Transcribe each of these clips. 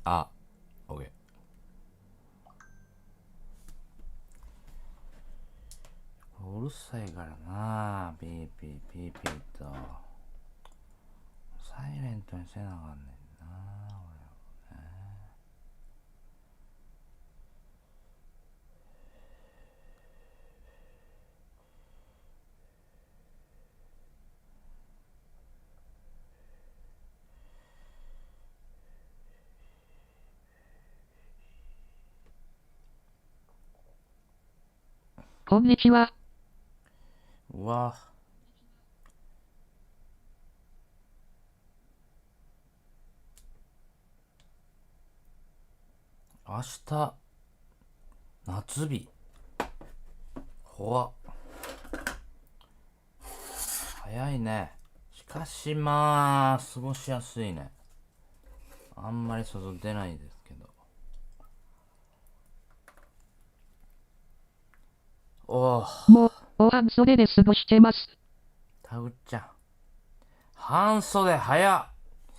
あ、オッケー。うるさいからな、ピーピーピーピーと。サイレントにせなあかんねんな、俺はね。こんにちは。うわ。明日、夏日。怖っ。早いね。しかしまあ、過ごしやすいね。あんまり外出ないですけど。おぉ。もう、半袖で過ごしてます。タグちゃん。半袖早っ。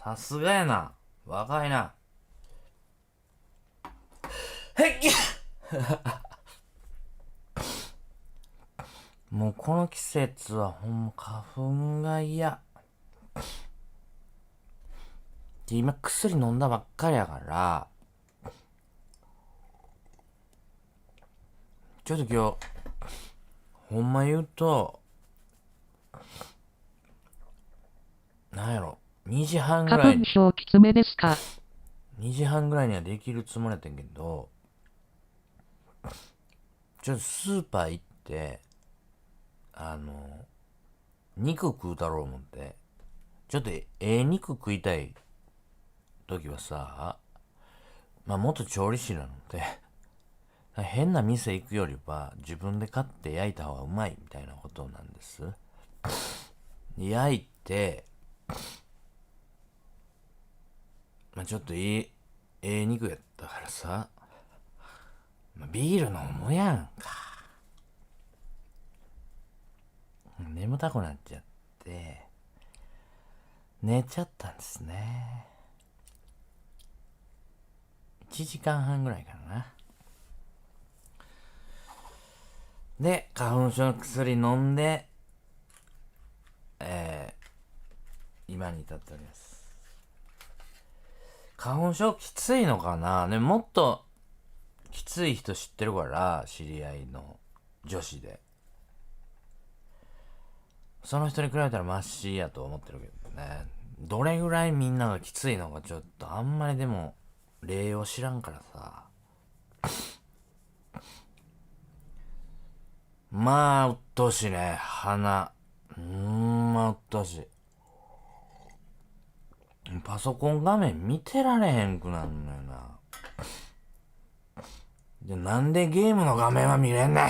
さすがやな。若いな。へっもうこの季節はほんま花粉が嫌。今薬飲んだばっかりやから、ちょっと今日、ほんま言うと、なんやろ、2時半ぐらい花粉症きつめですか？2時半ぐらいにはできるつもりやったんやけど、ちょっとスーパー行って、肉食うたろう思って、ちょっと肉食いたい時はさ、まあ元調理師なので、変な店行くよりは自分で買って焼いた方がうまいみたいなことなんです。焼いて、まあちょっと肉やったからさ、まあ、ビール飲むやんか。眠たくなっちゃって、寝ちゃったんですね。1時間半ぐらいかな。で、花粉症の薬飲んで、今に至っております。花粉症きついのかなね、もっときつい人知ってるから、知り合いの女子で。その人に比べたらマシやと思ってるけどね。どれぐらいみんながきついのかちょっとあんまりでも例を知らんからさ。まあ、うっとうしいね。鼻。まあ、うっとうしい。パソコン画面見てられへんくなるのよな。で、なんでゲームの画面は見れんねん。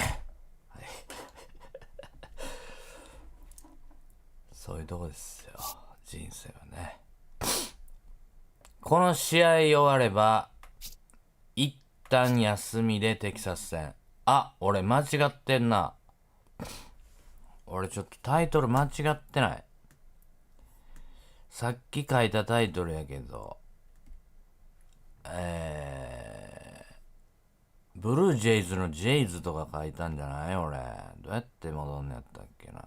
そういうとこですよ。人生はね。この試合終われば、一旦休みでテキサス戦。あ、俺間違ってんな。俺ちょっとタイトル間違ってない。さっき書いたタイトルやけど、ブルージェイズのジェイズとか書いたんじゃない俺。どうやって戻んのやったっけな。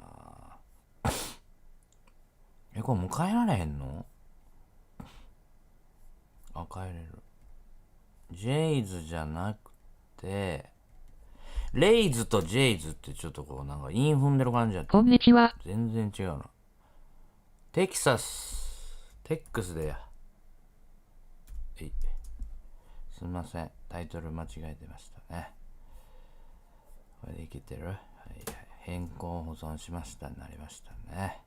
これ迎えられへんの？あ、帰れる。ジェイズじゃなくて、レイズとジェイズってちょっとこうなんか韻踏んでる感じやった。こんにちは。全然違うな。テキサス、テックスでや。すいません。タイトル間違えてましたね。これでいけてる？はいはい。変更保存しましたになりましたね。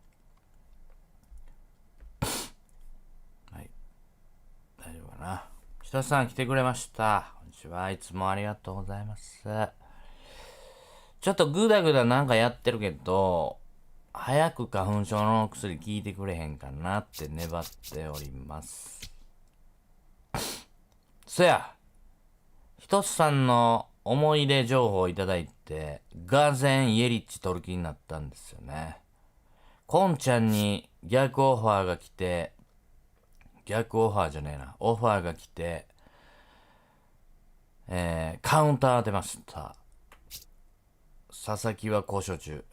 はい。大丈夫かな。ひとさん来てくれました。こんにちは。いつもありがとうございます。ちょっとグダグダなんかやってるけど、早く花粉症の薬効いてくれへんかなって粘っております。そや、ひとさんの思い出情報をいただいて、がぜんイエリッチ取る気になったんですよね。こんちゃんに逆オファーが来て、逆オファーじゃねえな、オファーが来て、カウンター出ました。佐々木は交渉中。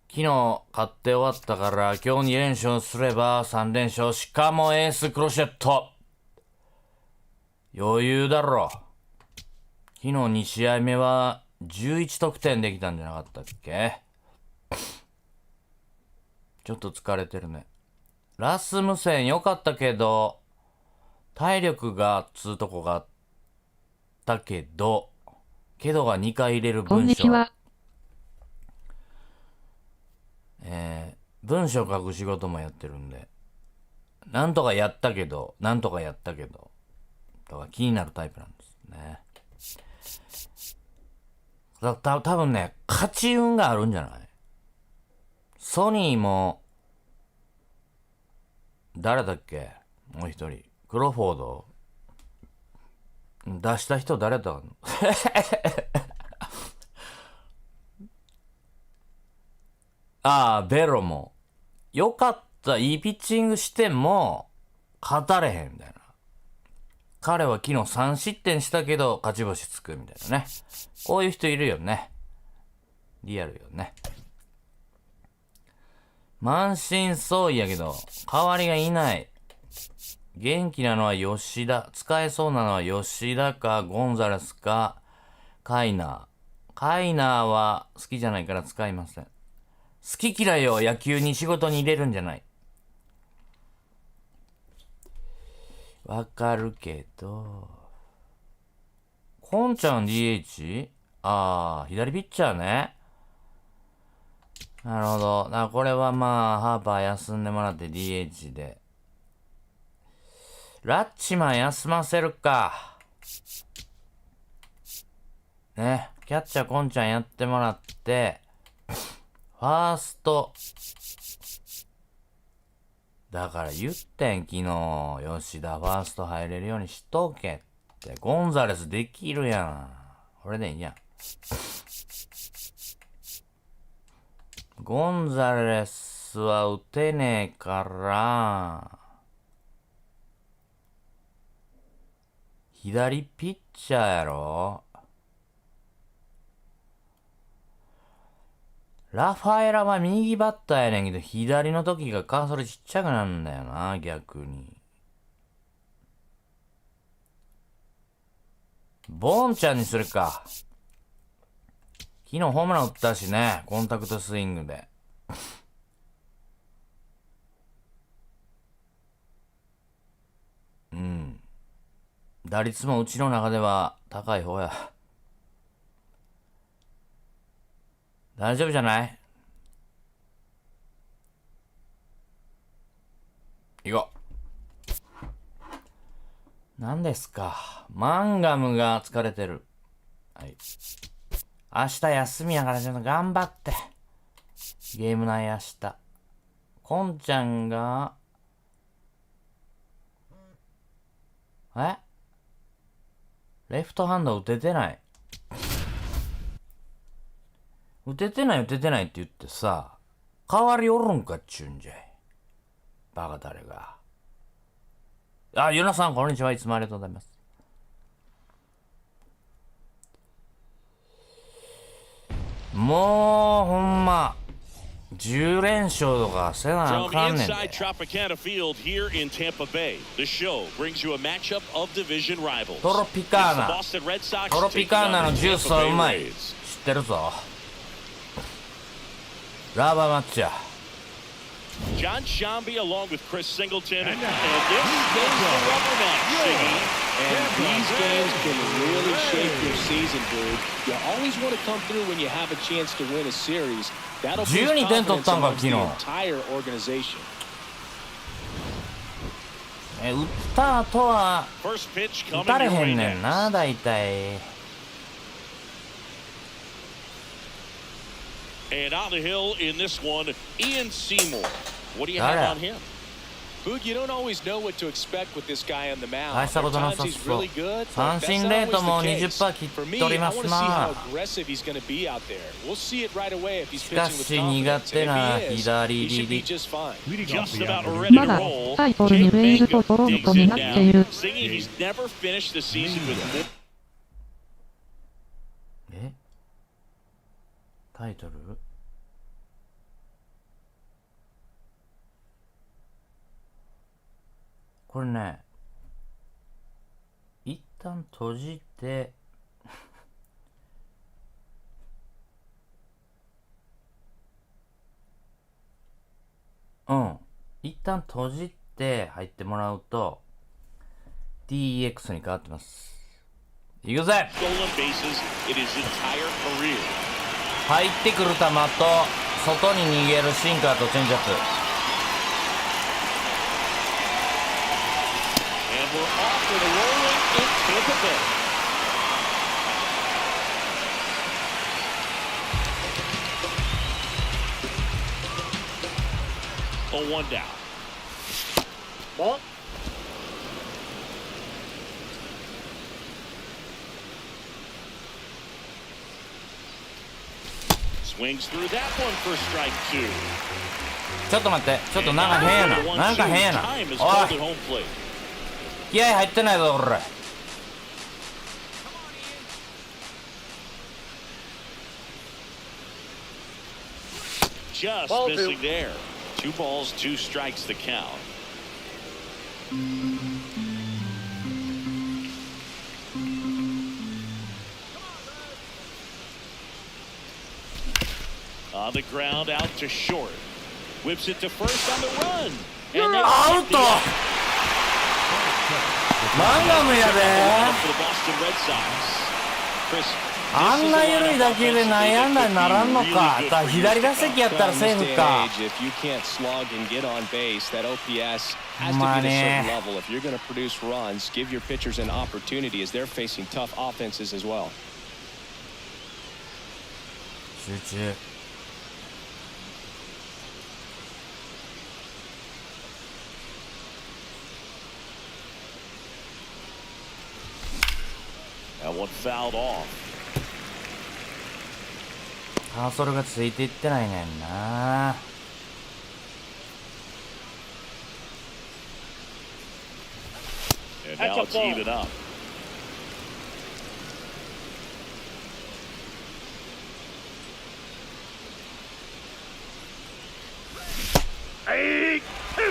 昨日勝って終わったから今日2連勝すれば3連勝、しかもエースクロシェット。余裕だろ。昨日2試合目は11得点できたんじゃなかったっけ。ちょっと疲れてるね。ラスムセン良かったけど体力がつうとこがあったけどが2回入れる文章。こんにちは。文章書く仕事もやってるんで、なんとかやったけどとか気になるタイプなんですね。多分ね、勝ち運があるんじゃない？ソニーも誰だっけ、もう一人クロフォード出した人誰だベロもよかった、いいピッチングしても勝たれへんみたいな。彼は昨日3失点したけど勝ち星つくみたいなね。こういう人いるよね。リアルよね。満身創痍やけど代わりがいない。元気なのは吉田、使えそうなのは吉田かゴンザレスかカイナー。カイナーは好きじゃないから使いません。好き嫌いを野球に仕事に入れるんじゃない。わかるけど。コンちゃん DH？ 左ピッチャーね。なるほど。これはまあ、ハーパー休んでもらって DH で。ラッチマン休ませるか。ね。キャッチャーコンちゃんやってもらって、ファースト。だから言ってん、昨日。吉田ファースト入れるようにしとけって。ゴンザレスできるやん。これでいいやん。ゴンザレスは打てねえから、左ピッチャーやろ。ラファエラは右バッターやねんけど、左の時がカーソルちっちゃくなるんだよな、逆に。ボンちゃんにするか。昨日ホームラン打ったしね、コンタクトスイングで。打率もうちの中では高い方や。大丈夫じゃない？行こう。何ですか？マンガムが疲れてる。はい。明日休みやからちょっと頑張って。ゲーム内明日。コンちゃんが、レフトハンド打ててない。打ててないって言ってさ、代わりおるんかっちゅうんじゃい。バカ誰が。ユナさんこんにちは。いつもありがとうございます。もうほんま10連勝とかせなあかんねんで。トロピカーナのジュースはうまい。知ってるぞ。ラバーマッチや。John Shambi along with Chris Singleton, and this is the rubber match. And these games can really shape your season, dude. You always want to come through when you have a chance to win a series. That'll boost confidence amongst the entire organization. 打った後は打たれへんねんな、大体。And on the hill in this one, Ian Seymour. What do you have on him? Boog, you don't always know what to expect with this guy on the mound. 大したことなさそう。三振レートも 20% 切っておりますな。しかし苦手な左リリ。まだタイトルにレイズとトロントになっている。え？タイトル？これね、一旦閉じて一旦閉じて入ってもらうと DX に変わってます。いくぜ。入ってくる球と外に逃げるシンカーとチェンジアップ。We're off and rolling in Tampa Bay. Oh, 1 down. Ball. Swings through that one for strike 2. ちょっと待って、ちょっとなんか変やな。なんか変やな。おい。気合入ってないぞ、これ。Just missing there. 2 balls, 2 strikes the count. On the ground, out to short. Whips it to first on the run. And then out. マンガムやで。あんな緩いだけで悩んだにならんのか。左打席やったらセーフか。まあね。集中。That one fouled off. カーソルがついていってないねんな。And now it's even up. Hey, 2.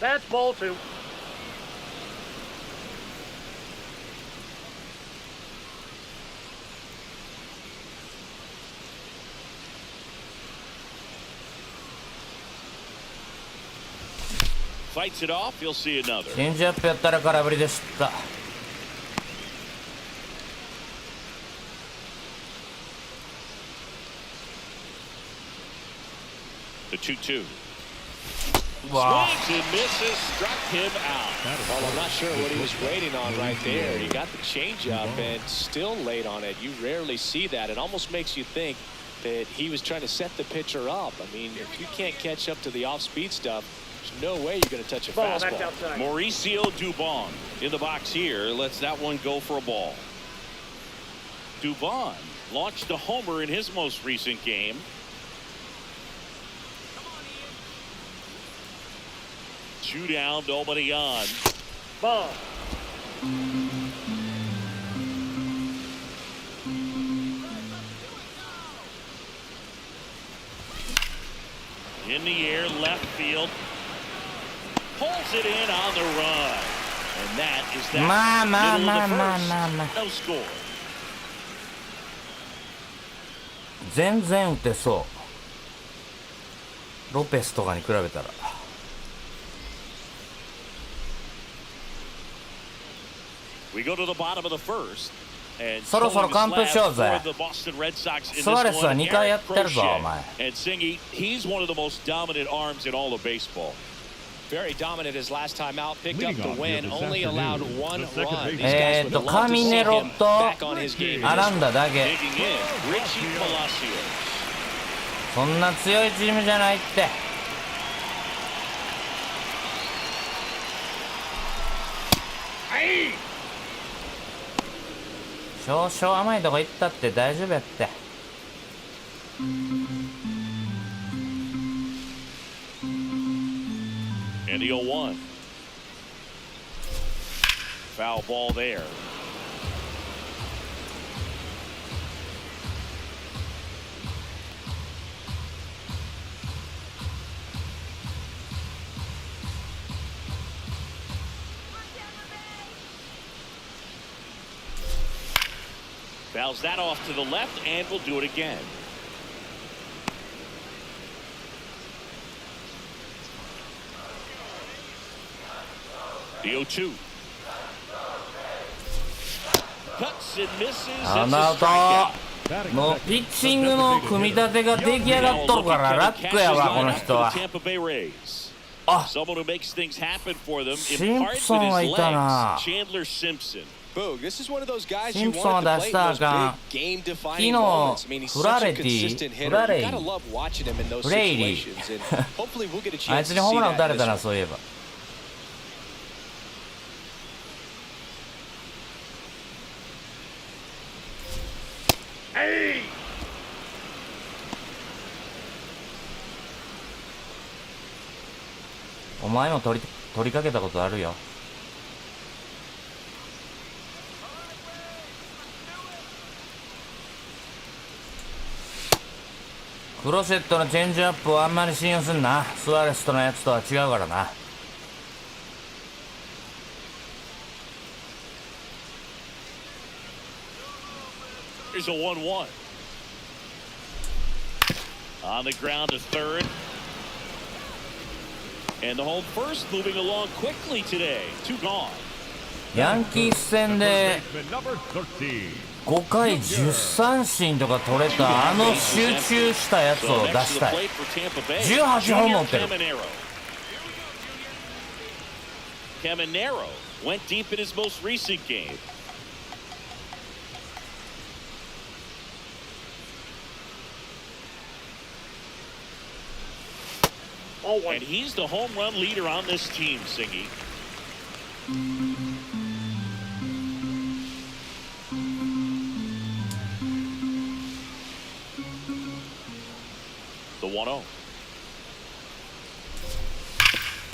That's ball 2. Fights it off, you'll see another. チェンジアップやったら空振りでした。The 2-2. Wow. Swings and misses, struck him out. Well, I'm not sure what he was waiting on right there. He got the changeup and still late on it. You rarely see that. It almost makes you think that he was trying to set the pitcher up. I mean, if you can't catch up to the off-speed stuff, there's no way you're going to touch a fastball. Mauricio Dubon in the box here lets that one go for a ball. Dubon launched a homer in his most recent game. Two down, nobody on. Ball. In the air, left field. Pulls it in on the run. And that is that. Middle of the first. No score. 全然打てそう。ロペスとかに比べたら。We go to the bottom of the first. そろそろ完封しようぜ。スワレスは2回やってるぞ、お前。And Singy, he's one of the most dominant arms in all of baseball. Very dominant his last time out, picked up the win, only allowed one run. カミネロとアランダだけ。 Digging in, Richie Palacios. そんな強いチームじゃないって。少々甘いとこ行ったって大丈夫やって。 And the 0-1. Foul ball there. Fouls that off to the left, and we'll do it again. The 0-2. Cuts and misses. あの後もうピッチングの組み立てが出来上がっとるからラックやわこの人は。あ、シンプソンはいたな。シンプソンは出したらあかん。昨日フラレイリーあいつにホームラン打たれたな、そういえば。お前も取りかけたことあるよ。クロセットのチェンジアップをあんまり信用すんな。スアレスとのやつとは違うからな。Here's a 1-1. On the ground to third. And the home first moving along quickly today. 2 gone. ヤンキース戦で5回10三振とか取れたあの集中したやつを出したい。18本持ってる。Caminero went deep in his most recent game. And he's the home run leader on this team, Singy. The 1-0.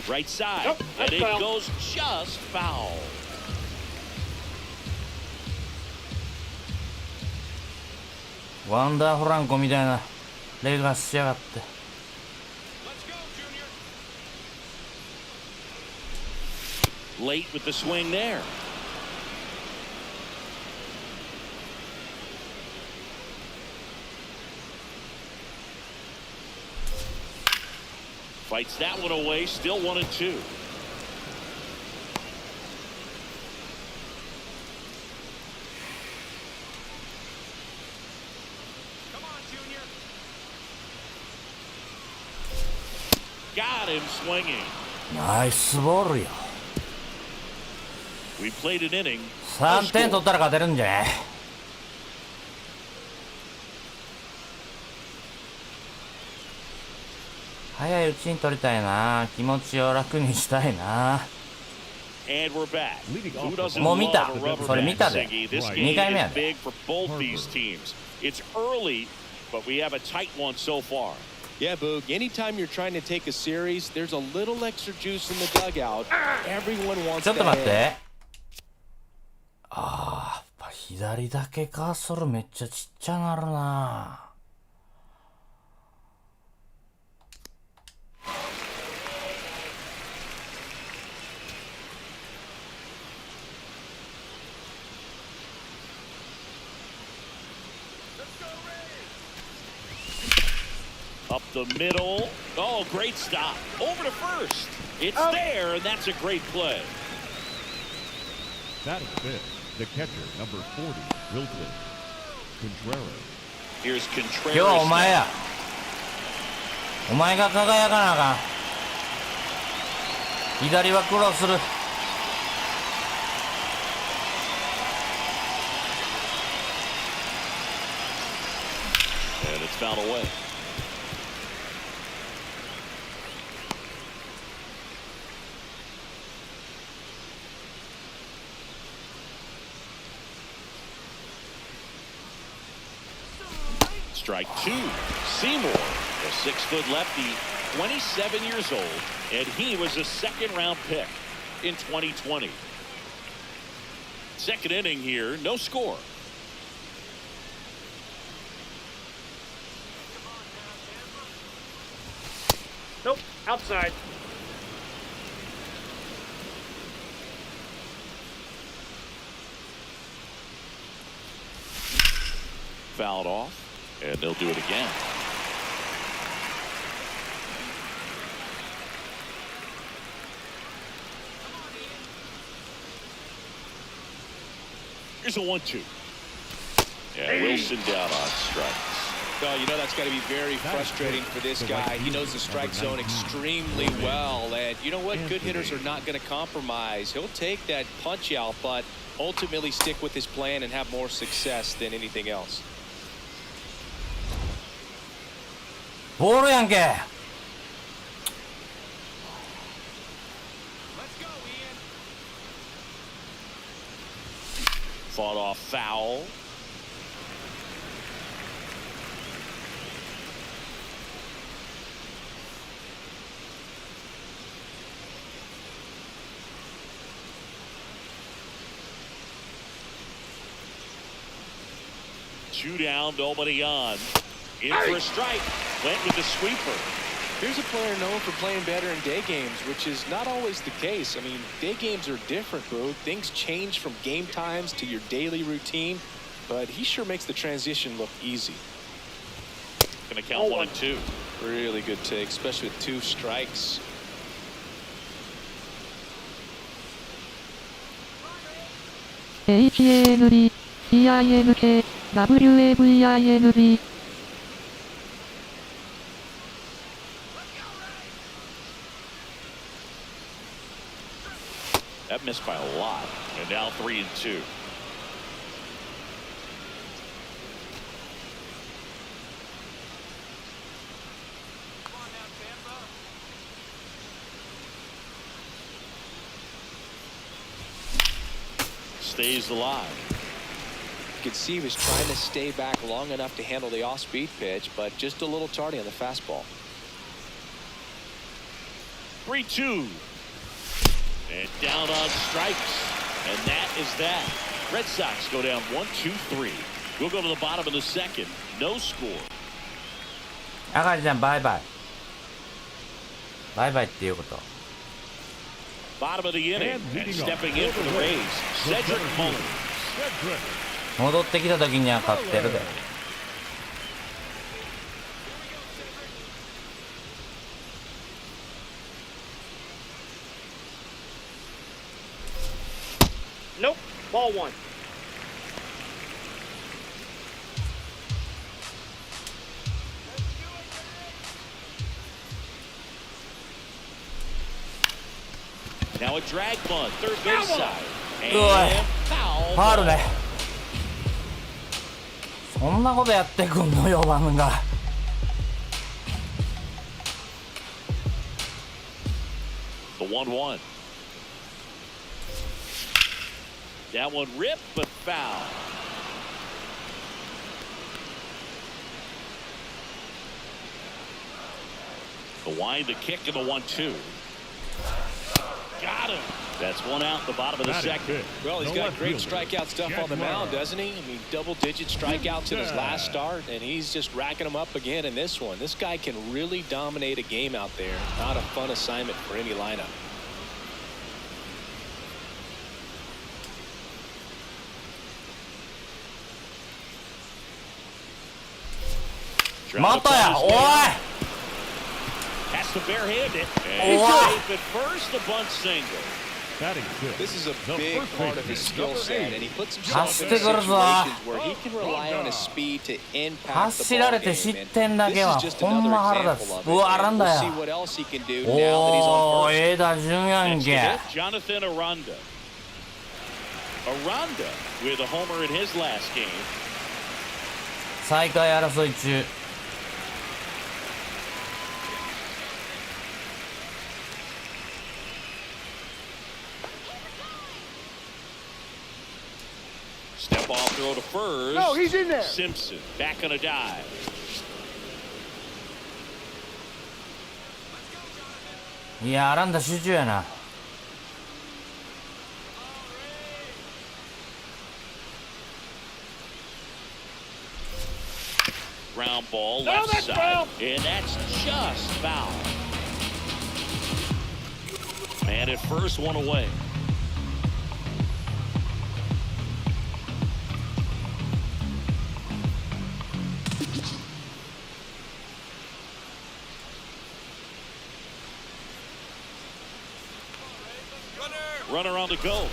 Right side, and it goes just foul. ワンダーフランコみたいなレガスしやがって。Late with the swing there. Fights that one away, still 1-2. Come on, Junior. Got him swinging. ナイスボールよ。We played an inning. 3点取ったら勝てるんじゃね。早いうちに取りたいな。気持ちを楽にしたいな。もう見た。それ見たで。2回目やで。It's early, but we have a tight one so far. Yeah, Boog, anytime you're trying to take a series, there's a little extra juice in the dugout. Everyone wants ちょっと that 待っ in. て。あー、やっぱ左だけカーソルめっちゃちっちゃなるな。Up the middle. Oh, great stop. Over to first. It's there, and that's a great play. That is it. The catcher, number 40, Wilton Contreras. Here's Contreras. 今日はお前や。お前が輝かなあかん。左は苦労する。And it's fouled away. Strike two. Seymour, a 6-foot lefty, 27 years old, and he was a second-round pick in 2020. Second inning here, no score. Nope, outside. Fouled off, and they'll do it again. Here's a 1-2. And Wilson down on strikes. Well, you know that's got to be very frustrating for this guy. He knows the strike zone extremely well. And you know what? Good hitters are not going to compromise. He'll take that punch out, but ultimately stick with his plan and have more success than anything else. ボールやんけ。Fought off foul. Two down, nobody on. In for a strike. Went with the sweeper. Here's a player known for playing better in day games, which is not always the case. I mean, day games are different, bro. Things change from game times to your daily routine, but he sure makes the transition look easy. Gonna count 1-2. Really good take, especially with 2 strikes. HAND-CINK-WAVINB That missed by a lot. And now 3-2. Stays alive. You could see he was trying to stay back long enough to handle the off-speed pitch, but just a little tardy on the fastball. 3-2. And down on strikes. And that is that. Red Sox go down 1-2-3. We'll go to the bottom of the second. No score. 赤ちゃんバイバイ。バイバイっていうこと。Bottom of the inning. And stepping in for the Rays, Cedric Mullins. 戻ってきた時には勝ってるで。Nope, ball 1. Now a drag bunt, third base side. And うわい。 foul ファール ball. ね。そんなことやってくんの4番が。The 1-1. That one ripped, but foul. The wind, the kick, and the 1-2. Got him. That's one out, the bottom of the second. Well, he's got great strikeout stuff on the mound, doesn't he? I mean, double-digit strikeouts in his last start, and he's just racking them up again in this one. This guy can really dominate a game out there. Not a fun assignment for any lineup. またや、おい。 Has to barehand it. Oh, And wow. safe at first, the bunt single. Batting fifth. This is a The big first part of his baseman, skill number set, 8. and he puts 走 himself っ in てくるぞ。 situations where he can rely on his speed to impact 走 the られ ball て game. 失 And 点だ this け is は just ほん another ま腹 example 立つ。 of う it. わ、なん And だ we'll よ。 see what else he can do now that he's お on ー、 first. ええ打順やん Next け。 to hit, Jonathan Aranda. Aranda with a homer in his last game. 最下位争い中。Step off throw to first. No, he's in there. Simpson back on a dive. いや、アランダ集中やな。Ground ball No, left that's side. foul. And that's just foul. Man at first, one away. Runner on the go.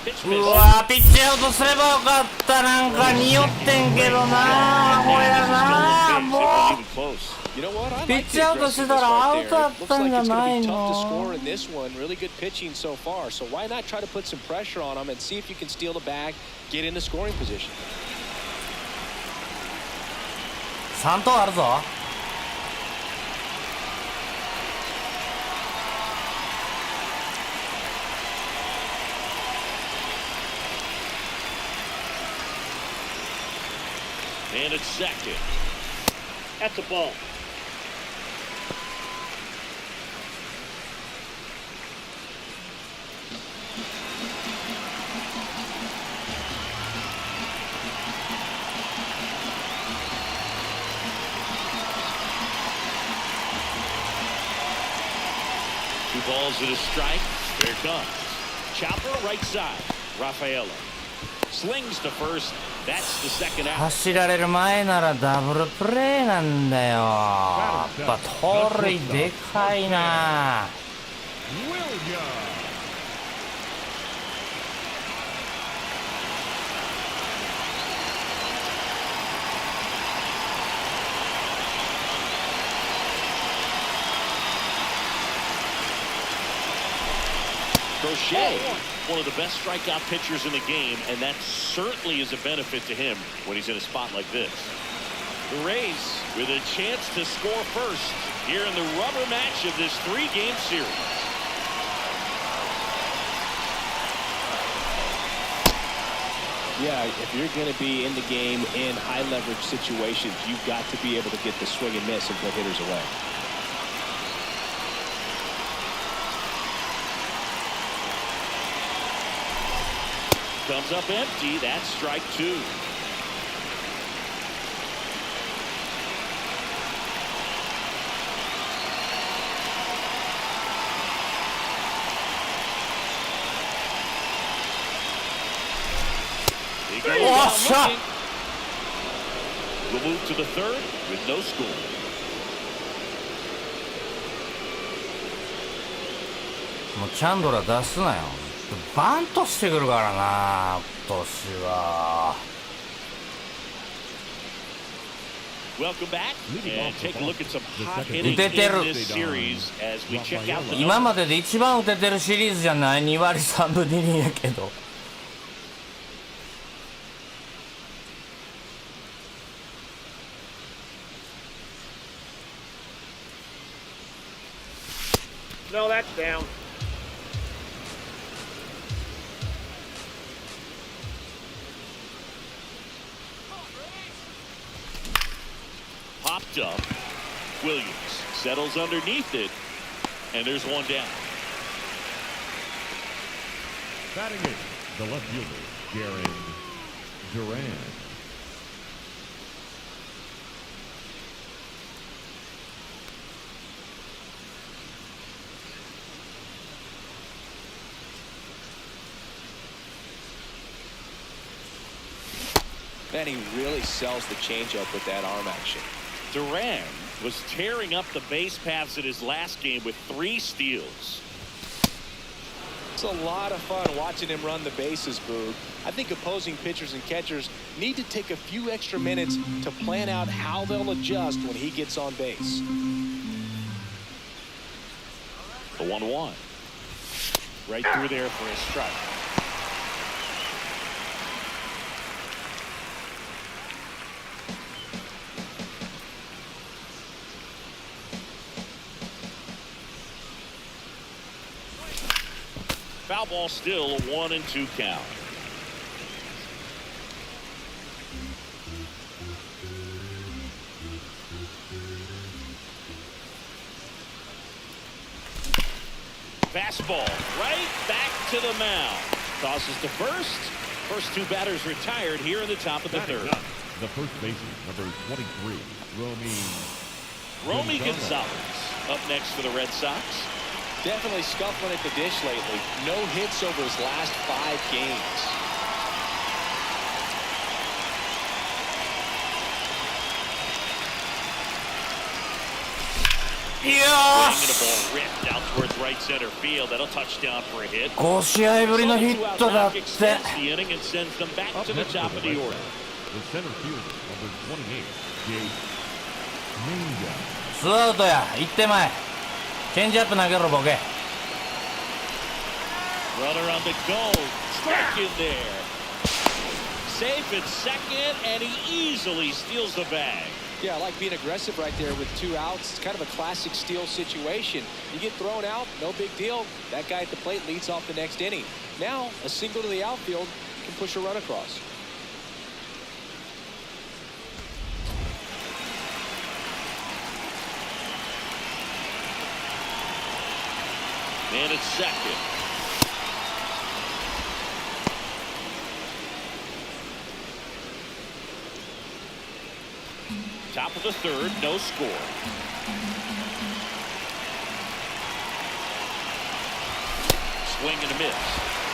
Pitch う miss. わ、ピッチアウトすればよかった。なんか匂ってんけどな。ほやな。もう。 Even close. You know what? I like Pitch the out to aggressiveness the right there. out It looks like it's going to be line, tough to no. score in this one. Really good pitching so far. So why not try to put some pressure on him and see if you can steal the bag, get in the scoring position. 3投あるぞ。And it's second. That's a ball. Two balls and a strike. Here it comes. Chopper right side. Rafaela slings to first. That's the second out. 走られる前ならダブルプレーなんだよ。やっぱ盗塁でかいな。Williams. Crochet, one of the best strikeout pitchers in the game, and that certainly is a benefit to him when he's in a spot like this. The Rays with a chance to score first here in the rubber match of this three-game series. Yeah, if you're going to be in the game in high leverage situations, you've got to be able to get the swing and miss and put hitters away. Comes up empty. That's strike two. He goes Oh, down shot. looking. We'll move to the third with no score. もうチャンドラ出すなよ。バントしてくるからな、今年は。Welcome back and take a look at some hot hitting 打ててる。 in this series as we check out the 今までで一番打ててるシリーズじゃない。2割3分2厘やけど。No, that's down. popped up. Williams settles underneath it, and there's one down. Batting in, the left fielder, Jaron Duran. Man, he really sells the changeup with that arm action. Duran was tearing up the base paths in his last game with 3 steals. It's a lot of fun watching him run the bases, Boog. I think opposing pitchers and catchers need to take a few extra minutes to plan out how they'll adjust when he gets on base. The 1-1. Right through there for a strike. Foul ball still, a 1-2 count. Fastball right back to the mound. Tosses to first. First two batters retired here in the top of the third. The first baseman, number 23, Romy Gonzalez up next for the Red Sox. Definitely scuffling at the dish lately. No hits over his last 5 games.よSwinging a し ball ripped out towards right center field. That'll touch down for a hit. 5試合ぶりのヒットだって。 Extends the inning and sends them back Up to the next top for of the the Red order. Sox, the center fielder, number 28, Jake Mania. ツーアウトや。1手前。チェンジアップ投げろボケ。 Runner on the go. Strike in there. Safe at second, and he easily steals the bag. Yeah, I like being aggressive right there with 2 outs. It's kind of a classic steal situation. You get thrown out, no big deal. That guy at the plate leads off the next inning. Now, a single to the outfield can push a run across. And it's second. Top of the third, no score. Swing and a miss.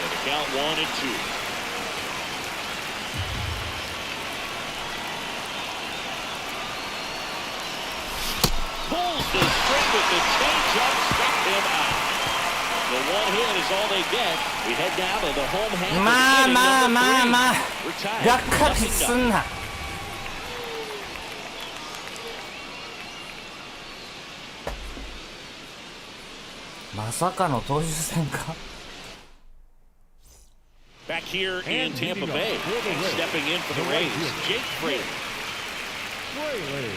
And the count 1-2. Pulls the string with the changeup, struck him out. The one hit is all they get. We head down to the home half of まあ the inning, まあ number まあ 3. まあ Retired. がっかり Nothing すんな。まさかの投手戦か。 Back here in And Tampa leading Bay, off for the and Rays, stepping in for the the Rays, right-hander. Jake Fraley. Fraley.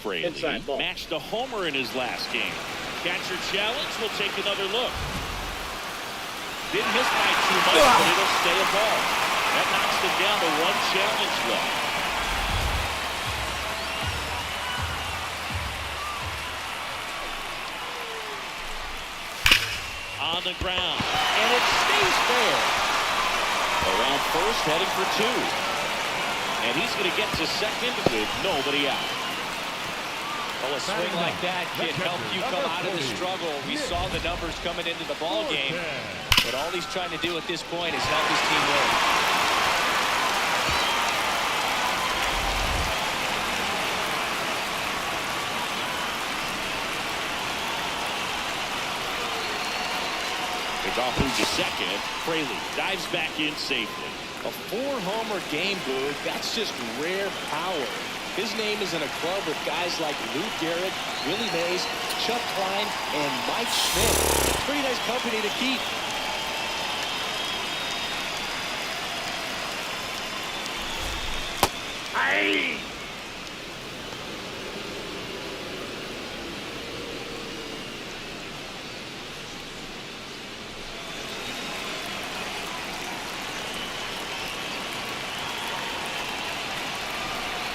Fraley Inside ball. matched a homer in his last game. Catcher challenge, we'll take another look. Didn't miss by too much, but it'll stay a ball. That knocks them down to 1 challenge left. On the ground, and it stays fair. Around first, heading for 2. And he's going to get to second with nobody out. Well, a swing like that can help you come out of the struggle. We saw the numbers coming into the ball game, but all he's trying to do at this point is help his team win. It's off to second. Fraley dives back in safely. A 4-homer game, Boog. That's just rare power. His name is in a club with guys like Lou Gehrig, Willie Mays, Chuck Klein, and Mike Schmidt. Pretty nice company to keep. Aye.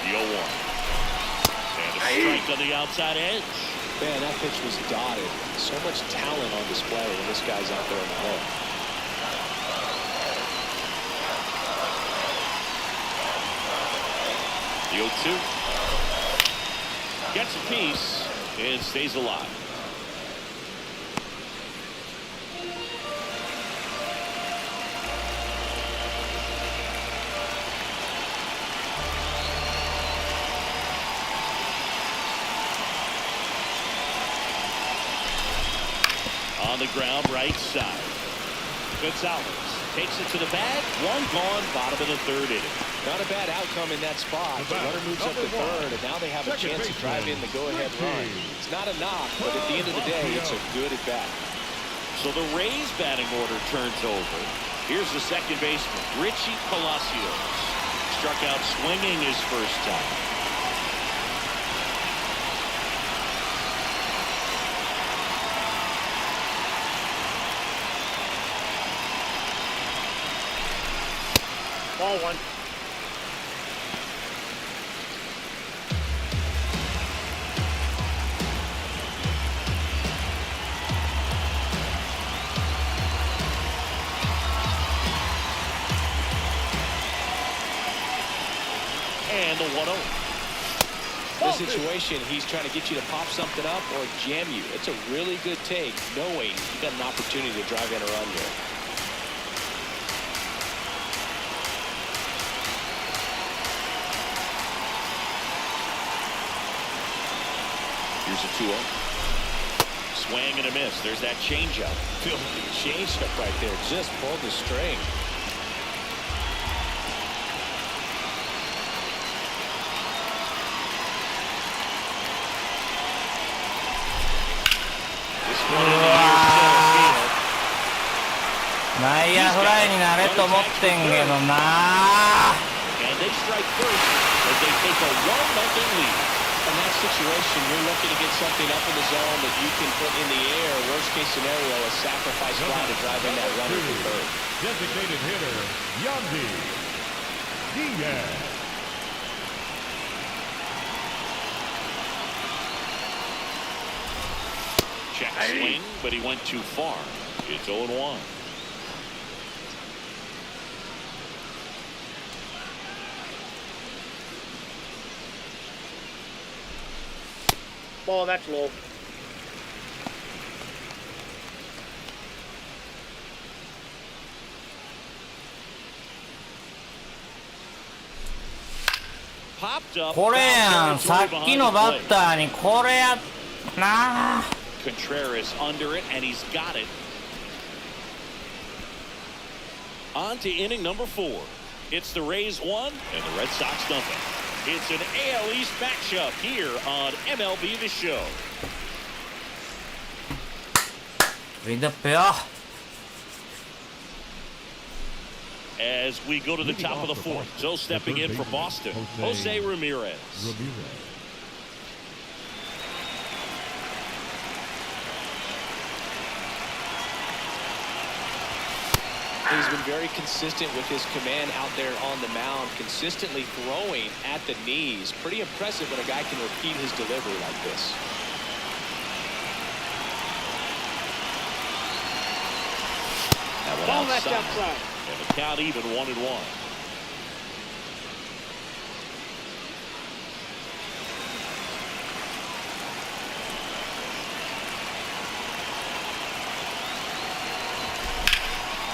The 0-1. And a strike on the outside edge. Man, that pitch was dotted. So much talent on display when this guy's out there in the hole. The 0-2. Gets a piece and stays alive. On the ground, right side. Gonzalez takes it to the bag. One gone, bottom of the third inning. Not a bad outcome in that spot. The runner moves up to third, and now they have a chance to drive in the go-ahead run. It's not a knock, but at the end of the day, it's a good at-bat. So the Rays batting order turns over. Here's the second baseman, Richie Palacios. Struck out swinging his first time. Ball one. And the 1-0. This situation, he's trying to get you to pop something up or jam you. It's a really good take, knowing you got an opportunity to drive in a run here. Here's a 2-0. Swing and a miss. There's that changeup. Filthy changeup right there. Just pulled the string. This one in the near center field. 内野フライになれと思ってんけどな。 And they strike first as they take a 1-0 lead. In that situation, you're looking to get something up in the zone that you can put in the air. Worst case scenario, a sacrifice fly to drive in that runner to third. Designated hitter, Yandy Diaz. Check swing, but he went too far. It's 0-1. Ball, that's low. Popped up. これやん、さっきのバッターにこれやなあ。 Contreras under it, and he's got it. On to inning number 4. It's the Rays 1 and the Red Sox nothing. It's an AL East matchup here on MLBTheSHOW. Read up here. As we go to the top of the fourth. So stepping in for Boston, Jose Ramirez. He's been very consistent with his command out there on the mound, consistently throwing at the knees. Pretty impressive when a guy can repeat his delivery like this. That one Ball, that's outside. outside. And the count even 1-1.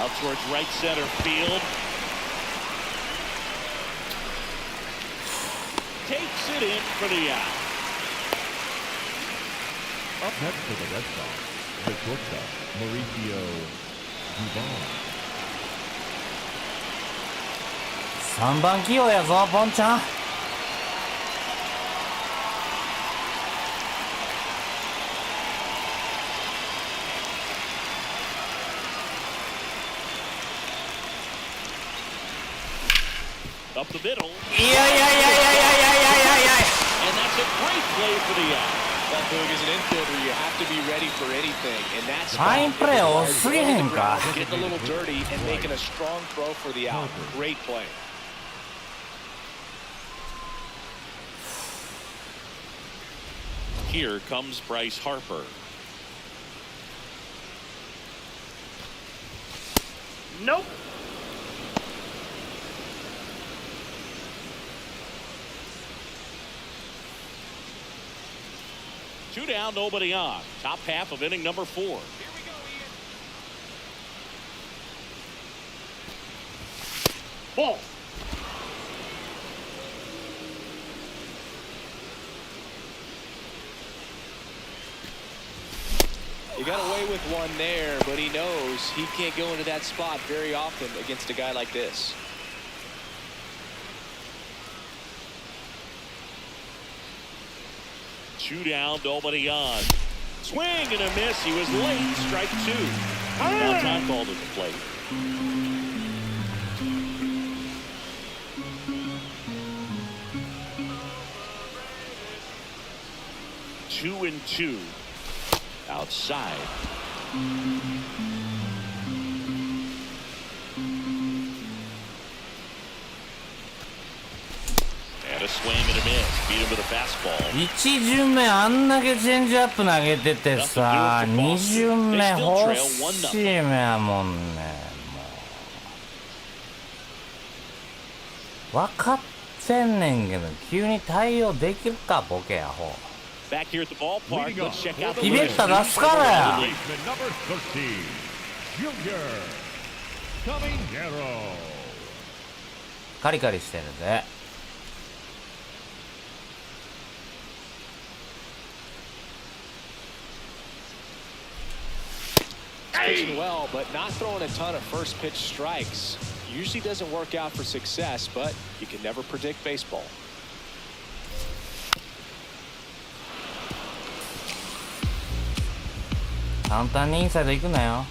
Out towards right center field. Takes it in for the out. Up next for the Red Sox, the shortstop, Mauricio Dubon. 3番起用やぞ、ポンちゃん。Up the middle. いやいやいやいやいやいやいやいや。 And that's a great play for the out. Well, Boog, as an infielder, you have to be ready for anything, and that's ファインプレー多すぎへんか。 getting a little dirty and making a strong throw for the out. Great play. Here comes Bryce Harper. Nope. Two down, nobody on. Top half of inning number 4. Ball. You got away with one there, but he knows he can't go into that spot very often against a guy like this. Two down, nobody on. Swing and a miss. He was late. Strike two. Now time called at the plate. Two and two. Outside. And a swing and a miss. Beat him with a fastball. 1巡目あんだけチェンジアップ投げててさ、2巡目欲しい目やもんね。もう分かってんねんけど、急に対応できるかボケやほう。Back here at the ballpark. Let's check out the イベッタ出すからや。カリカリしてるぜ。Pitching well, but not throwing a ton of first pitch strikes. Usually doesn't work out for success, but you can never predict baseball. 簡単にインサイド行くなよ。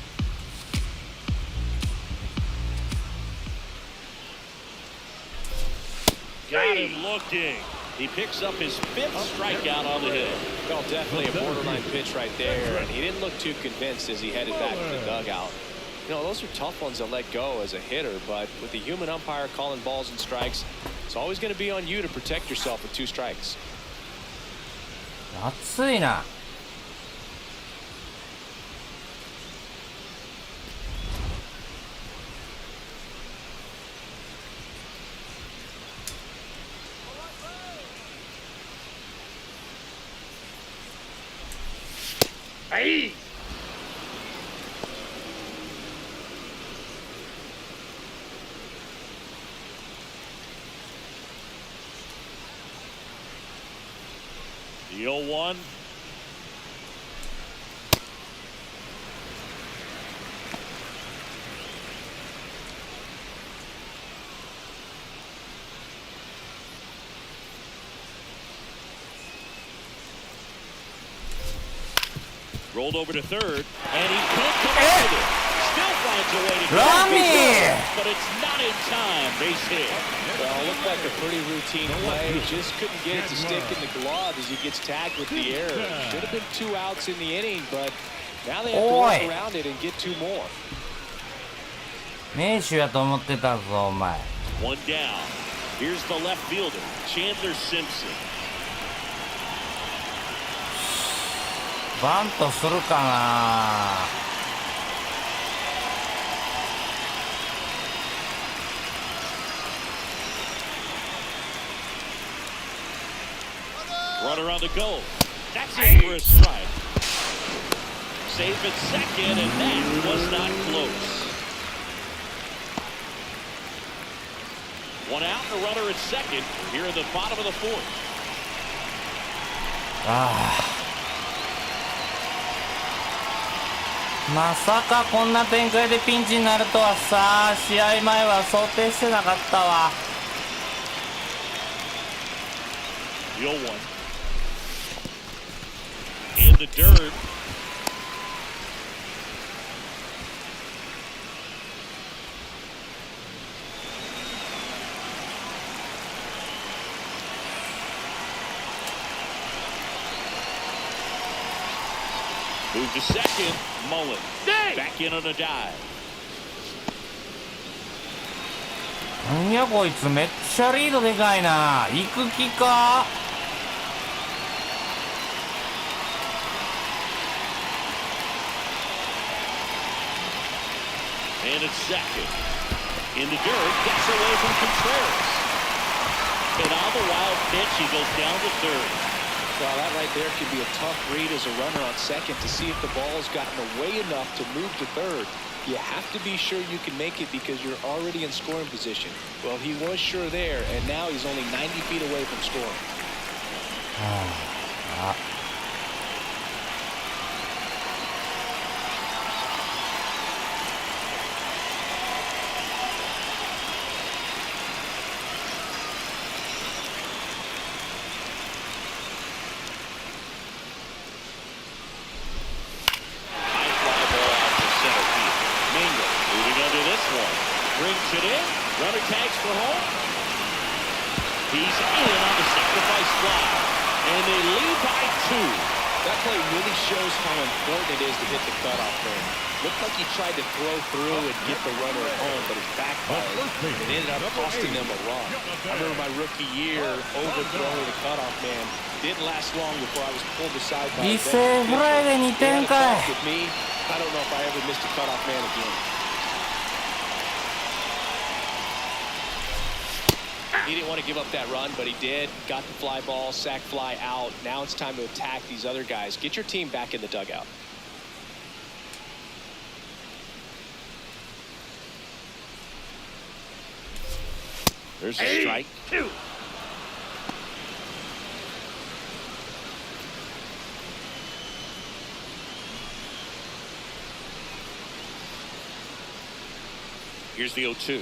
Got him looking. He picks up his fifth strikeout on the hit. Well, definitely a borderline pitch right there, and he didn't look too convinced as he headed back to the dugout. You know, those are tough ones to let go as a hitter, but with the human umpire calling balls and strikes, it's always going to be on you to protect yourself with two strikes. 熱いな。Hey! The 0-1. Rolled over to third, and he can't come out with it. Still finds a way to get it, but it's not in time. Base hit. Well, it looked like a pretty routine play. Just couldn't get it to stick in the glove as he gets tagged with the error. Should have been 2 outs in the inning, but now they have to work around it and get 2 more. 名手やと思ってたぞお前。 One down. Here's the left fielder, Chandler Simpson. バントするかな。Runner on the go. That's it for a strike. Save at second, and that was not close. One out, and a runner at second here in the bottom of the 4th. まさかこんな展開でピンチになるとはさ、試合前は想定してなかったわ。The 0-1. In the dirt. Move to second. Mullen back in on a dive. なんやこいつめっちゃリードでかいな。行く気か。And it's second. In the dirt, gets away from Contreras. And on the wild pitch, he goes down to third. Well, that right there could be a tough read as a runner on second to see if the ball has gotten away enough to move to third. You have to be sure you can make it because you're already in scoring position. Well, he was sure there, and now he's only 90 feet away from scoring. it in. Runner tags for home. He's in on the sacrifice fly. And they lead by 2. That play really shows how important it is to hit the cutoff man. Looked like he tried to throw through and get the runner at home, but it backfired. It ended up costing them a run. I remember my rookie year overthrowing the cutoff man. Didn't last long before I was pulled aside by a vet. 犠牲フライで2点かい。 With me, I don't know if I ever missed a cutoff man again. He didn't want to give up that run, but he did. Got the fly ball, sack fly out. Now it's time to attack these other guys. Get your team back in the dugout. There's a strike. 2. Here's the 0-2.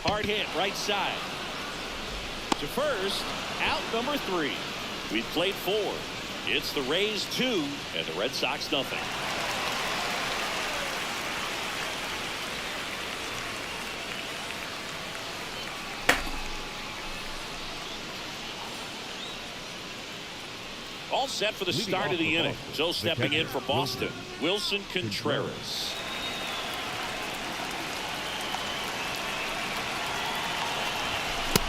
Hard hit, right side. To first, out number 3. We've played 4. It's the Rays 2 and the Red Sox nothing. All set for the start of the inning. So stepping in for Boston, Wilson Contreras.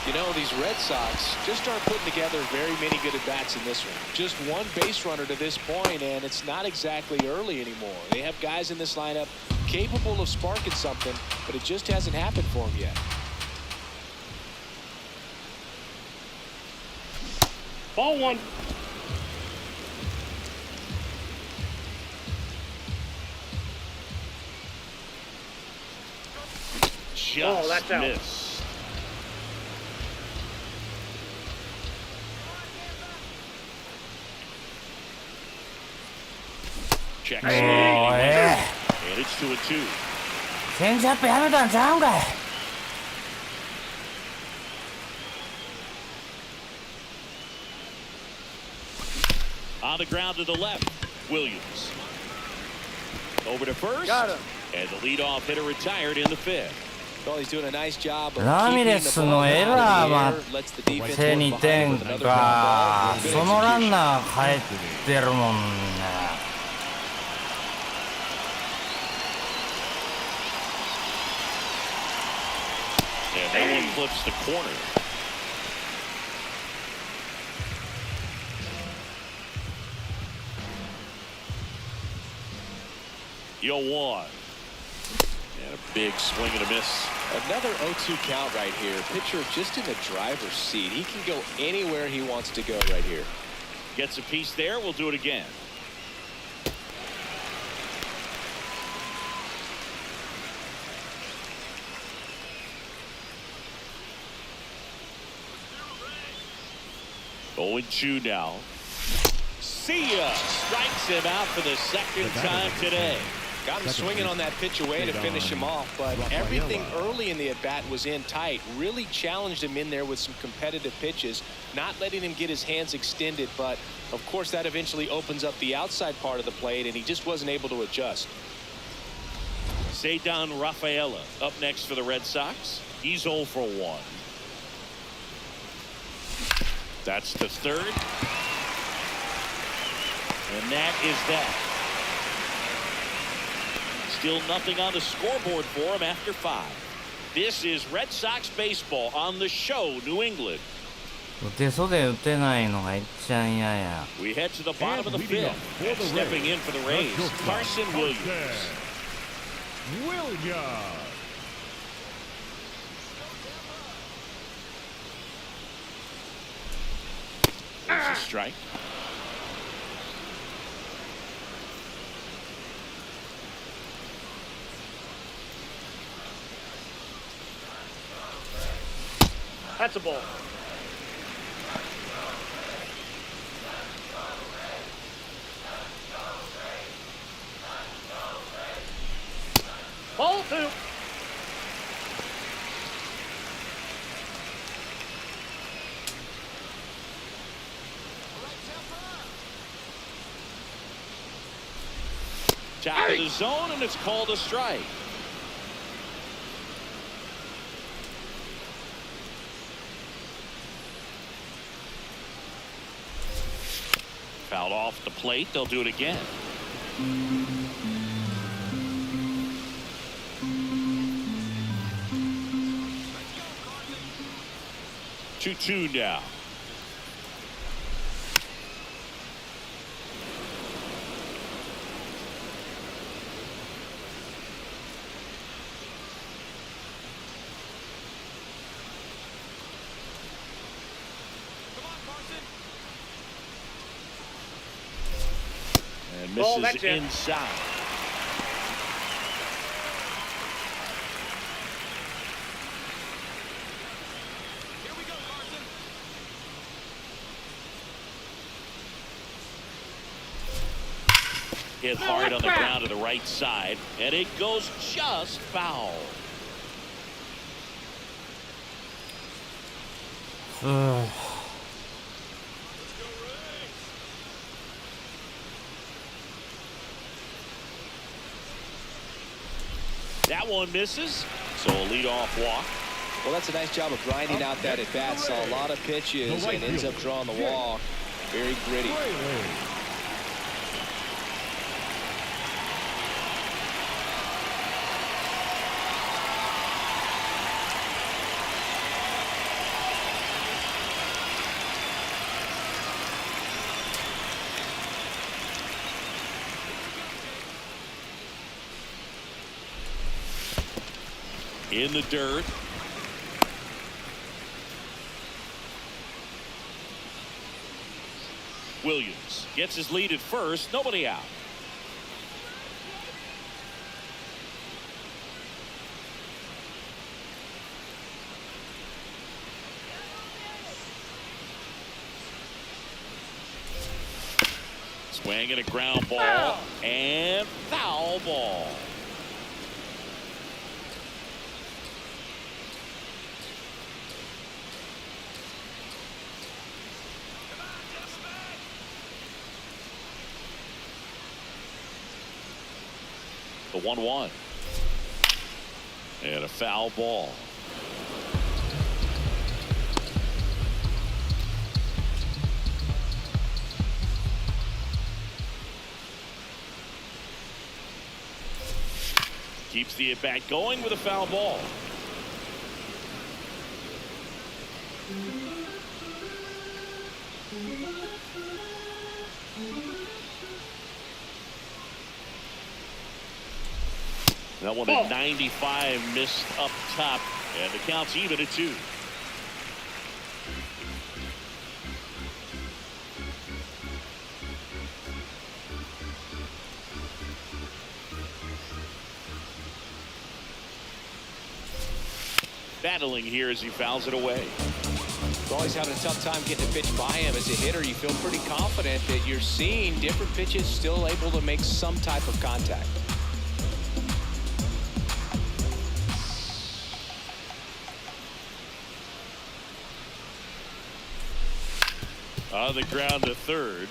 You know, these Red Sox just aren't putting together very many good at-bats in this one. Just one base runner to this point, and it's not exactly early anymore. They have guys in this lineup capable of sparking something, but it just hasn't happened for them yet. Ball 1. Just that's out. missed. Check. もう And it's 2-2. チェンジアップやめたんちゃうんかい。 On the ground to the left, Williams. Over to first. Got him. And the leadoff hitter retired in the 5th. Well, he's doing a nice job of ラミレ keeping ス the の ball エ out ラー of ま the air, lets the defense で work 2 behind 点 with another か ground ball. Good そのラン execution. ナー帰ってるもんね。 And that one flips the corner. Yo, 1. And a big swing and a miss. Another 0-2 count right here. Pitcher just in the driver's seat. He can go anywhere he wants to go right here. Gets a piece there. We'll do it again. Oh, and 2 now. See ya! Strikes him out for the second time today. Got him swinging on that pitch away to finish him off, but everything early in the at-bat was in tight. Really challenged him in there with some competitive pitches, not letting him get his hands extended, but of course that eventually opens up the outside part of the plate, and he just wasn't able to adjust. Cedar Rafaela up next for the Red Sox. He's 0 for 1. That's the 3rd. And that is that. Still nothing on the scoreboard for him after 5. This is Red Sox baseball on the show, New England. 打て袖打てないのがいっちゃん嫌や。 We head to the bottom of the 5th. And stepping in for the Rays, Carson Williams. There's a strike. That's a ball. Ball 2. Top of the zone, and it's called a strike. Fouled off the plate. They'll do it again. Two now. And misses inside. Hit hard on the ground to the right side, and it goes just foul. That one misses, so a leadoff walk. Well, that's a nice job of grinding out that at bat. Saw a lot of pitches and ends up drawing the walk. Very gritty. In the dirt. Williams gets his lead at first. Nobody out. Swinging a ground ball and foul ball. The 1-1 and a foul ball. Keeps the at bat going with a foul ball. That one at 95 missed up top, and the count's even at 2. Battling here as he fouls it away. Always having a tough time getting a pitch by him. As a hitter, you feel pretty confident that you're seeing different pitches still able to make some type of contact. On the ground to third.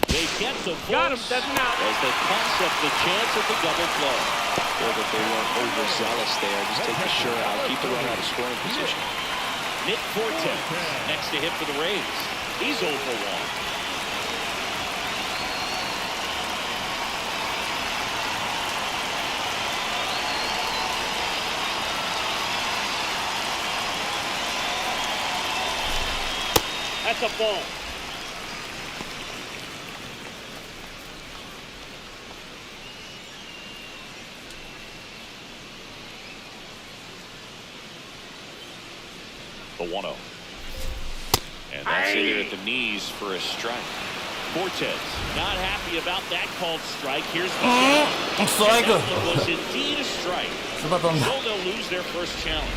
They get the Got him. force That's an out. as they pass up the chance at the double play. Feel that they weren't overzealous there. Just take the shirt out, keep the runner out of scoring position. Nick Forte next to hit for the Rays. He's 0 for 1. That's a ball. The 1-0. And that's in there at the knees for a strike. Cortez not happy about that called strike. Here's the shot. Strike. That was indeed a strike. So they'll lose their first challenge.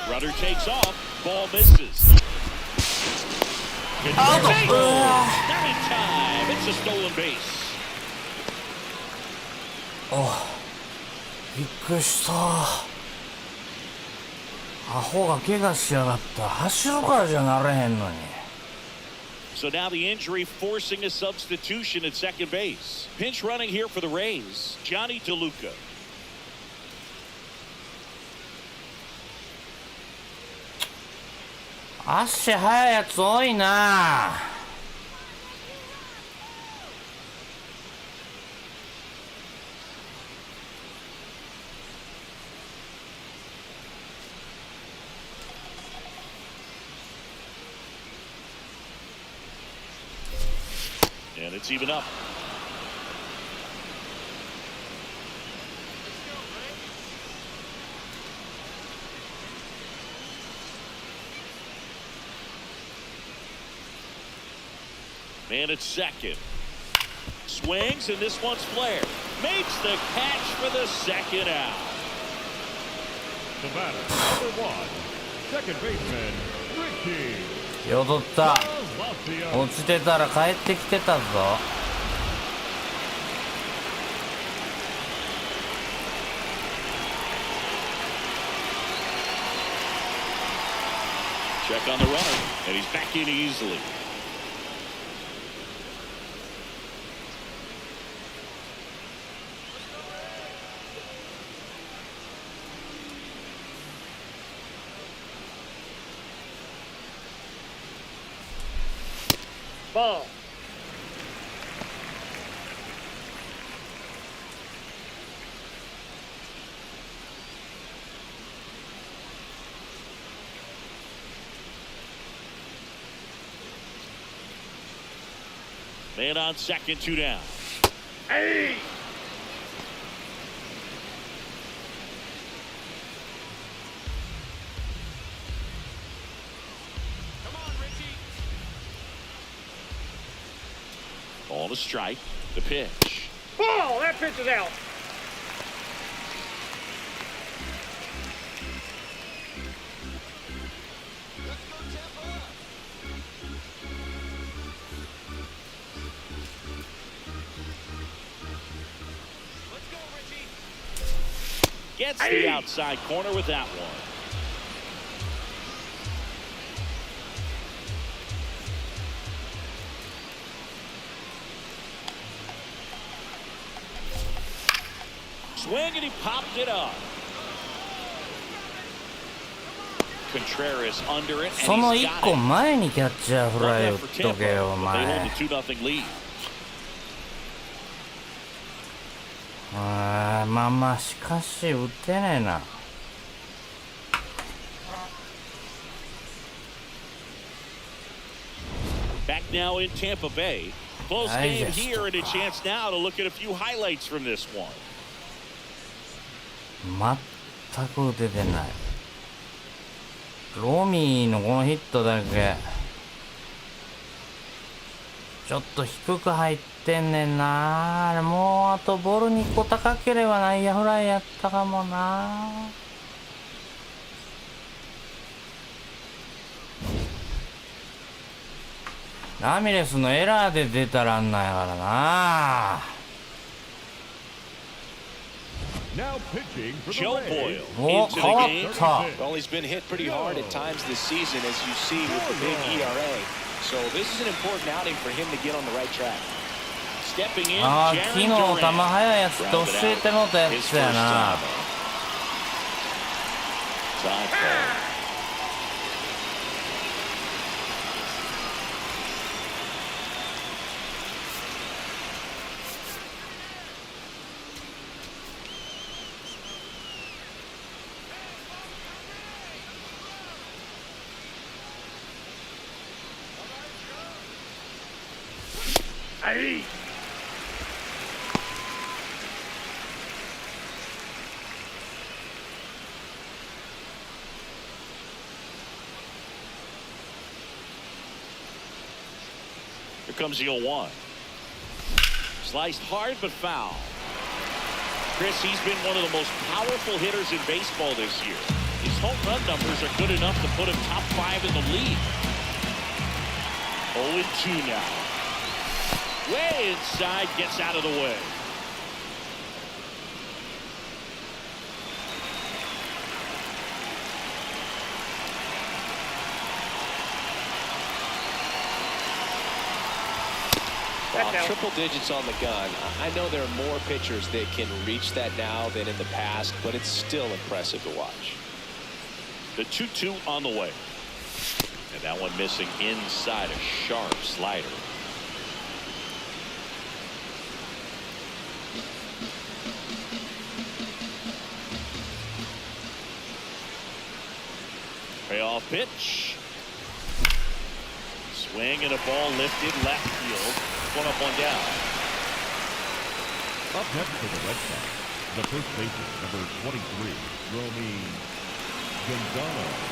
Rudder takes off. Ball misses. Not in time. It's a stolen base. びっくりした。アホが怪我しやがった。走るからじゃなれへんのに。 So now the injury forcing a substitution at second base. Pinch running here for the Rays, Johnny DeLuca. 足速いやつ多いな。And it's even up. Man at second. Swings, and this one's flared. Makes the catch for the second out. The batter, number 1, second baseman, Ricky. よどった。落ちてたら帰ってきてたぞ。Check on the runner, and he's back in easily. Ball. Man on second, 2 down. Hey! Ball to strike. The pitch. Ball! That pitch is out. Gets the outside corner with that one. Swing, and he popped it up. Contreras under it, and その he's 一 got 個 it. 前にキャッチャーフライ One 打っ left for とけよ、お Tampa, but they 前。 hold the 2-0 lead. まあまあ、しかし打てねえな。Back now in Tampa Bay. Close game here, and a chance now to look at a few highlights from this one. 全く打ててない。ロミーのこのヒットだけちょっと低く入ってんねんな。あれもうあとボール2個高ければ内野フライやったかもな。ラミレスのエラーで出たらんないからな。Now pitching for the Joe Rays. Boyle お、 into 変わ the っ game. た。 Well, he's been hit pretty hard at times this season, as you see with the big ERA. So this is an important outing for him to get on the right track. Stepping in, ああ、昨日 Jaron 球 Durant. 速いやつって教えてもうたや His つや first な。 time. Side ball. Hey! Here comes the 0-1. Sliced hard but foul. Chris, he's been one of the most powerful hitters in baseball this year. His home run numbers are good enough to put him top 5 in the league. 0-2 now. Way inside, gets out of the way. That's out. Triple digits on the gun. I know there are more pitchers that can reach that now than in the past, but it's still impressive to watch. The 2-2 on the way. And that one missing inside a sharp slider. Payoff pitch. Swing and a ball lifted left field. One up, one down. Up next for the Red Sox, the first baseman, number 23, Romy Gonzalez.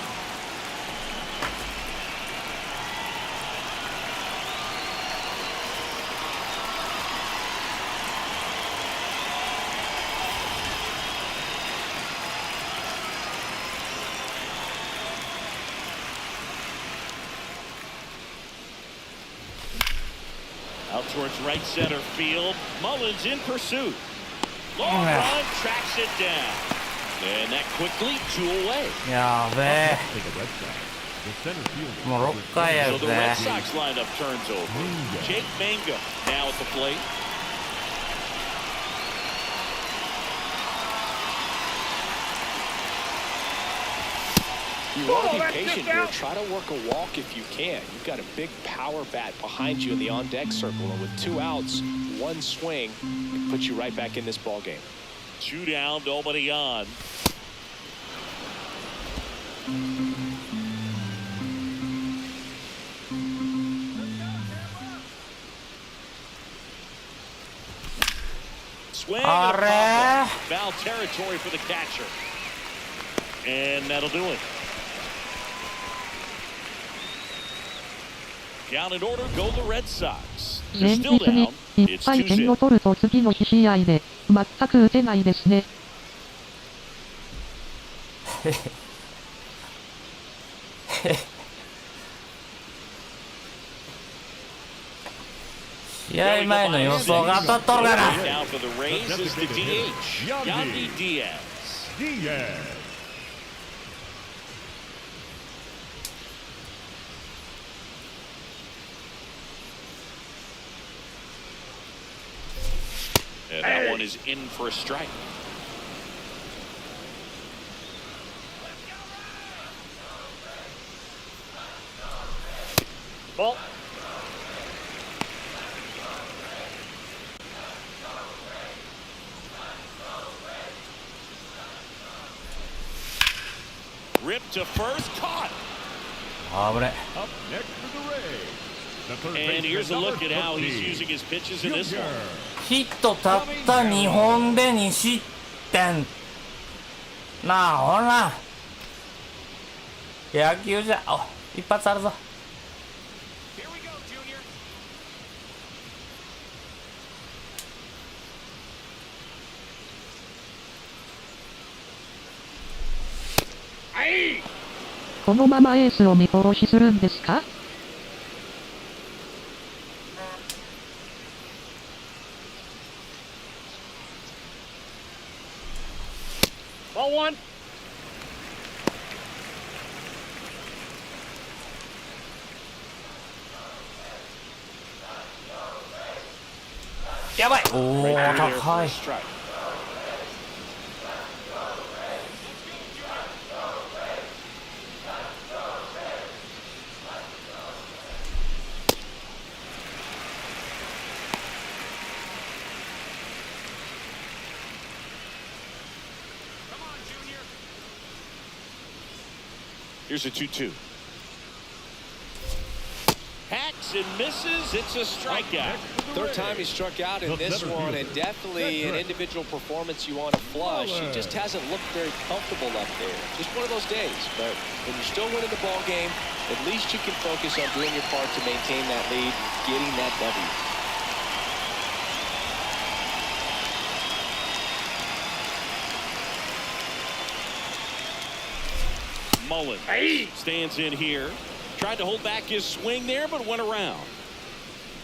Out towards right center field. Mullins in pursuit. Long run, tracks it down. And that quickly 2 away. やべえ For the Red Sox, the center fielder. もう6回や So る the ぜ Red Sox lineup turns over. Jake Mangum now at the plate. You want to be that's patient just here. out. Try to work a walk if you can. You've got a big power bat behind you in the on-deck circle, and with 2 outs, 1 swing, it puts you right back in this ball game. 2 down, nobody on. Swing and a Arre. pop-up. Foul territory for the catcher. And that'll do it. Count in order, go the Red Sox. They're 現 still 実に down. いっ It's ぱい 2点を zip. 取ると次の2試合で全く打てないですね。試合前の予想が当たっとるかな Now for the Rays is the DH, Yandy Diaz. Diaz. And that one is in for a strike. Ball. Ripped to first, caught. 危ね Up next for the Rays, the third And here's a baseman, look at number how he's 50, using his pitches in this one. Junior. ヒットたった2本で2失点なあほら野球じゃお一発あるぞ Here we go, Junior. このままエースを見殺しするんですか？ Ball 1. やばいおお Right there for 高 a い strike. Here's a 2-2. Hacks and misses. It's a strikeout. Third time he struck out in this one, and definitely an individual performance you want to flush. He just hasn't looked very comfortable up there. Just one of those days. But when you're still winning the ball game, at least you can focus on doing your part to maintain that lead, getting that W. Mullins stands in here. Tried to hold back his swing there, but went around.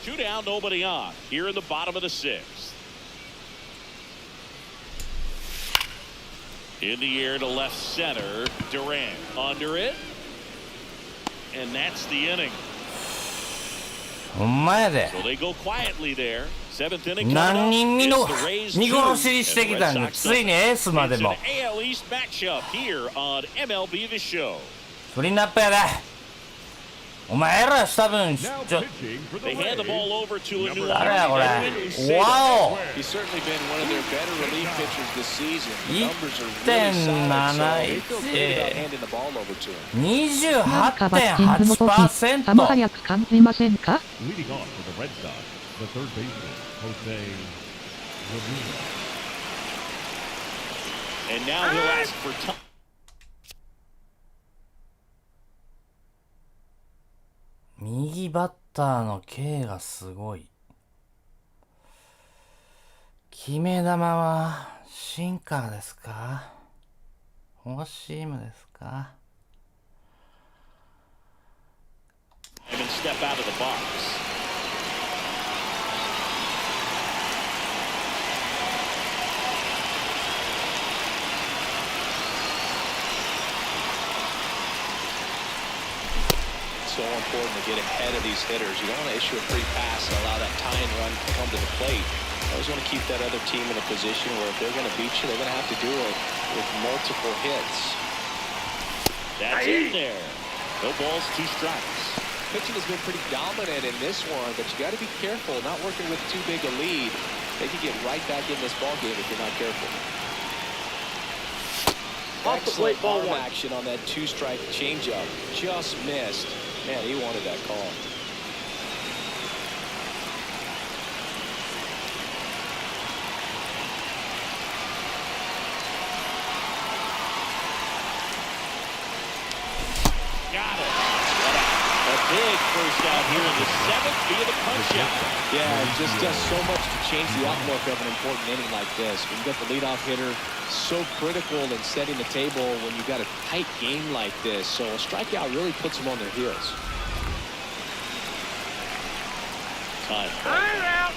2 down, nobody on. Here in the bottom of the 6th. In the air to left center. Durant under it. And that's the inning. ほんまやで。 So they go quietly there. Seventh inning 何 coming 人 up. 見 It's the Rays 見 2殺しにしてき and the た Red ん Sox で、ついにエースまで It's も an AL East matchup here on MLBTheSHOW. クリーンナップやで。お前らした分 Now ちょ pitching for the They hand the ball Rays, over to a new誰やこれ。 Edwin. わお。 He's certainly been one of their better relief pitchers this season. The 1.71 numbers are really solid, so they feel good about handing the ball over to him. なんかバッティングの時、球 28.8%。速く感じませんか？ leading off for the Red Sox, the third baseman, Jose Ramírez. And now he'll ask for time. 右バッターの K がすごい。決め球はシンカーですか？フォーシームですか？ And step out of the box. So important to get ahead of these hitters. You don't want to issue a free pass and allow that tie and run to come to the plate. You always want to keep that other team in a position where if they're going to beat you, they're going to have to do it with multiple hits. That's in there. No balls, 2 strikes. Pitching has been pretty dominant in this one, but you got to be careful, not working with too big a lead. They could get right back in this ball game if you're not careful. Off the plate, Excellent ball arm 1. action on that 2-strike changeup. Just missed. Man, he wanted that call. Got it. A big first out here in the 7th via the punch out. Yeah, it just does so much to change the outlook of an important inning like this. When you've got the leadoff hitter, so critical in setting the table when you've got a tight game like this. So a strikeout really puts them on their heels. Time. out.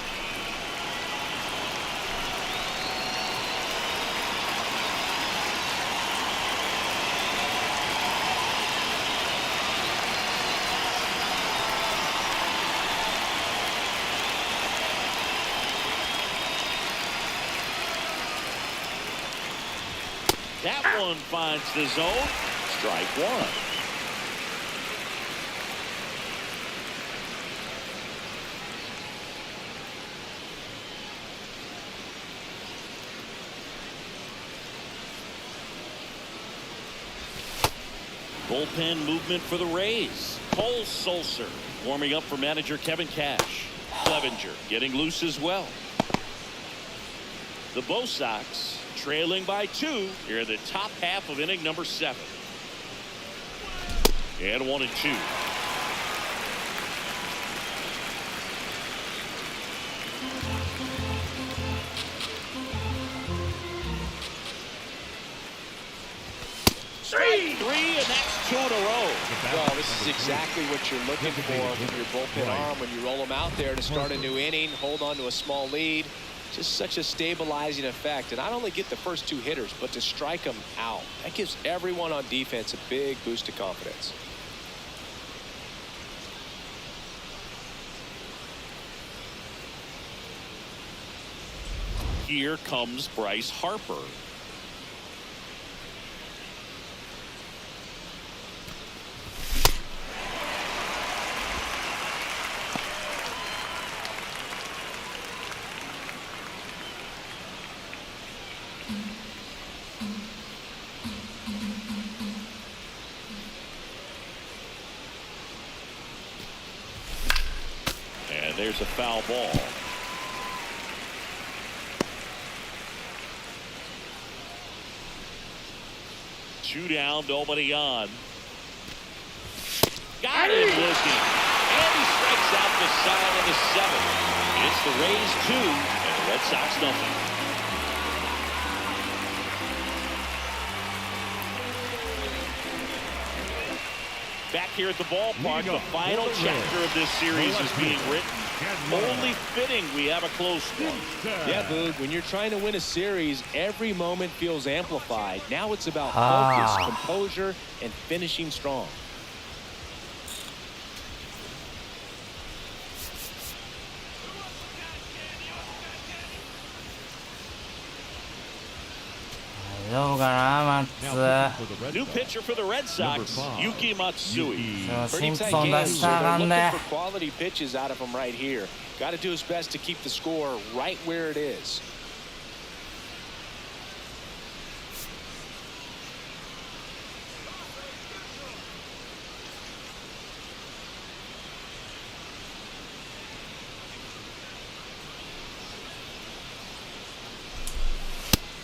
That one finds the zone. Strike 1. Bullpen movement for the Rays. Cole Sulser warming up for manager Kevin Cash. Clevenger getting loose as well. The Bo Sox trailing by 2 here in the top half of inning number 7. And 1-2. Strike 3, and that's 2 in a row. Well, this is exactly what you're looking for with your bullpen arm when you roll them out there to start a new inning, hold on to a small lead. Just such a stabilizing effect to not only get the first 2 hitters, but to strike them out. That gives everyone on defense a big boost of confidence. Here comes Bryce Harper. And there's a foul ball. Two down, nobody on. Got him looking. And he strikes out the side of the 7th. It's the Rays 2 and the Red Sox nothing. Back here at the ballpark, the final chapter of this series is being written. Only fitting we have a close one. Yeah, Boog, when you're trying to win a series, every moment feels amplified. Now it's about focus, composure, and finishing strong. 丈夫かな、 Now マッ pitching for the Red New Sox. pitcher for the Red Sox, Yuki Matsui. ツ。シ Pretty ンプ tight ソン出 game, し so たらあか they're ん looking ね。 for quality pitches out of him right here. Got to do his best to keep the score right where it is.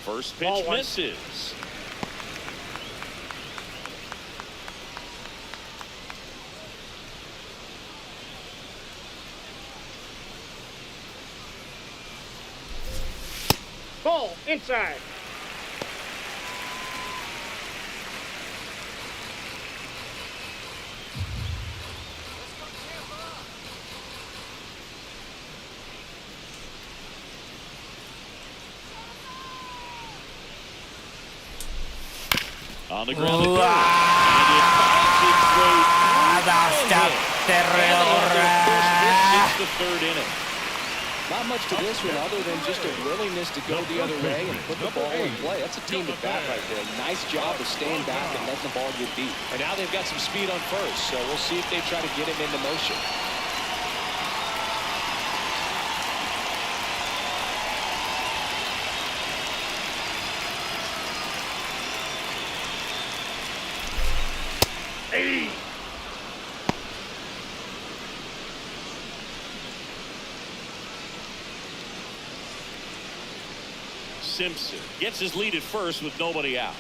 First pitch Ball one. misses. Ball inside. On the ground to う third. わ And it finds its way ー、 through 出しちゃっ the て hit. るよ、 And こ they れ。 have their first hit since the third inning. Not much to this one other than just a willingness to go the other way and put the ball in play. That's a team at bat right there. Nice job of staying back and letting the ball get deep. And now they've got some speed on first, so we'll see if they try to get him into motion. Simpson gets his lead at first with nobody out.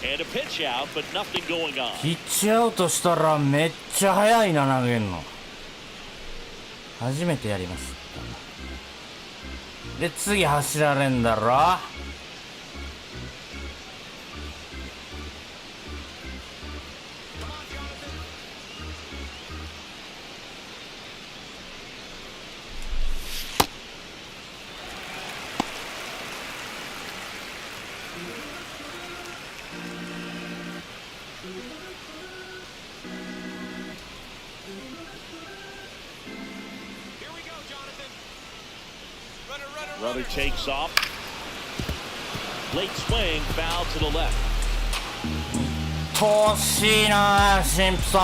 And a pitch out, but nothing going on. ピッチアウトしたらめっちゃ速いな、投げんの。初めてやります。で、次走られんだろ。Runner takes off. Late swing, foul to the left. 遠しいな、シンプソン。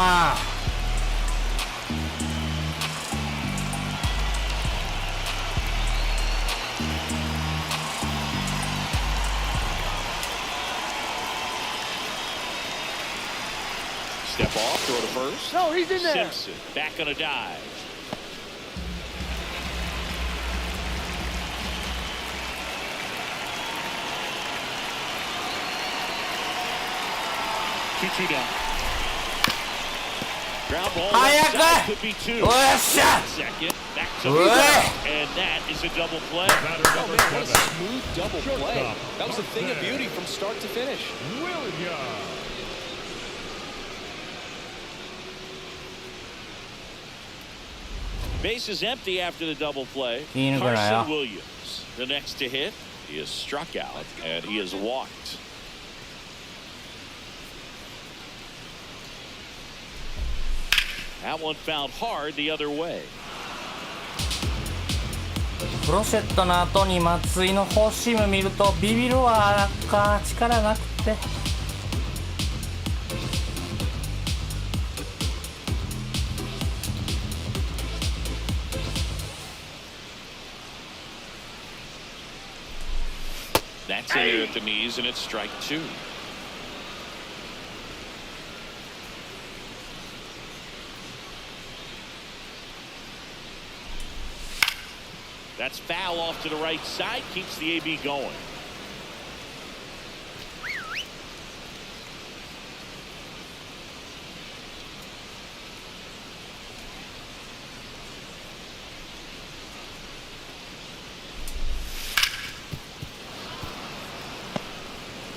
Step off, throw to first. No, he's in there. Simpson back on a dive. Two down. Ground ball. 早 left く side, could be two. おっしゃ Second, back to うえ and that is a double play. Batter Oh, number man, what a 7. smooth double play. Shortstop. That was a thing of beauty from start to finish. Williams. Base is empty after the double play. いいのかなよ。 Carson Williams, the next to hit. He is struck out and he is walked. That one fouled hard the other way. プロシェットの後に松井のフォーシーム見るとビビるわ、なんか力なくて。That's in there at the knees and it's strike two. That's foul off to the right side, keeps the AB going. .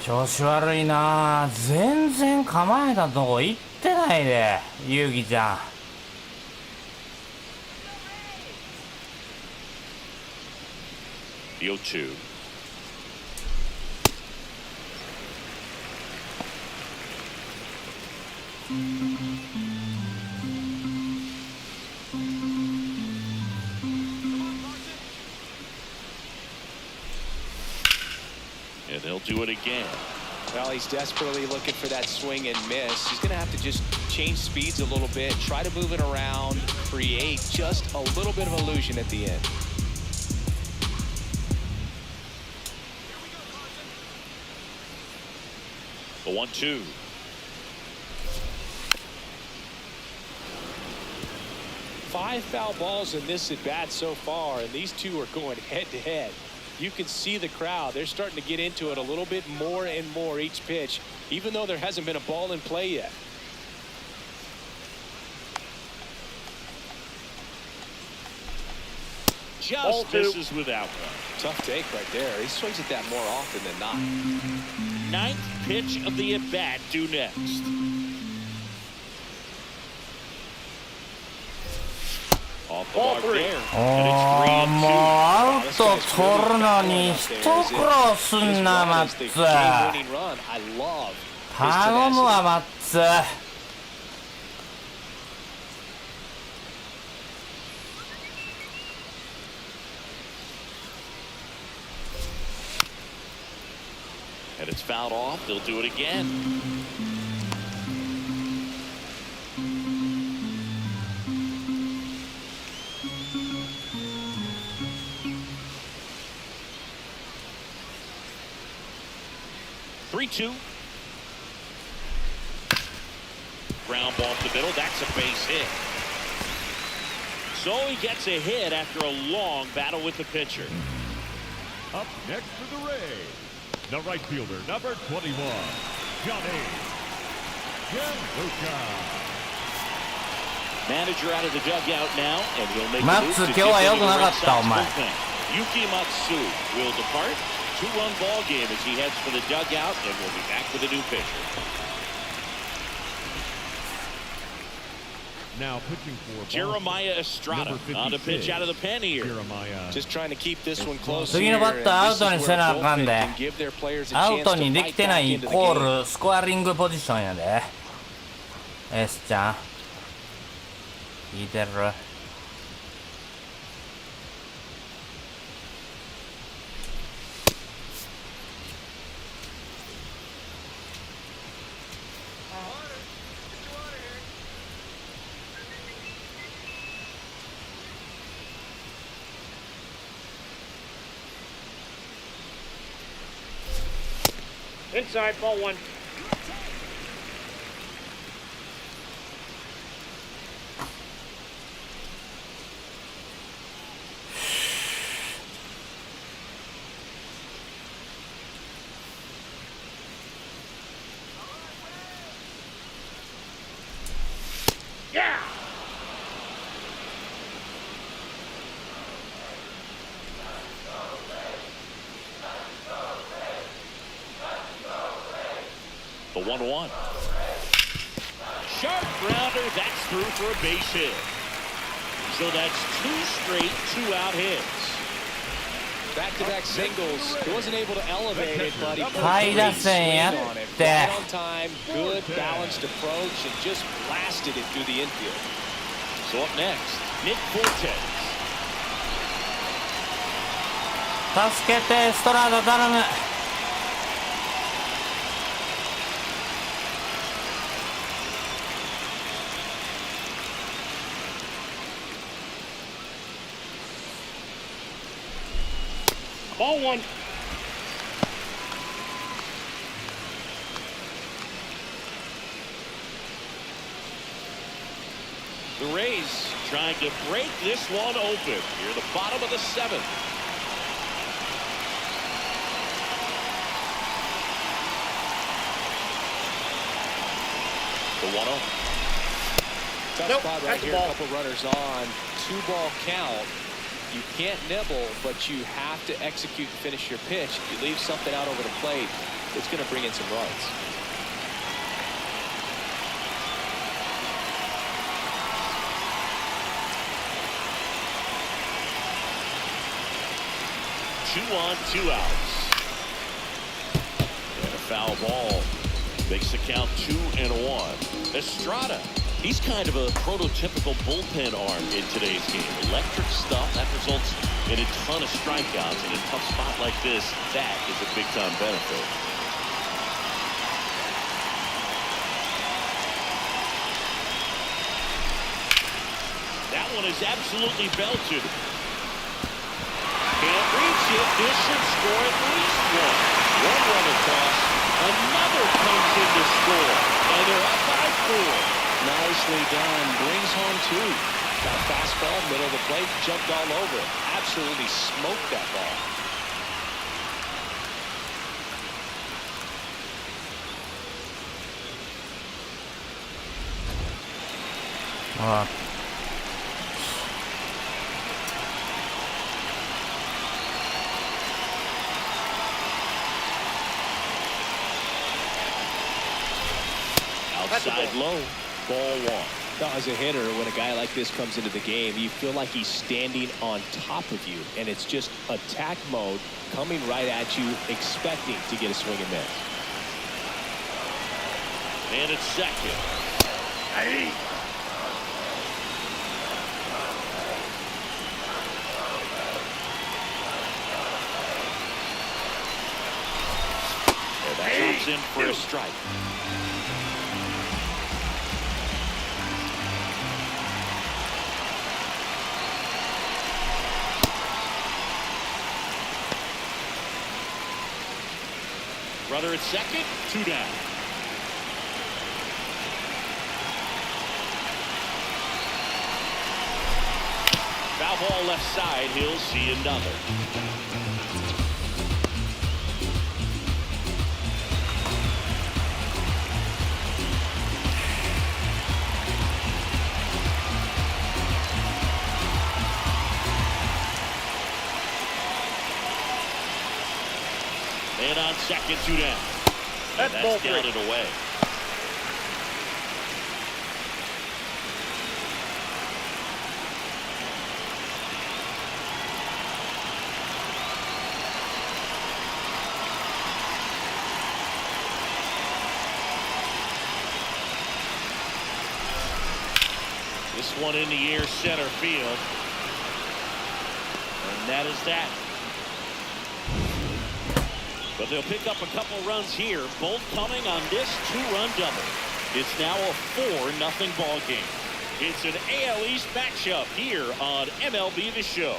調子悪いな、全然構えたとこ行ってないで、ゆうぎちゃん。The 0-2. do it again. Well, he's desperately looking for that swing and miss. He's going to have to just change speeds a little bit, try to move it around, create just a little bit of illusion at the end. The 1-2. Five foul balls in this at bat so far, and these two are going head to head. You can see the crowd. They're starting to get into it a little bit more and more each pitch, even though there hasn't been a ball in play yet. Just misses without one. Tough take right there. He swings at that more often than not. Ninth pitch of the at-bat due next. Off the mark there. And it's 3-2. もうアウト取るのに一苦労すんな、マッツ。 Game-winning run. I love his 頼むわ、マッツ。 And it's fouled off. They'll do it again. Three-two. Ground ball up the middle. That's a base hit. So he gets a hit after a long battle with the pitcher. Up next for the Rays, the right fielder, number 21, Johnny Gianluca. Manager out of the dugout now, and he'll make Matsu, the move to今日は良くgive theなか Red った、 Sox お前。 bullpen. Yuki Matsu will depart. 2-run ball game as he heads for the dugout, and we'll be back with a new pitcher. Now pitching for Jeremiah Estrada on the pitch out of the pen here. Jeremiah. Just trying to keep this one close 次 here, のバッター and ア this ウト is にせなあ where かん bullpen で can give their players a アウ chance ト to にで fight きてな back い into the イコ game. ールスコアリングポジションやで。エスちゃん聞いてる？ Inside, ball one. Yeah! The 1-1. Sharp grounder. That's through for a base hit. So that's two straight two-out hits. Back-to-back singles. He wasn't able to elevate it, but he put a 下位打 great 線や swing っ on it. て Right on time, good balanced approach, and just blasted it through the infield. So up next, Nick Fortes. 助けてストラーダ頼む。 Ball one. The Rays trying to break this one open near the bottom of the seventh. The 1-0. Tough Nope, spot that's right the here. A ball. couple runners on. 2-ball count. You can't nibble, but you have to execute and finish your pitch. If you leave something out over the plate, it's going to bring in some runs. Two on, 2 outs. And a foul ball makes the count 2-1. Estrada He's kind of a prototypical bullpen arm in today's game. Electric stuff that results in a ton of strikeouts. In a tough spot like this, that is a big-time benefit. That one is absolutely belted. Can't reach it. This should score at least one. One run across. Another comes in to score. And they're up by 4. Nicely done. Brings home 2. Got a fastball, middle of the plate, jumped all over it. Absolutely smoked that ball. Outside low. Ball 1. As a hitter, when a guy like this comes into the game, you feel like he's standing on top of you, and it's just attack mode coming right at you, expecting to get a swing and miss. And it's second. Hey! And that comes in for a strike. Brother at second, 2 down. Foul ball left side, he'll see another. And on second, 2 down. That's ball 3. Down and away. This one in the air, center field. And that is that. But they'll pick up a couple runs here, both coming on this 2-run double. It's now a 4-0 ball game. It's an AL East matchup here on MLB The Show.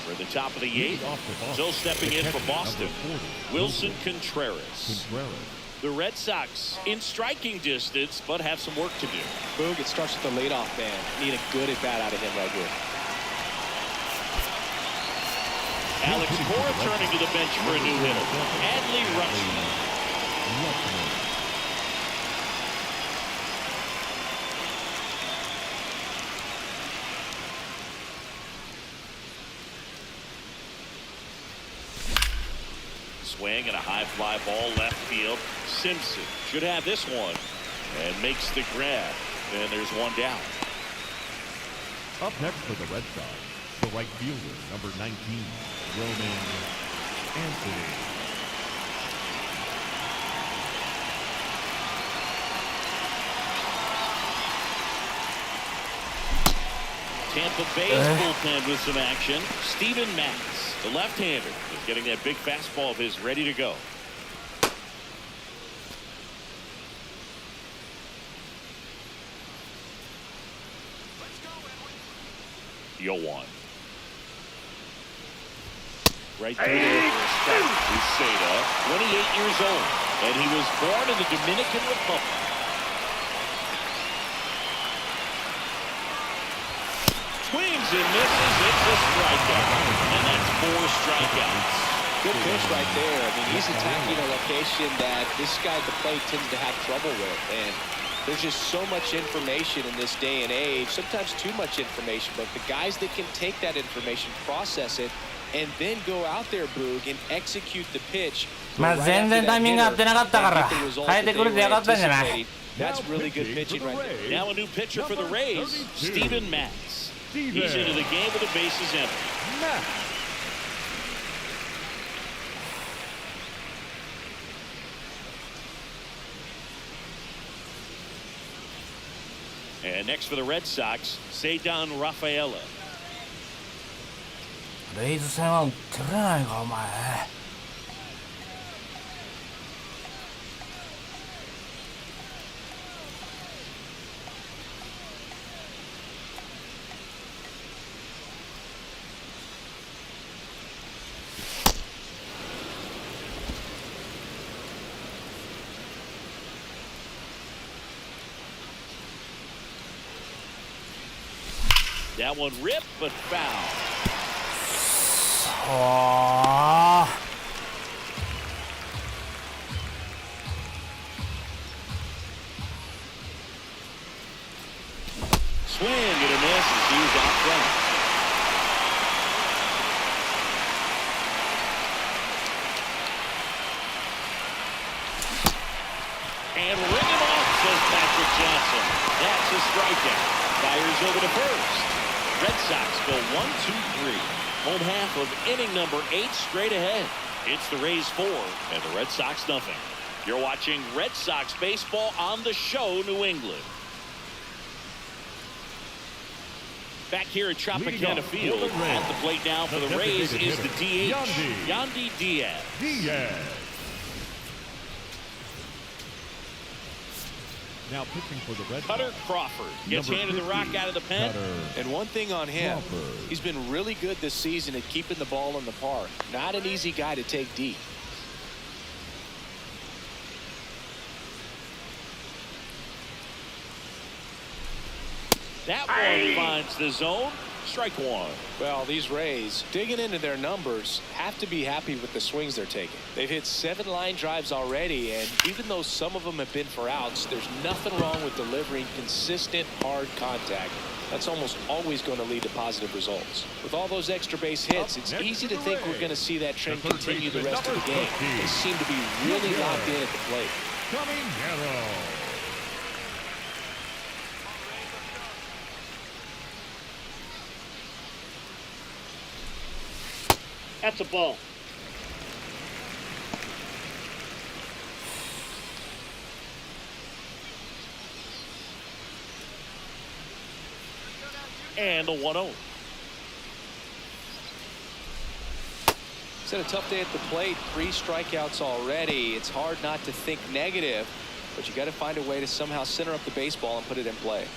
For the top of the 8th, still stepping in for Boston, Wilson Contreras. The Red Sox in striking distance, but have some work to do. Boog, it starts with the leadoff man. Need a good at-bat out of him right here. Alex Cora turning to the bench for a new hitter. Adley Rutschman. Swing and a high fly ball left field. Simpson should have this one and makes the grab. And there's one down. Up next for the Red Sox, the right fielder, number 19, Roman Anthony. Tampa Bay's bullpen with some action. Steven Matz, the left-hander, is getting that big fastball of his ready to go. Yoan. Right through there for a strike. Uceda, 28 years old, and he was born in the Dominican Republic. Swings and misses. It's a strikeout, and that's 4 strikeouts. Good pitch right there. I mean, he's attacking a location that this guy at the plate tends to have trouble with, and there's just so much information in this day and age, sometimes too much information, but the guys that can take that information, process it, and then go out there, Boog, and execute the pitch. まあ全然タイミング合ってなかったから変えてくれてよかったんじゃない。 That's really good pitching right there. Now a new pitcher for the Rays, Steven Matz. He's into the game with the bases empty. And next for the Red Sox, Cedar Rafaela. レイズ戦は打ってくれないかお前。That one ripped but foul. はあ。Swing and a miss as he was out front. And ring him off, says Patrick Johnson. That's a strikeout. Fires over to first. Red Sox go 1-2-3. Home half of inning number 8 straight ahead. It's the Rays 4 and the Red Sox nothing. You're watching Red Sox baseball on the show, New England. Back here at Tropicana Field, at the plate now for the Rays is the DH, Yandy Diaz. Now pitching for the Red Cutter Sox, Crawford gets Number handed the rock 50, out of the pen. Cutter And one thing on him, Crawford. he's been really good this season at keeping the ball in the park. Not an easy guy to take deep. That one finds the zone. Strike one. Well, these Rays, digging into their numbers, have to be happy with the swings they're taking. They've hit 7 line drives already, and even though some of them have been for outs, there's nothing wrong with delivering consistent, hard contact. That's almost always going to lead to positive results. With all those extra base hits, it's easy to think we're going to see that trend continue the rest of the game. They seem to be really locked in at the plate. Caminero. That's a ball. And a 1-0. It's been a tough day at the plate. 3 strikeouts already. It's hard not to think negative, but you got to find a way to somehow center up the baseball and put it in play.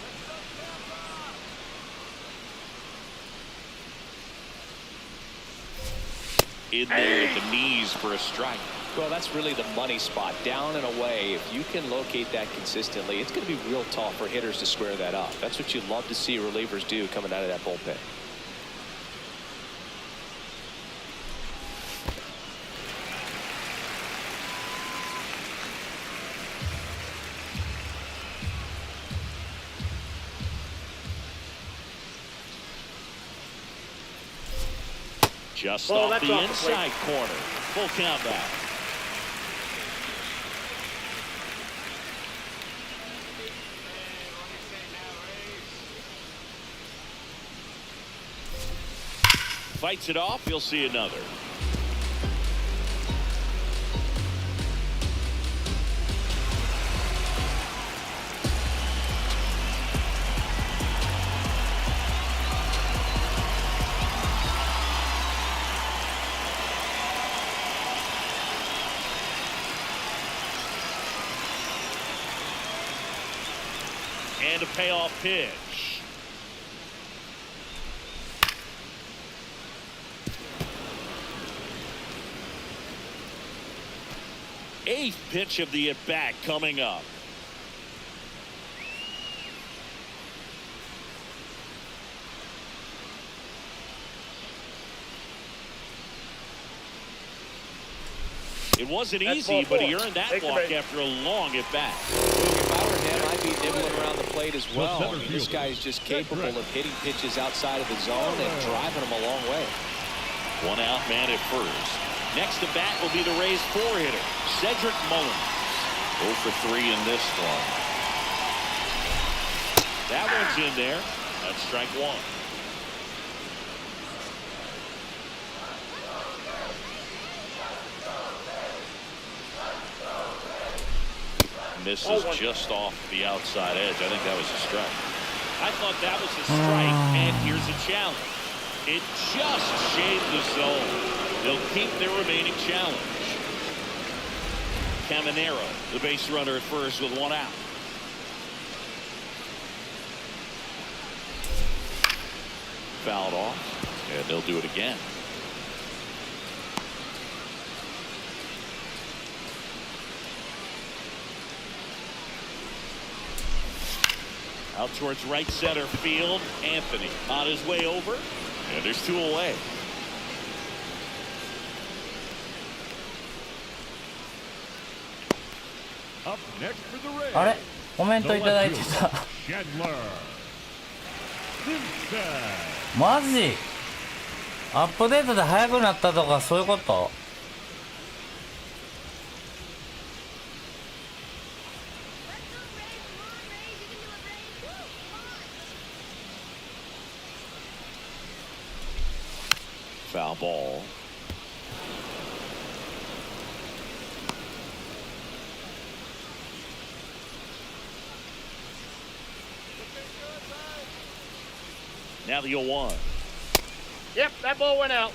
In there at the knees for a strike. Well, that's really the money spot, down and away. If you can locate that consistently, it's going to be real tough for hitters to square that up. That's what you love to see relievers do coming out of that bullpen. Just Ball, off that's the off the inside corner. Full count back. Fights it off. You'll see another. And a payoff pitch. Eighth pitch of the at-bat coming up. It wasn't easy, but he earned that walk after a long at-bat. If I were him, I'd be nibbling around the plate as well. I mean, this guy is just capable of hitting pitches outside of the zone and driving them a long way. 1 out, man at first. Next to bat will be the Rays 4-hitter, Cedric Mullins. 0 for 3 in this one. That one's in there. That's strike one. misses just off the outside edge. I think that was a strike. I thought that was a strike, and here's a challenge. It just shaved the zone. They'll keep their remaining challenge. Caminero, the base runner at first with one out. Fouled off, and they'll do it again. Out towards right center field. Anthony on his way over. And there's two away. Up next for the Rays. あれコメントいただいてた Chandler. Simpson. マジアップデートで速くなったとかそういうこと？Foul ball. Now the 0-1. Yep, that ball went out.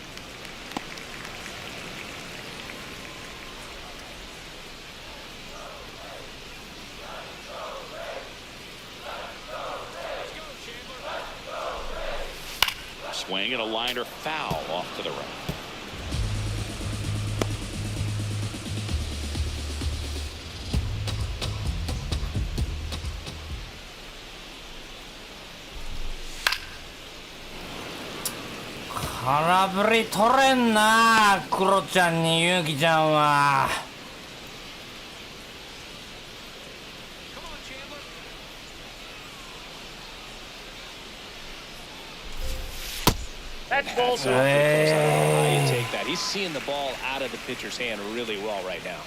Swing and a liner foul off to the right.空振り取れんなクロちゃんにユウキちゃんは。That's ball two. How you take that? He's seeing the ball out of the pitcher's hand really well right now.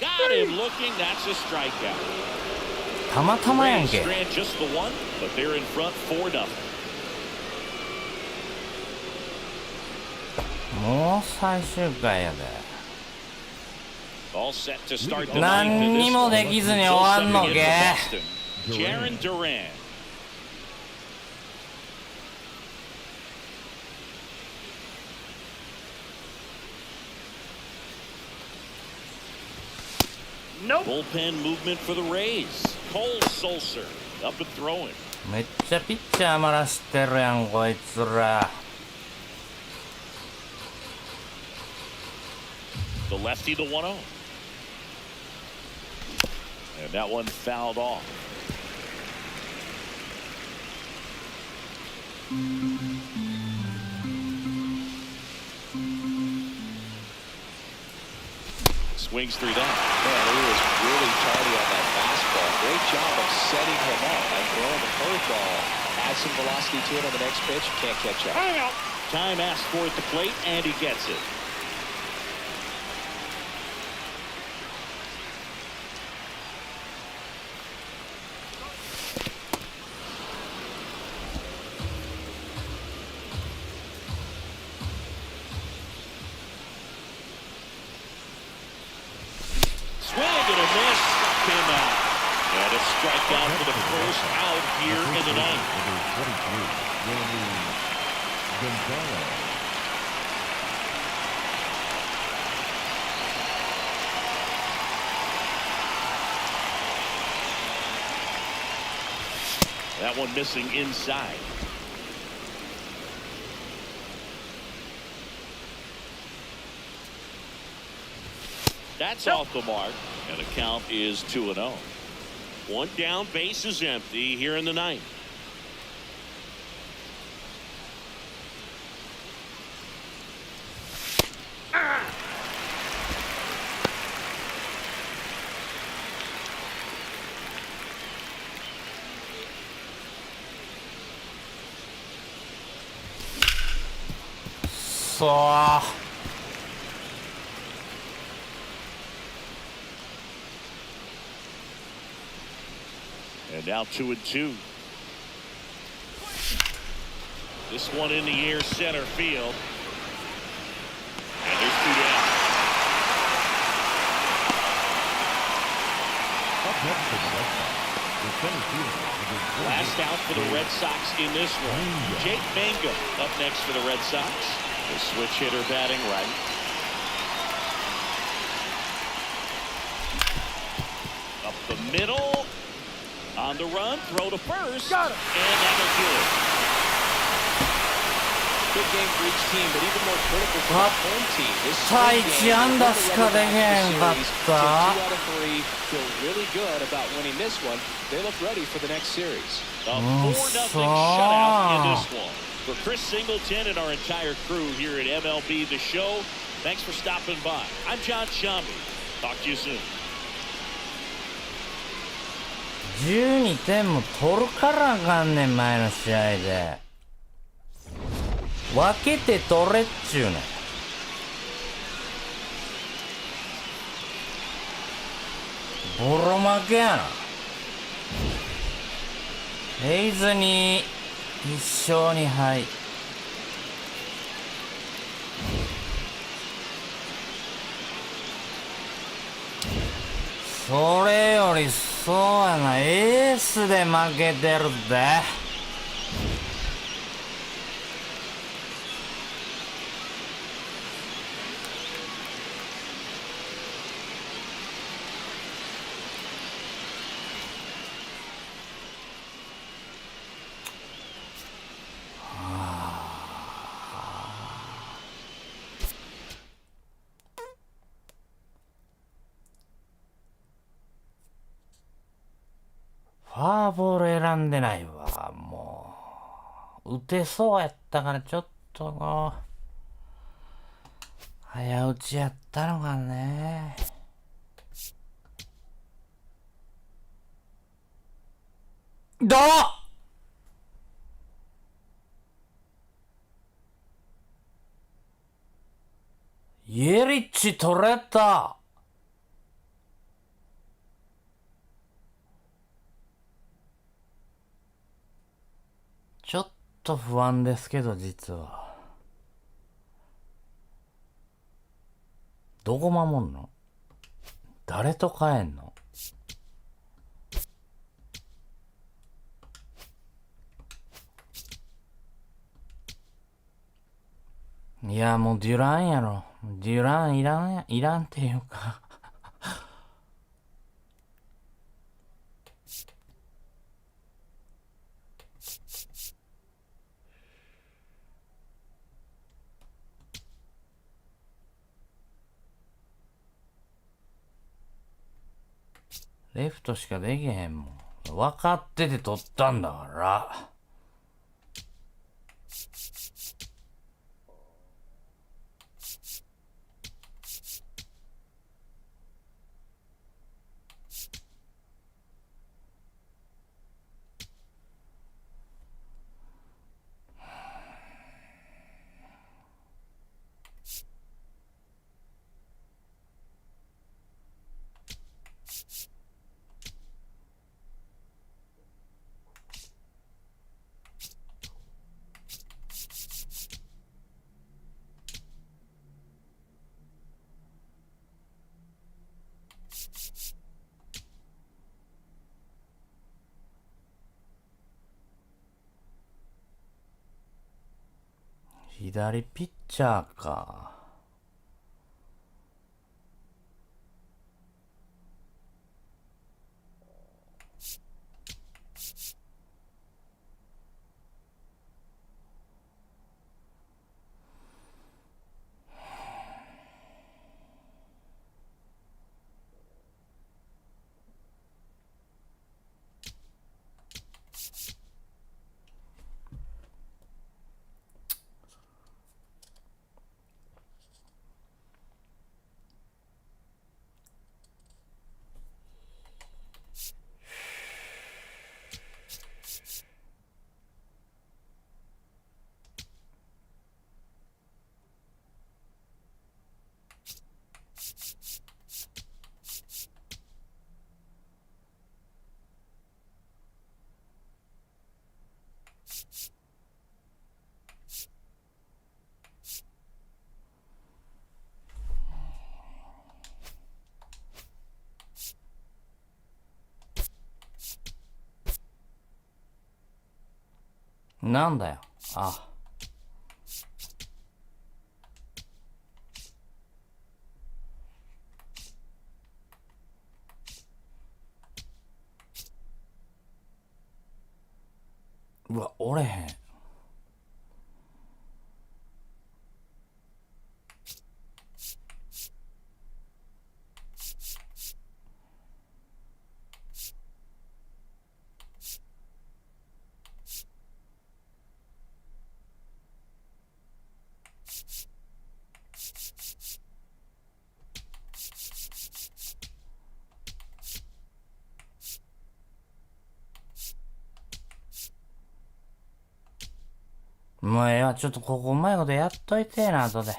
Got him looking. That's a strikeout. たまたまやん Rays け。 strand just the one, but they're in front 4-0. もう最終回やで。 All set to start the 何 ninth in に this も one. できずに終わんの Second け in for Boston. Jaron Duran. Nope. Bullpen movement for the Rays. Cole Sulser up and throwing. めっちゃピッチャー余らしてるやんこいつら。 The lefty, the 1-0. And that one fouled off. Swings through that. Man, he was really tardy on that fastball. Great job of setting him up and throwing the curveball. Add some velocity to it on the next pitch. Can't catch up. Hang out. Time asked for at the plate, and he gets it. Swing and a miss. Struck him out. And a strikeout for the first out here in the ninth. Number 22, Romy Gonzalez. That one missing inside. That's off the mark, and the count is 2-0. One down, base is empty here in the ninth. And now 2-2. This one in the air center field. And there's 2 down. Up next for the Red Sox, the center fielder. Last out for the Red Sox in this one. Jake Mangum up next for the Red Sox. The switch hitter batting right. Up the middle. On the run, throw to first. Got it. And that'll do it. Good game for each team, but even more critical for the home team. This さあ spring 1 game, 安打しかできへんかっ so 2 た。 out of 3 feel really good about winning this one. They look ready for the next series. A 4-0 shutout in this one. For Chris Singleton and our entire crew here at MLB The Show, thanks for stopping by. I'm John Shambi. Talk to you soon. 12点も取るからあかんねん、前の試合で。分けて取れっちゅうねん。ボロ負けやな。レイズに1勝2敗。それよりそうやな、エースで負けてるで。フォアボール選んでないわ。もう打てそうやったからちょっとこう早打ちやったのかね。どうイエリッチ取れた。ちょっと不安ですけど、実は。どこ守んの？誰と帰んの？いや、もうデュランやろ。デュランいらんっていうかレフトしかできへんもん。分かってて取ったんだから。左ピッチャーか。なんだよ。あ、うわ、折れへん。もうええわ、ちょっとここうまいことやっといてえな、後で。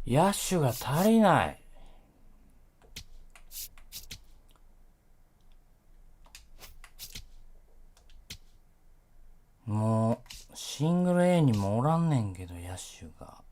野手が足りない。もうシングル A にもおらんねんけど、野手が。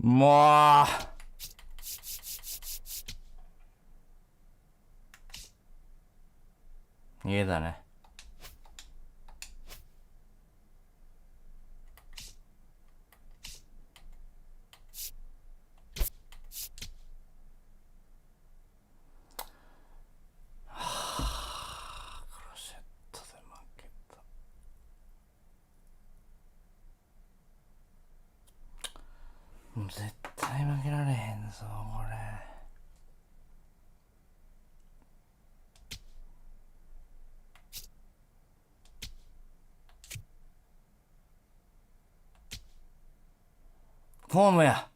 もう家だね。クロシェットで負けた。もう絶対負けられへんぞこれ。フォームや。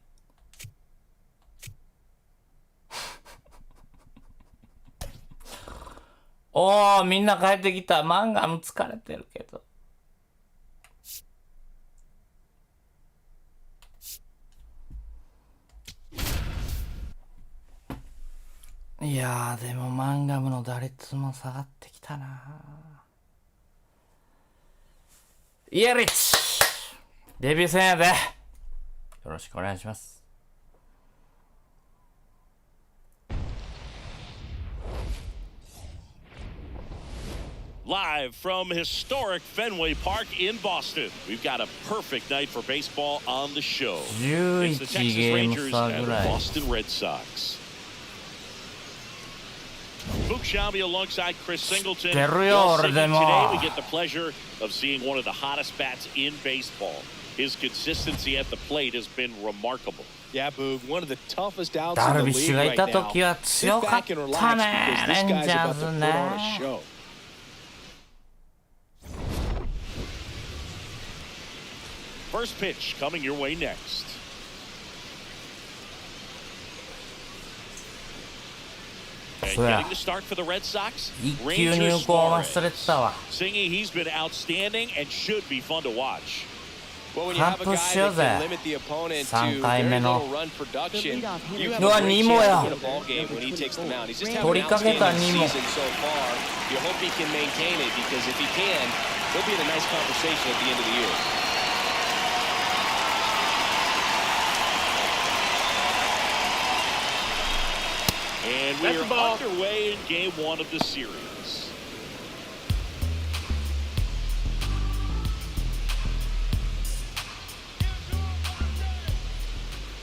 おー、みんな帰ってきた。マンガム疲れてるけど。いやー、でもマンガムの打率も下がってきたな。イエリッチデビュー戦やで。よろしくお願いします。Live from historic Fenway Park in Boston, we've got a perfect night for baseball on the show. It's the Texas Rangers and the Boston Red Sox. Luke Shelby alongside Chris Singleton. Today we get the pleasure of seeing one of the hottest bats in baseball. His consistency at the plate has been remarkable. Yeah, Boog, one of the toughest outs in the league right now. Sit back and relax because this guy's about to put on a show. First pitch coming your way next. And getting the start for the Red Sox, Rangers Suarez. Singing, he's been outstanding and should be fun to watch. Well, when you have a guy that can limit the opponent to very little run production, you have a great chance to win a ball game when he takes the mound. He's just having an outstanding season so far. You hope he can maintain it because if he can, he'll be in a nice conversation at the end of the year. And we are underway in game one of the series.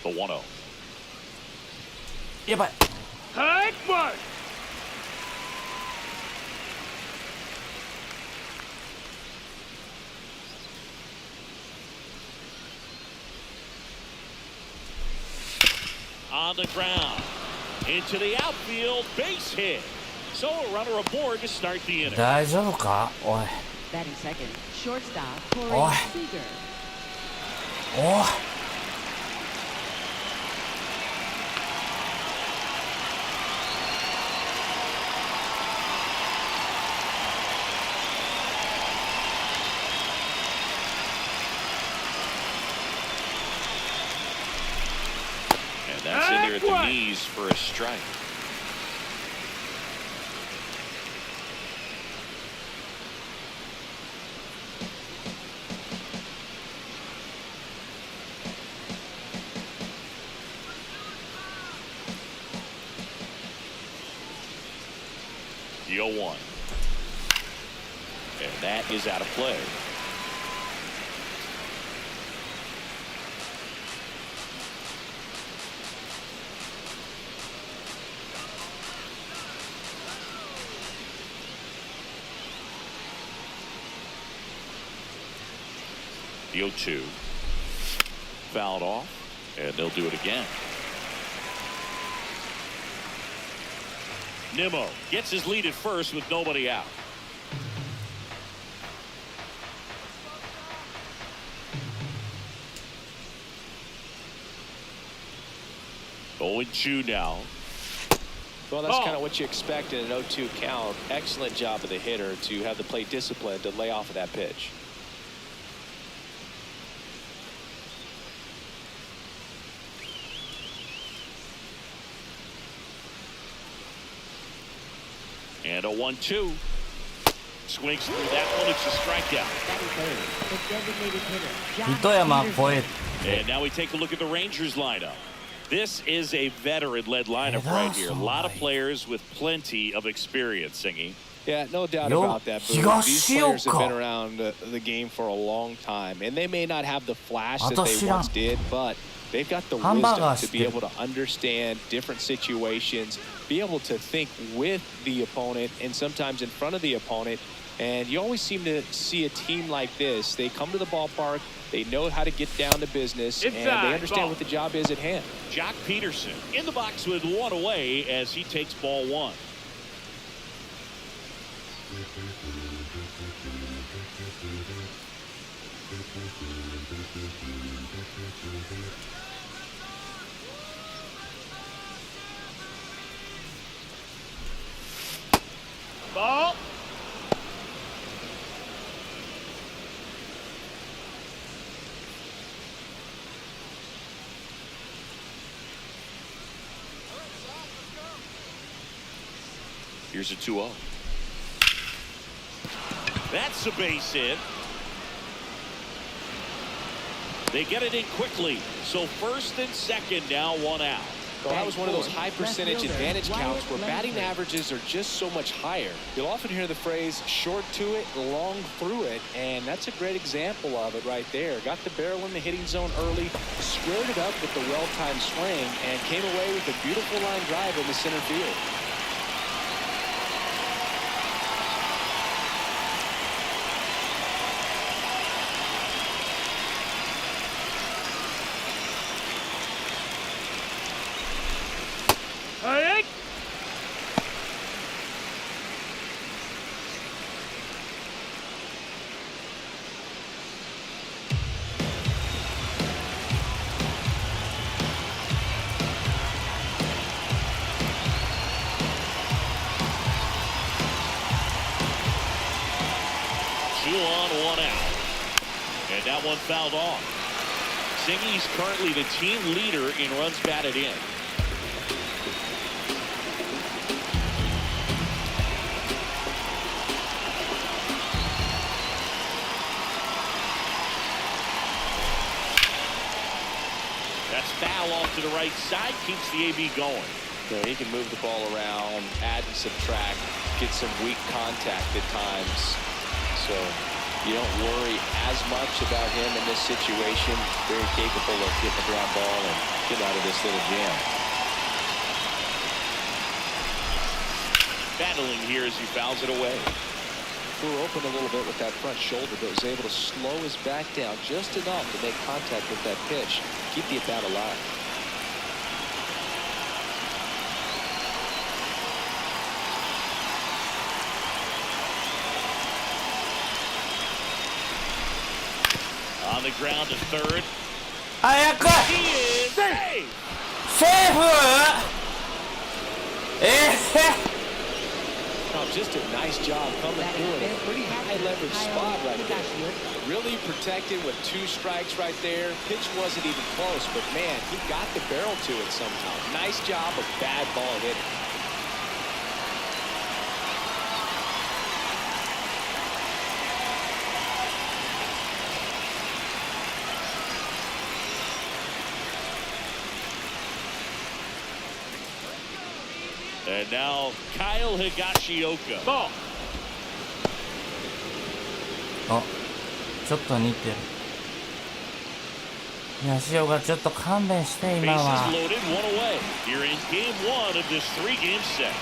The 1-0. やばい。 Hard work. On the ground. Into the outfield. Base hit. So a runner aboard to start the inning. 大丈夫か？おい。 Batting second, shortstop Oi. Corey Seager. おい。And that's in there at the knees for a strike. The 0-1. And that is out of play. The 0-2. Fouled off, and they'll do it again. Nimmo gets his lead at first with nobody out. Oh, and 2 now. Well, that's kind of what you expect in an 0-2 count. Excellent job of the hitter to have the plate discipline to lay off of that pitch. And a 1-2. Swings through that one. It's a strikeout. Batting third, the designated hitter, Josh 糸山 Peterson. 超え。 And now we take a look at the Rangers lineup. This is a veteran-led lineup right here. A lot of players with plenty of experience, Singy. Yeah, no doubt Yo, about that. Boone. These players have been around the game for a long time, and they may not have the flash that they once did, but they've got the wisdom to be able to understand different situations, be able to think with the opponent and sometimes in front of the opponent. And you always seem to see a team like this. They come to the ballpark, they know how to get down to business, and they understand what the job is at hand. Jock Peterson in the box with 1 away as he takes ball 1. Ball. Here's a 2-0. That's a base hit. They get it in quickly. So first and second now, 1 out. Well, that was one of those high percentage advantage counts where batting averages are just so much higher. You'll often hear the phrase short to it, long through it, and that's a great example of it right there. Got the barrel in the hitting zone early, squared it up with the well-timed swing, and came away with a beautiful line drive in the center field. Hey. Two on, 1 out. And that one fouled off. Singy's currently the team leader in runs batted in. That's foul off to the right side, keeps the AB going. You know, he can move the ball around, add and subtract, get some weak contact at times. So You don't worry as much about him in this situation. Very capable of getting the ground ball and getting out of this little jam. Battling here as he fouls it away. Threw open a little bit with that front shoulder, but was able to slow his back down just enough to make contact with that pitch. Keep the at-bat alive. On the ground to third. 早く He is safe. セーフOh, just a nice job coming through in a pretty high leverage spot right there. Really protected with 2 strikes right there. Pitch wasn't even close, but man, he got the barrel to it somehow. Nice job of bad ball hitting. And now Kyle Higashioka. Ball. あ、ちょっと似てる。東尾がちょっと勘弁して今 Bases は。 loaded, 1 away. Here in game 1 of this 3-game set.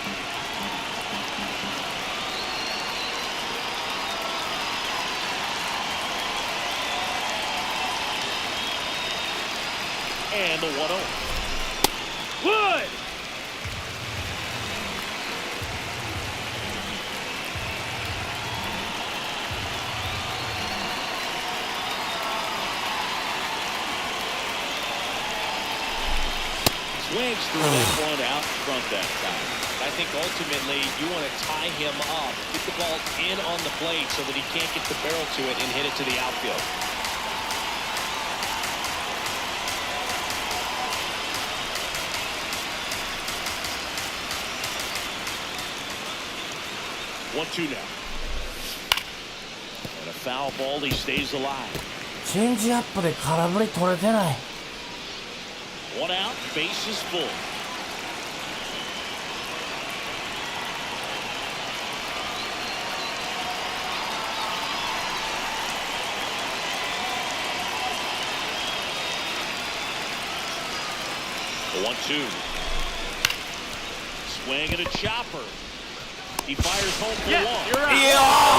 And the 1-0. Wood. Swings through that one out front that time. I think ultimately you want to tie him up, get the ball in on the plate so that he can't get the barrel to it and hit it to the outfield. One-two now. And a foul ball, he stays alive. チェンジアップで空振り取れてない。 1 out, bases full. The 1-2. Swing and a chopper. He fires home for 1.よっ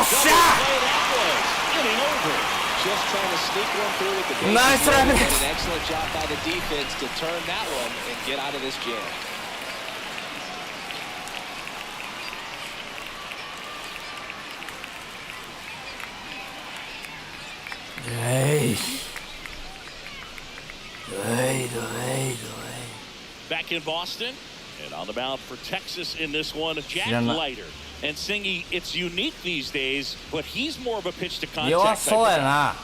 しゃ Play that was. Inning over. Just trying to sneak one through with the bases Nice loaded, run. and an excellent job by the defense to turn that one and get out of this jam. Back in Boston, and on the mound for Texas in this one, Jack Leiter. And Singy, it's unique these days, but he's more of a pitch to contact. 弱そうやな。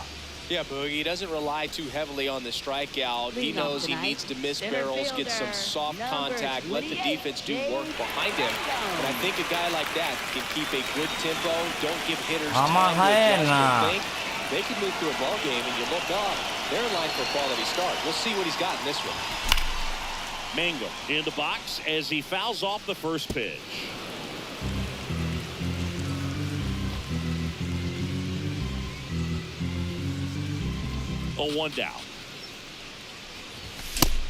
Yeah, Boogie doesn't rely too heavily on the strikeout. He knows he needs to miss barrels, get some soft contact, let the defense do work behind him. But I think a guy like that can keep a good tempo, don't give hitters time to adjust and think. They can move through a ball game, and you look up, they're in line for a quality start. We'll see what he's got in this one. Mango in the box as he fouls off the first pitch. A 1 down.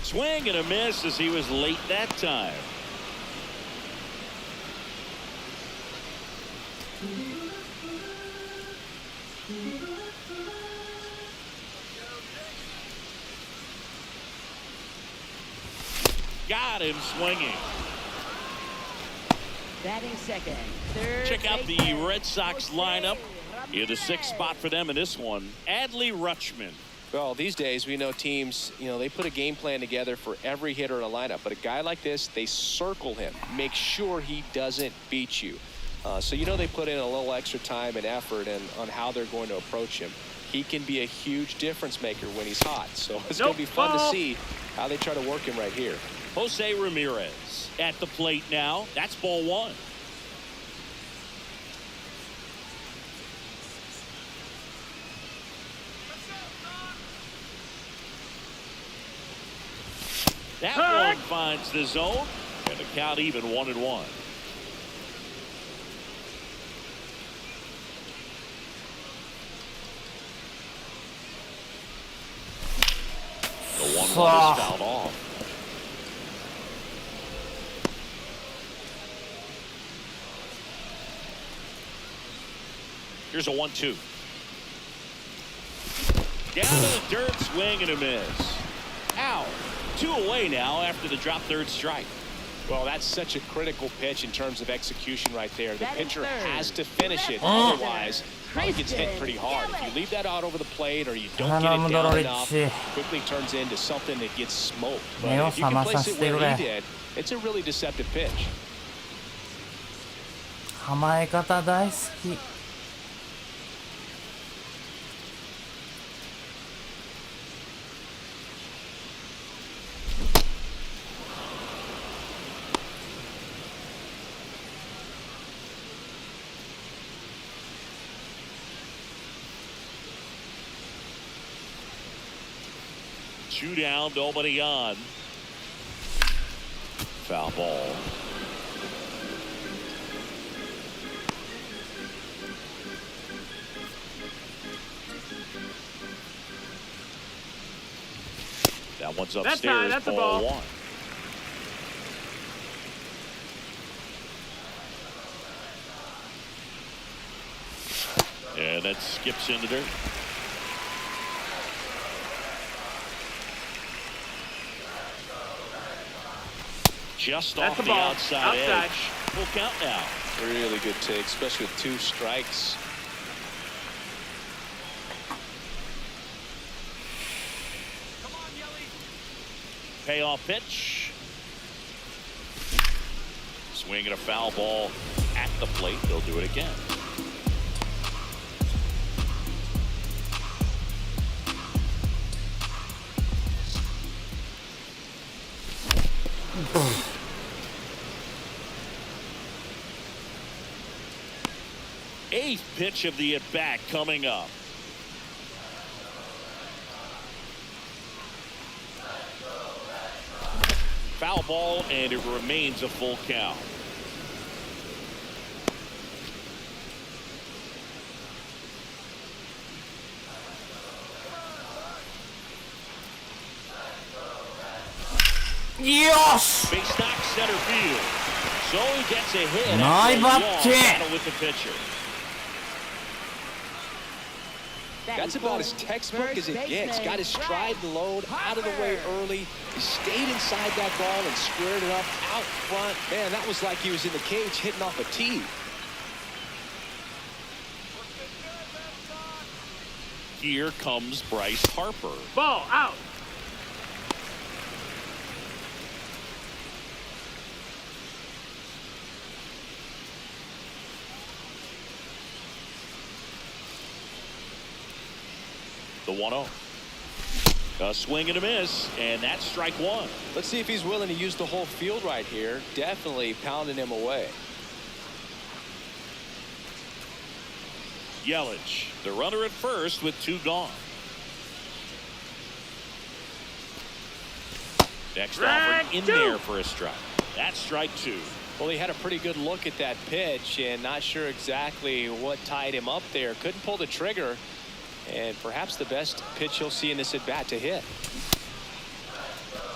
Swing and a miss as he was late that time. Got him swinging. Batting second. Third Check out the baseman. Red Sox lineup. In the 6th spot for them in this one, Adley Rutschman. Well, these days we know teams, they put a game plan together for every hitter in a lineup. But a guy like this, they circle him, make sure he doesn't beat you. So they put in a little extra time and effort on how they're going to approach him. He can be a huge difference maker when he's hot. So it's going to be fun to see how they try to work him right here. Jose Ramirez at the plate now. That's ball 1. That one finds the zone, and the count even 1-1. 1 is fouled off. Here's a 1-2. Down to the dirt, swing and a miss. Out. 2 away now after the drop third strike. Well, that's such a critical pitch in terms of execution right there. The pitcher has to finish it. Otherwise, probably gets hit pretty hard. If you leave that out over the plate or you don't get it down enough, quickly turns into something that gets smoked. But if you can place it where he did, it's a really deceptive pitch. 構え方大好き。2 down, nobody on. Foul ball. That one's upstairs. That's a ball. 1. And that skips into dirt. Just off the outside edge. Full count now. Really good take, especially with 2 strikes. Payoff pitch. Swing and a foul ball at the plate. They'll do it again. Eighth pitch of the at-bat coming up. Foul ball, and it remains a full count. Yes! Base knock center field. So he gets a hit. Nice battle with the pitcher. That's about as textbook as it gets. Got his stride and load out of the way early. He stayed inside that ball and squared it up out front. Man, that was like he was in the cage hitting off a tee. Here comes Bryce Harper. Ball out. The 1-0. A swing and a miss, and that's strike 1. Let's see if he's willing to use the whole field right here. Definitely pounding him away. Yelich, the runner at first with 2 gone. Next offering in there for a strike. That's strike 2. Well, he had a pretty good look at that pitch and not sure exactly what tied him up there. Couldn't pull the trigger. And perhaps the best pitch you'll see in this at-bat to hit.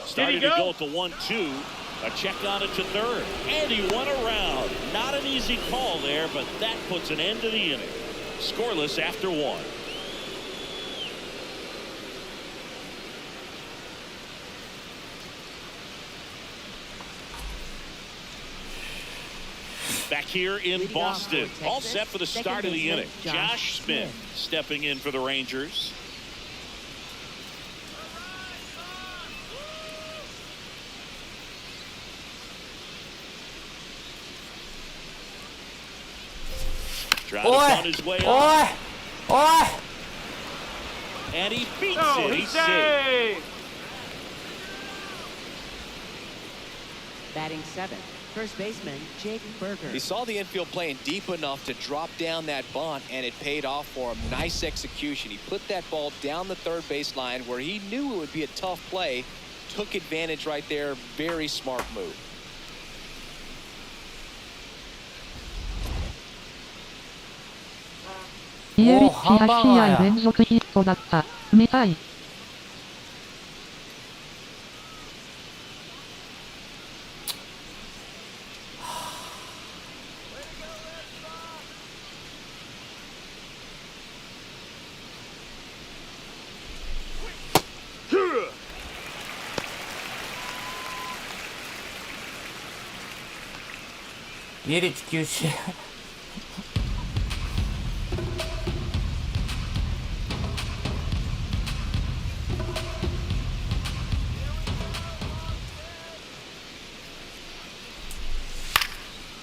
Starting to go at the 1-2. A check on it to third. And he went around. Not an easy call there, but that puts an end to the inning. Scoreless after 1. Back here in Boston, all set for the start of the inning. Josh Smith stepping in for the Rangers. Trying to find his way up. And he beats it. He's safe. Batting 7th. First baseman, Jake Berger. He saw the infield playing deep enough to drop down that bunt, and it paid off for him. Nice execution. He put that ball down the third baseline where he knew it would be a tough play. Took advantage right there. Very smart move.8試合連続ヒットだった。めたい。家率9試合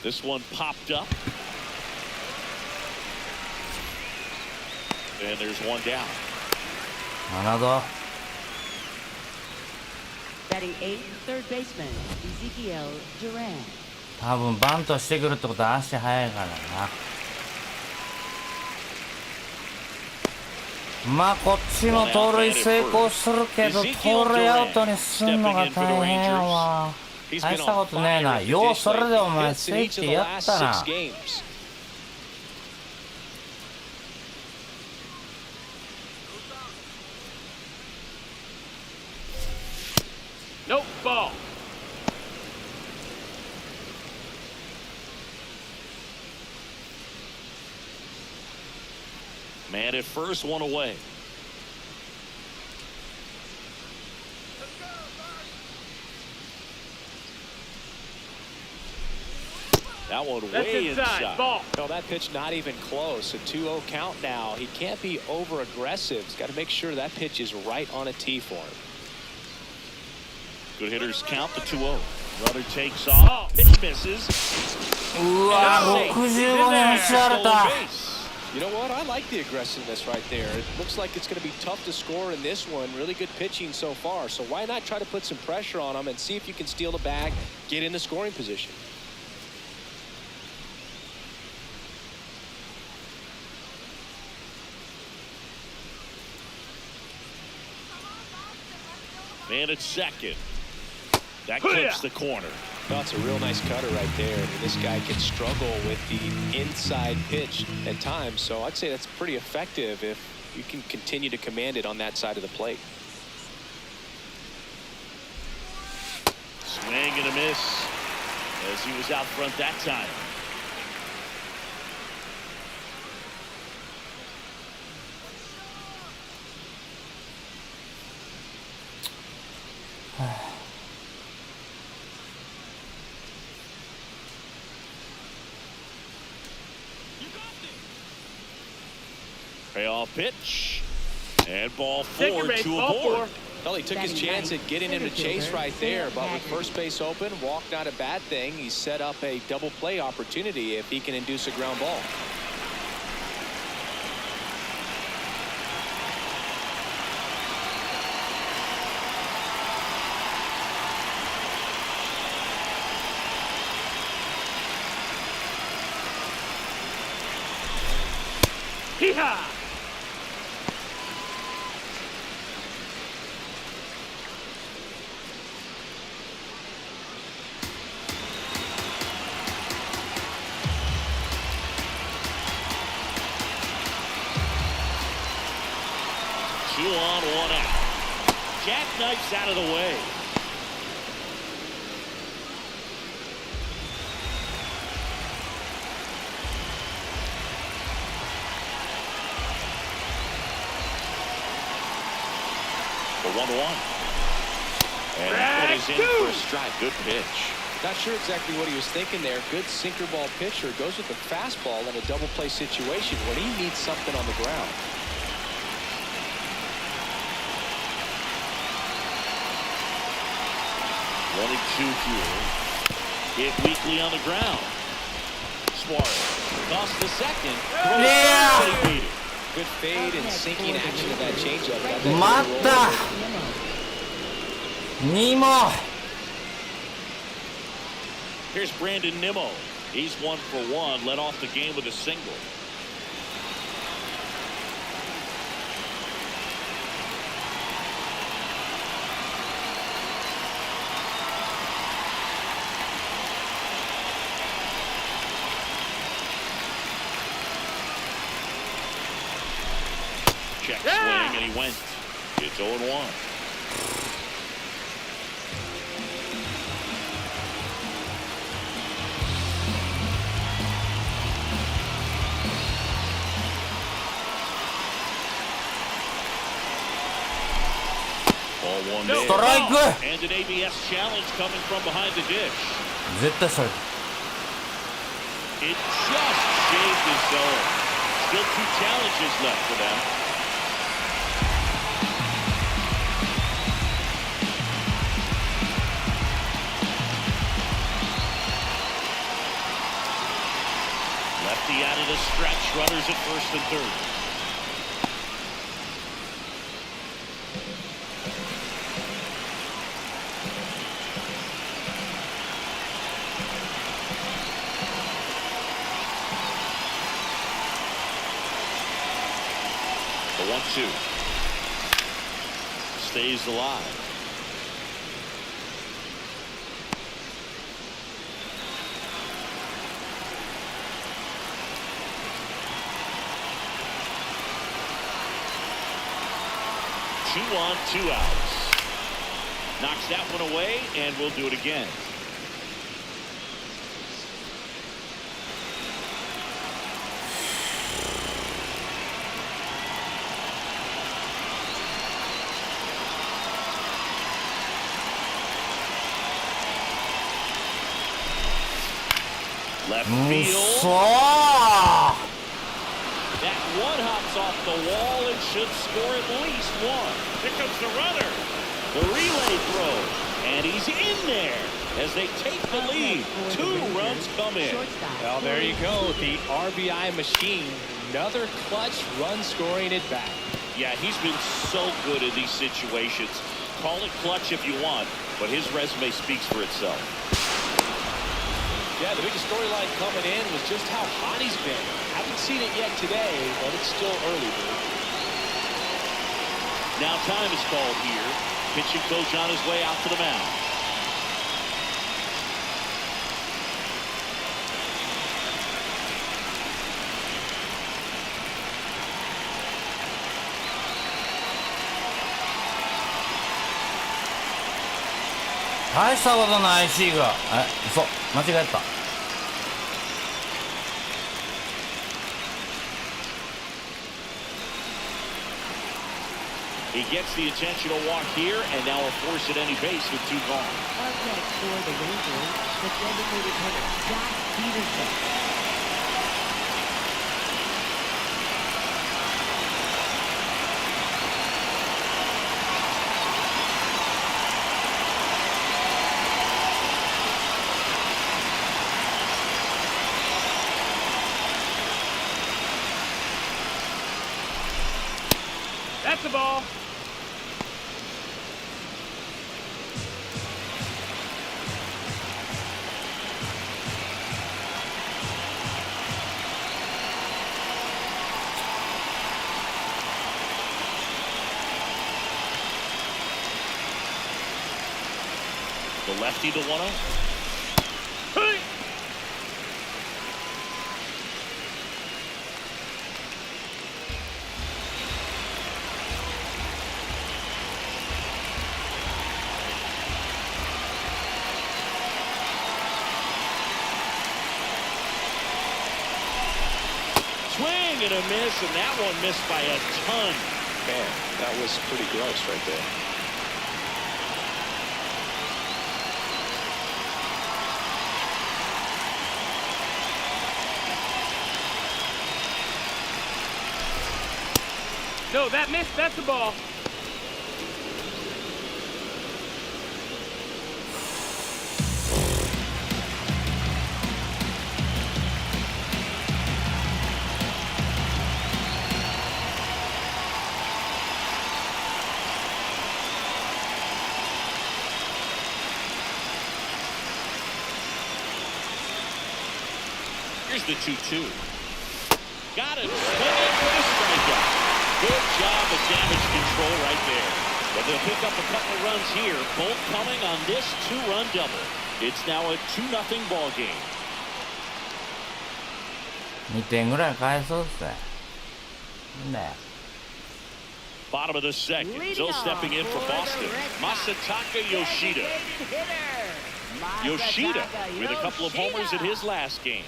This one popped up. And there's one down. 7度 Batting eighth, third baseman, Ezekiel Duran. 多分バントしてくるってことは足速いからな。まあこっちも盗塁成功するけど盗塁アウトにすんのが大変やわ。大したことねえな。ようそれでお前セーフティーやったな。Nope, ball. Man at first, one away. That one That's way inside. Ball. No, that pitch not even close. A 2-0 count now. He can't be over aggressive. He's got to make sure that pitch is right on a tee for him. Good hitters count the 2-0. Runner takes off. Pitch misses. うわ65年走られた。 You know what? I like the aggressiveness right there. It looks like it's going to be tough to score in this one. Really good pitching so far. So why not try to put some pressure on him and see if you can steal the bag, get in the scoring position. Man at second. That clips the corner. That's a real nice cutter right there. I mean, this guy can struggle with the inside pitch at times, so I'd say that's pretty effective if you can continue to command it on that side of the plate. Swing and a miss as he was out front that time. Payoff pitch and ball four to a board. Well, he took his chance at getting him to chase right there, but with first base open, walk not a bad thing. He set up a double play opportunity if he can induce a ground ball. Hee-haw! Two on, one out. Jackknifes out of the way. For 1-1. And that one is in for a strike. Good pitch. Not sure exactly what he was thinking there. Good sinker ball pitcher goes with the fastball in a double play situation when he needs something on the ground. One and two here. Hit weakly on the ground. Suarez toss to second. Yeah. Good fade and sinking action of that changeup. Got that 待った。Nemo. Here's Brandon Nimmo. He's 1 for 1. Led off the game with a single. Check swing, and he went. It's 0-1. Ball one there. Strike. And an ABS challenge coming from behind the dish. 絶対それ。It just shaved his zone. Still 2 challenges left for them. Lefty out of the stretch. Runners at first and third. The 1-2 stays alive. Two on, 2 outs. Knocks that one away, and we'll do it again. Left field. That one hops off the wall and should score at least 1. Here comes the runner. The relay throw, and he's in there as they take the lead. 2 runs come in. Well, there you go. The RBI machine. Another clutch run scoring at bat. Yeah, he's been so good in these situations. Call it clutch if you want, but his resume speaks for itself. Yeah, the biggest storyline coming in was just how hot he's been. Haven't seen it yet today, but it's still early, dude. Now time is called here. Pitching coach on his way out to the mound.大したことないシーが嘘間違えた。He gets the intentional walk here, and now a force at any base with 2 gone. Up next for the Rangers, the designated hitter, Josh Peterson. That's the ball. The lefty to 1-0. Hey! Swing and a miss, and that one missed by a ton. Man, that was pretty gross right there. No, that missed. That's the ball. Here's the 2-2. Got it. Swing in for the strikeout. Good job of damage control right there. But they'll pick up a couple runs here, both coming on this 2-run double. It's now a 2-0 ball game. 2点ぐらい返そうっすね。なんだよ。 Bottom of the second. So stepping in for Boston, Masataka Yoshida. Yoshida with a couple of homers in his last game.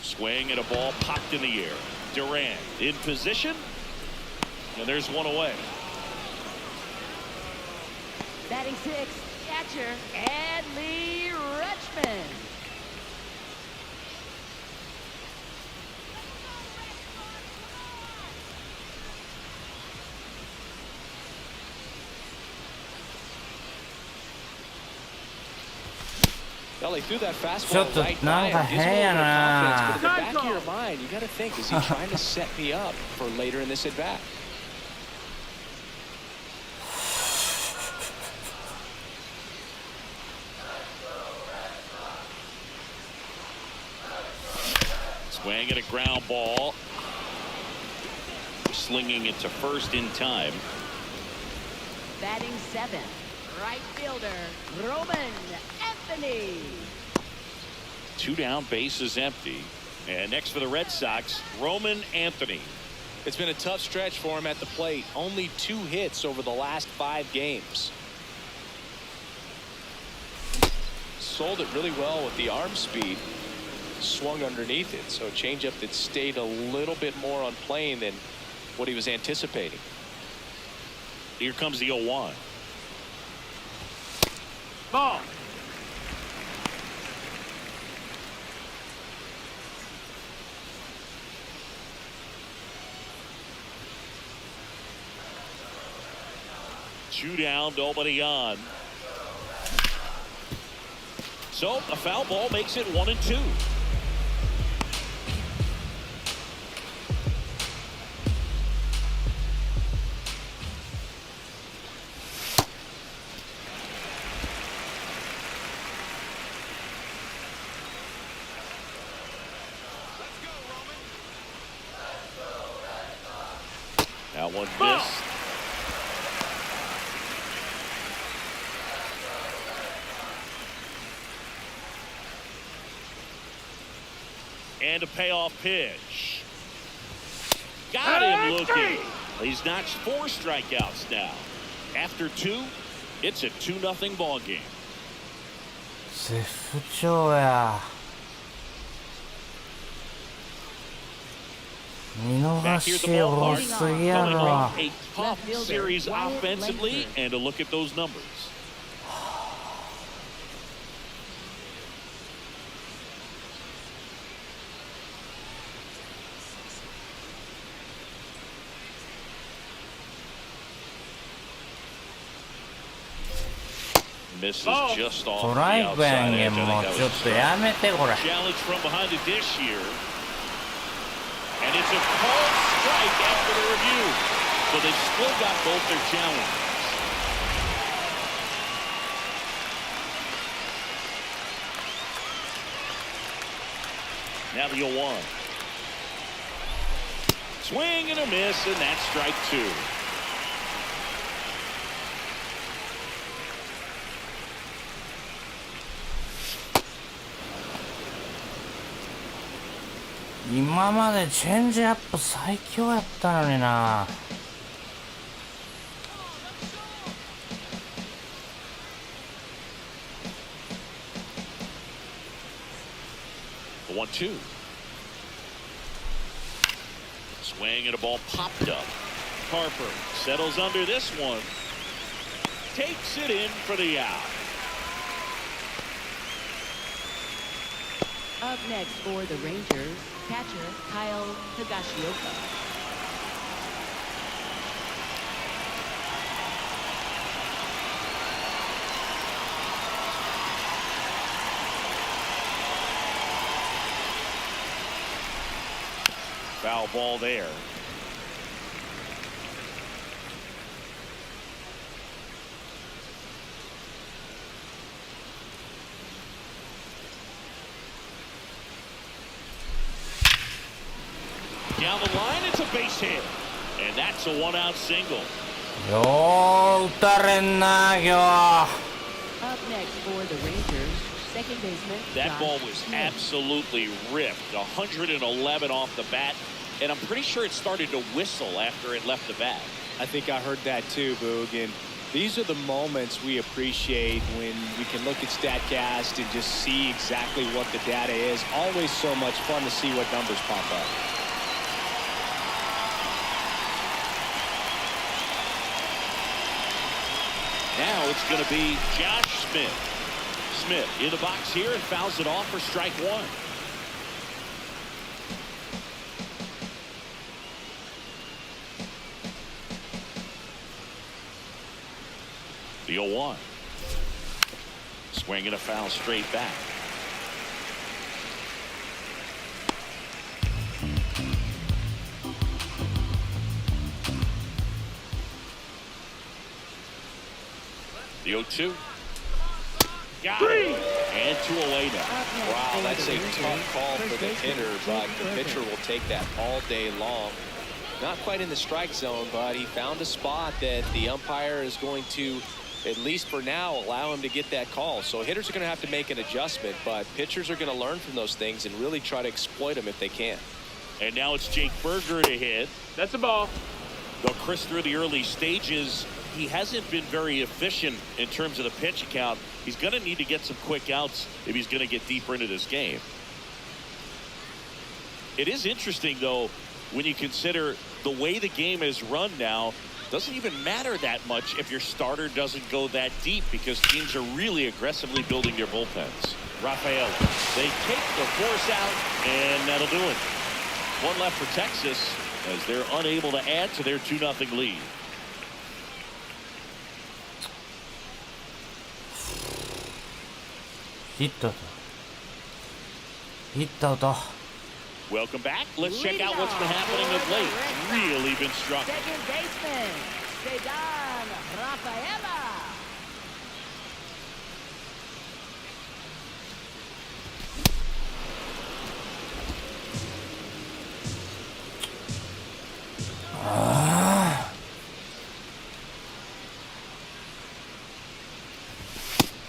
Swing and a ball popped in the air. Durant in position. And there's one away. Batting six, catcher, Adley Rutschman. Well, he threw that ちょ fastball っと right なん by か him. Gives him a 変や little bit of な confidence, but in the back of your mind, you got to think, is he trying to set me up for later in this at bat? Swing and a ground ball. Slinging it to first in time. Batting seven, right fielder, Roman Anthony. 2 down, bases empty. And next for the Red Sox, Roman Anthony. It's been a tough stretch for him at the plate. Only 2 hits over the last 5 games. Sold it really well with the arm speed. Swung underneath it. So a changeup that stayed a little bit more on plane than what he was anticipating. Here comes the 0-1. Ball. Two down, nobody on. So a foul ball makes it 1-2. That one missed. And a payoff pitch. Got him looking. He's notched 4 strikeouts now. After 2, it's a 2-0 ball game. 絶不調や。見逃 Back here at the し多 ballpark, すぎや coming ろ。 off a tough series offensively, and a look at those numbers. Misses just off ト the ライクや outside んけ edge. I も think う that ちょっ was とやめてこれ。 challenge from behind the dish here. And it's a called strike after the review. So they've still got both their challenges. Now the 0-1. Swing and a miss, and that's strike 2.今までチェンジアップ最強やったのにな。The 1-2. Swing and a ball popped up. Harper settles under this one. Takes it in for the out. Up next for the Rangers, catcher Kyle Higashioka. Foul ball there. Down the line, it's a base hit. And that's a 1-out single. よう打たれんな今日。 Up next for the Rangers, second baseman That Josh ball was Smith. absolutely ripped. 111 off the bat. And I'm pretty sure it started to whistle after it left the bat. I think I heard that too, Boog. And these are the moments we appreciate when we can look at StatCast and just see exactly what the data is. Always so much fun to see what numbers pop up. Now it's going to be Josh Smith. Smith in the box here and fouls it off for strike one. The 0-1. Swing and a foul straight back. The 0-2. Got it. And 2 away now. Wow, that's a tough call for the hitter, but the pitcher will take that all day long. Not quite in the strike zone, but he found a spot that the umpire is going to, at least for now, allow him to get that call. So hitters are going to have to make an adjustment, but pitchers are going to learn from those things and really try to exploit them if they can. And now it's Jake Berger to hit. That's a ball. Though Chris, through the early stages, he hasn't been very efficient in terms of the pitch count. He's going to need to get some quick outs if he's going to get deeper into this game. It is interesting, though, when you consider the way the game is run now. Doesn't even matter that much if your starter doesn't go that deep because teams are really aggressively building their bullpens. Rafael, they take the force out, and that'll do it. One left for Texas as they're unable to add to their 2-0 lead. Hit out. Welcome back. Let's check out what's been happening of late. Really been struck. Second baseman, Cesar Rafaela.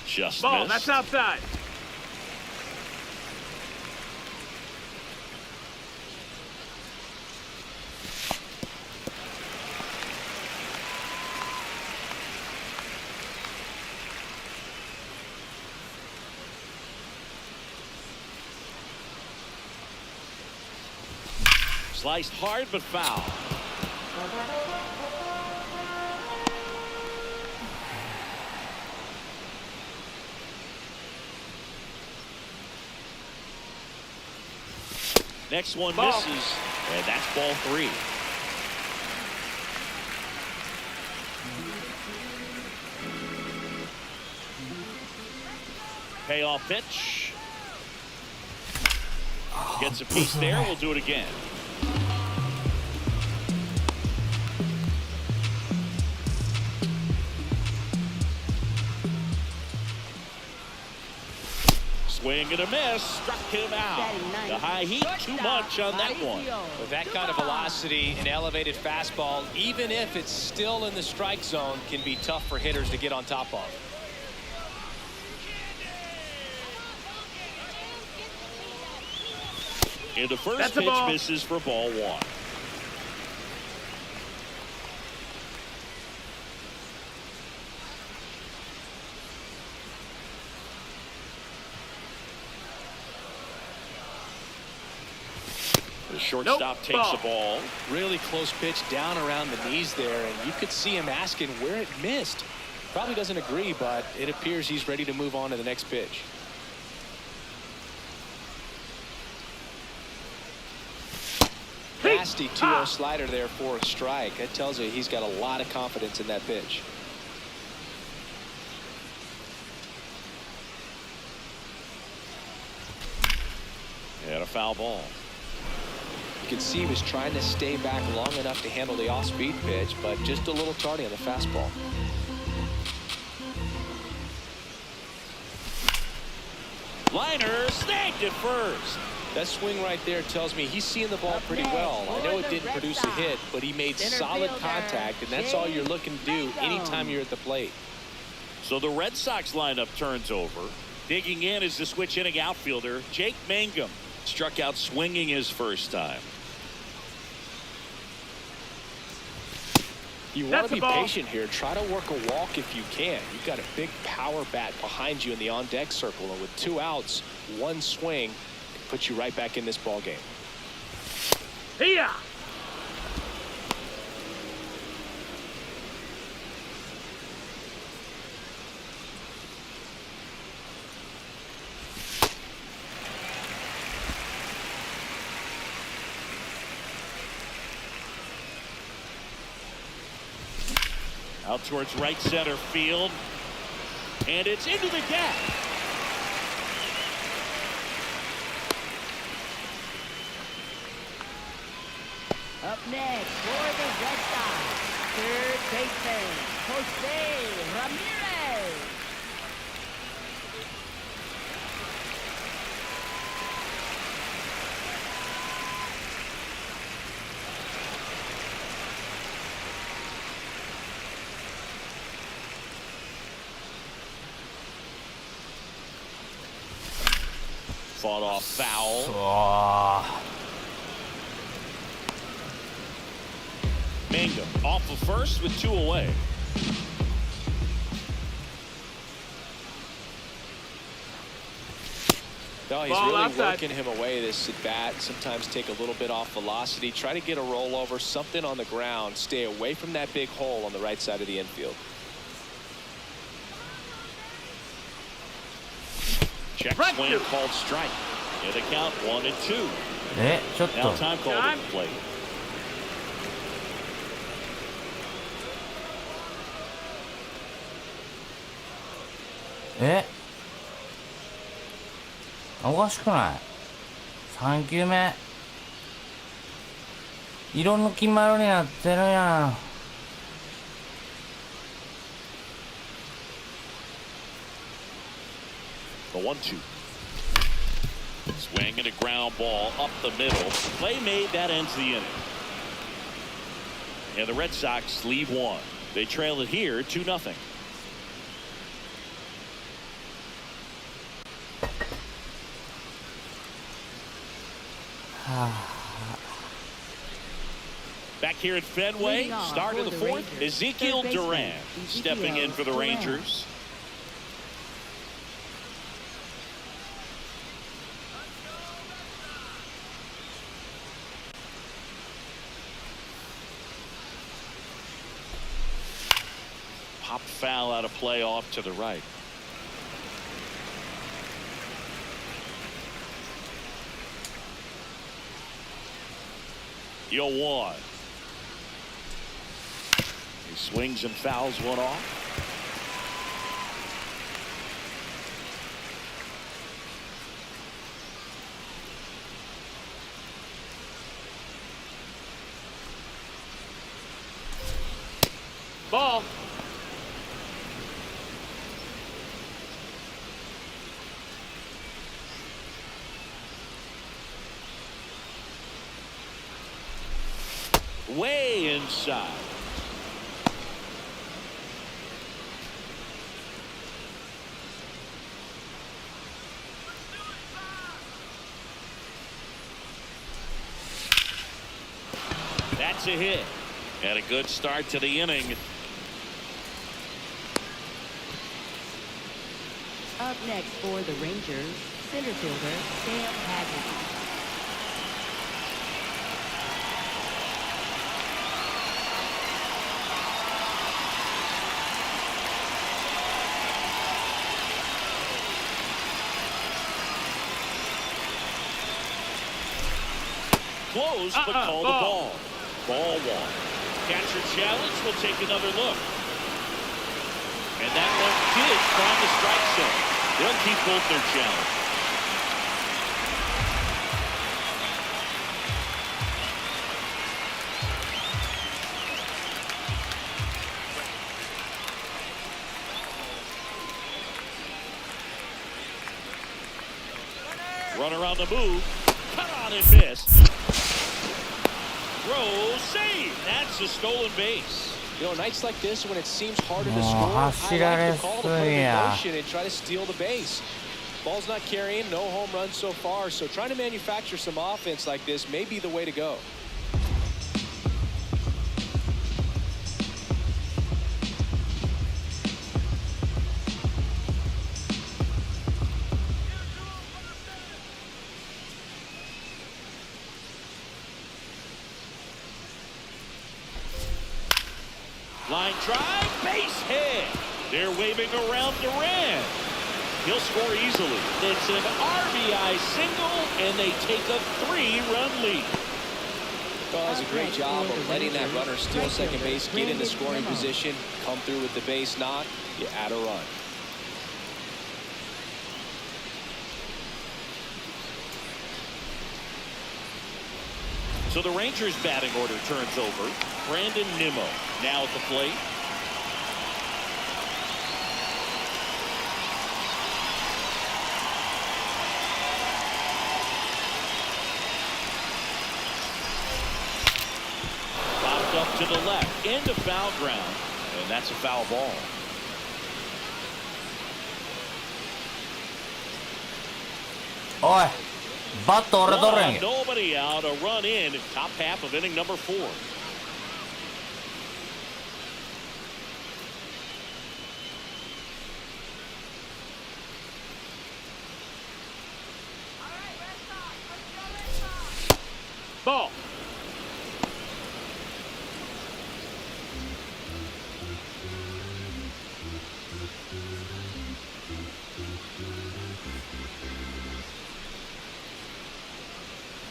Just Ball, missed. that's outside. Sliced hard but foul. Next one misses, and that's ball 3. Payoff pitch. Gets a piece there. We'll do it again. Swing and a miss, struck him out. The high heat, too much on that one. With that kind of velocity, an elevated fastball, even if it's still in the strike zone, can be tough for hitters to get on top of. And the first pitch misses for ball 1. The shortstop takes the ball. Really close pitch down around the knees there, and you could see him asking where it missed. Probably doesn't agree, but it appears he's ready to move on to the next pitch. Nasty 2-0 slider there for a strike. That tells you he's got a lot of confidence in that pitch. And a foul ball. You can see he was trying to stay back long enough to handle the off-speed pitch, but just a little tardy on the fastball. Liner snagged it first. That swing right there tells me he's seeing the ball pretty well. I know it didn't produce a hit, but he made solid contact, and that's all you're looking to do anytime you're at the plate. So the Red Sox lineup turns over. Digging in is the switch hitting outfielder, Jake Mangum. Struck out swinging his first time. You want to be patient here. Try to work a walk if you can. You've got a big power bat behind you in the on-deck circle, and with 2 outs, 1 swing puts you right back in this ball game. Here. Out towards right center field. And it's into the gap. Up next for the Red Sox, third baseman, Jose Ramirez. Fought off foul. うわ Mangum off of first with 2 away. No, he's Ball really outside. working him away this at bat. Sometimes take a little bit off velocity. Try to get a rollover, something on the ground. Stay away from that big hole on the right side of the infield. Check swing called strike. And the count 1-2. えちょっ Now と time called at the plate. えおかしくない ?3 球目色の決まりになってるやん。 The 1-2. Swing and a ground ball up the middle. Play made, that ends the inning. And the Red Sox leave 1. They trail it here 2-0. Back here at Fenway, start of the 4th, Ezekiel Duran stepping in for the Rangers. Popped foul out of play off to the right. Yo 1. He swings and fouls one off. Ball. Way inside. That's a hit. And a good start to the inning. Up next for the Rangers, center fielder Sam Haggerty. Close, but call the ball. Ball 1. Catcher challenge will take another look. And that one did find the strike zone. They'll keep both their challenge. Runner on the move. Cut on and missed. Throw, save. That's a stolen base. You know, nights like this when it seems harder to Oh, score, I走 like られ to call す the play ぎ in や。 motion and try to steal the base. Ball's not carrying, no home runs so far, so trying to manufacture some offense like this may be the way to go. Line drive, base hit. They're waving around Duran. He'll score easily. It's an RBI single, and they take a 3-run lead. Well, it was a great job of letting that runner steal second base, get into scoring position, come through with the base knock, you add a run. So the Rangers batting order turns over. Brandon Nimmo now at the plate. Popped up to the left, into foul ground, and that's a foul ball. Oi, バット俺取れんや。 Nobody out, a run in, top half of inning number 4. Ball.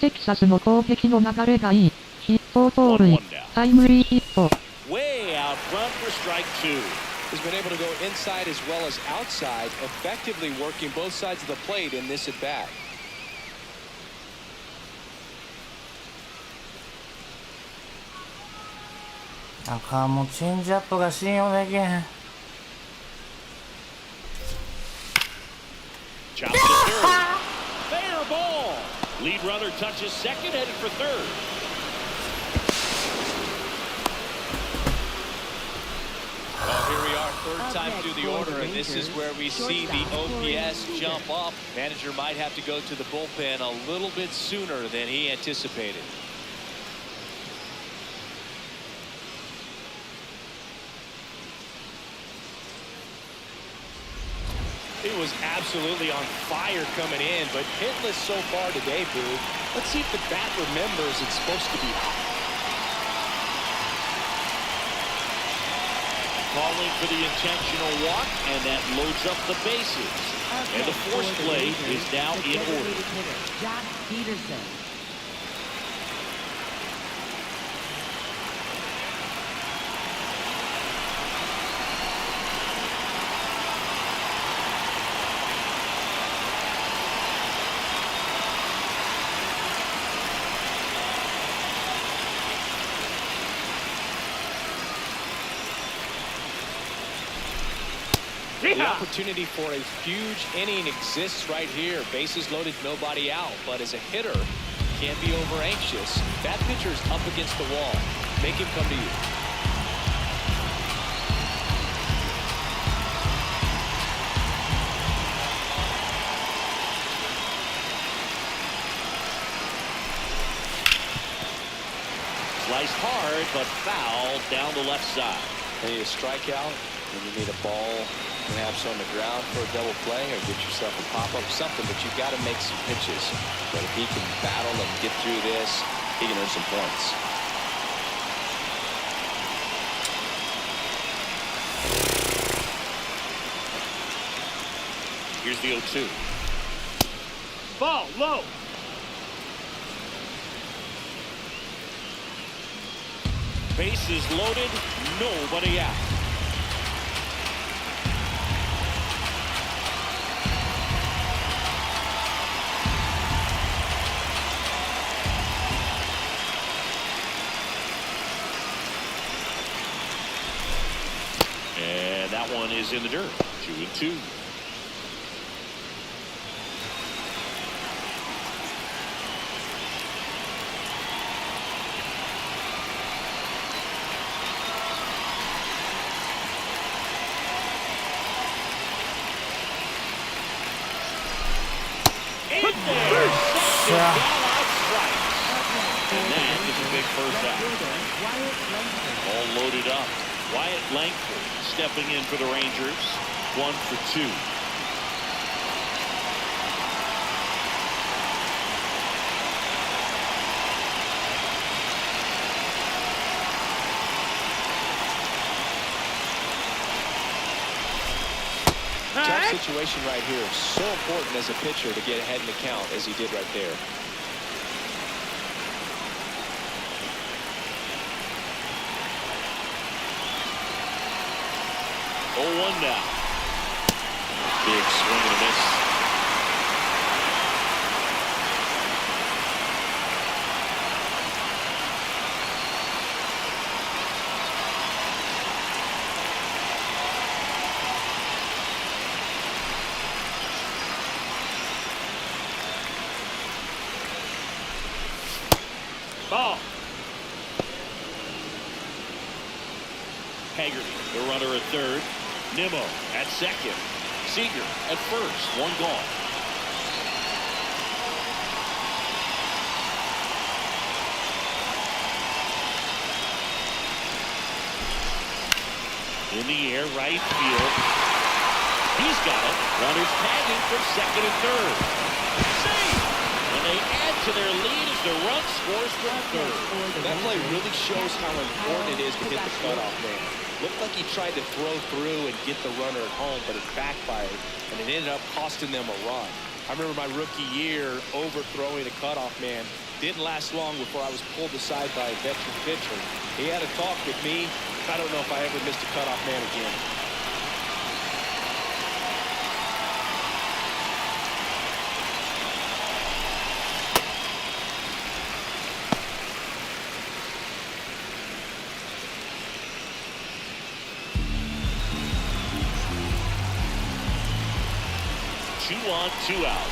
Texas の攻撃の流れがいい。ヒット盗塁、タイムリーヒット。Way out front for strike 2. He's been able to go inside as well as outside, effectively working both sides of the plate in this at bat. なんかもうチェンジアップが信用できへん。 Chops to third. Fair ball. Lead runner touches second, headed for third. Well, here we are, third time through the order, and this is where we see the OPS jump up. Manager might have to go to the bullpen a little bit sooner than he anticipated. He was absolutely on fire coming in, but hitless so far today, Boo. Let's see if the bat remembers it's supposed to be out. Calling for the intentional walk, and that loads up the bases. And the force play is now in order. Josh Peterson. The opportunity for a huge inning exists right here. Bases loaded, nobody out. But as a hitter, can't be over anxious. That pitcher's up against the wall. Make him come to you. Sliced hard, but foul down the left side. Hey, a strikeout, and you need a ball perhaps on the ground for a double play, or get yourself a pop-up, something, but you've got to make some pitches. But if he can battle and get through this, he can earn some points. Here's the 0-2. Ball low. Bases loaded, nobody out. And that one is in the dirt. 2-2. And that is a big first out. All loaded up. Wyatt Langford stepping in for the Rangers. 1 for 2. Tough situation right here. So important as a pitcher to get ahead in the count as he did right there. 0-1 now. Big swing and a miss. Ball. Haggerty, the runner at third. Nimmo at second. Seager at first. One gone. In the air, right field. He's got it. Runners tagging from second and third. Save! And they add to their lead as the run scores from third. That play really shows how important it is to hit the cutoff man. Looked like he tried to throw through and get the runner at home, but it backfired, and it ended up costing them a run. I remember my rookie year overthrowing a cutoff man. Didn't last long before I was pulled aside by a veteran pitcher. He had a talk with me. I don't know if I ever missed a cutoff man again. Two on, two outs.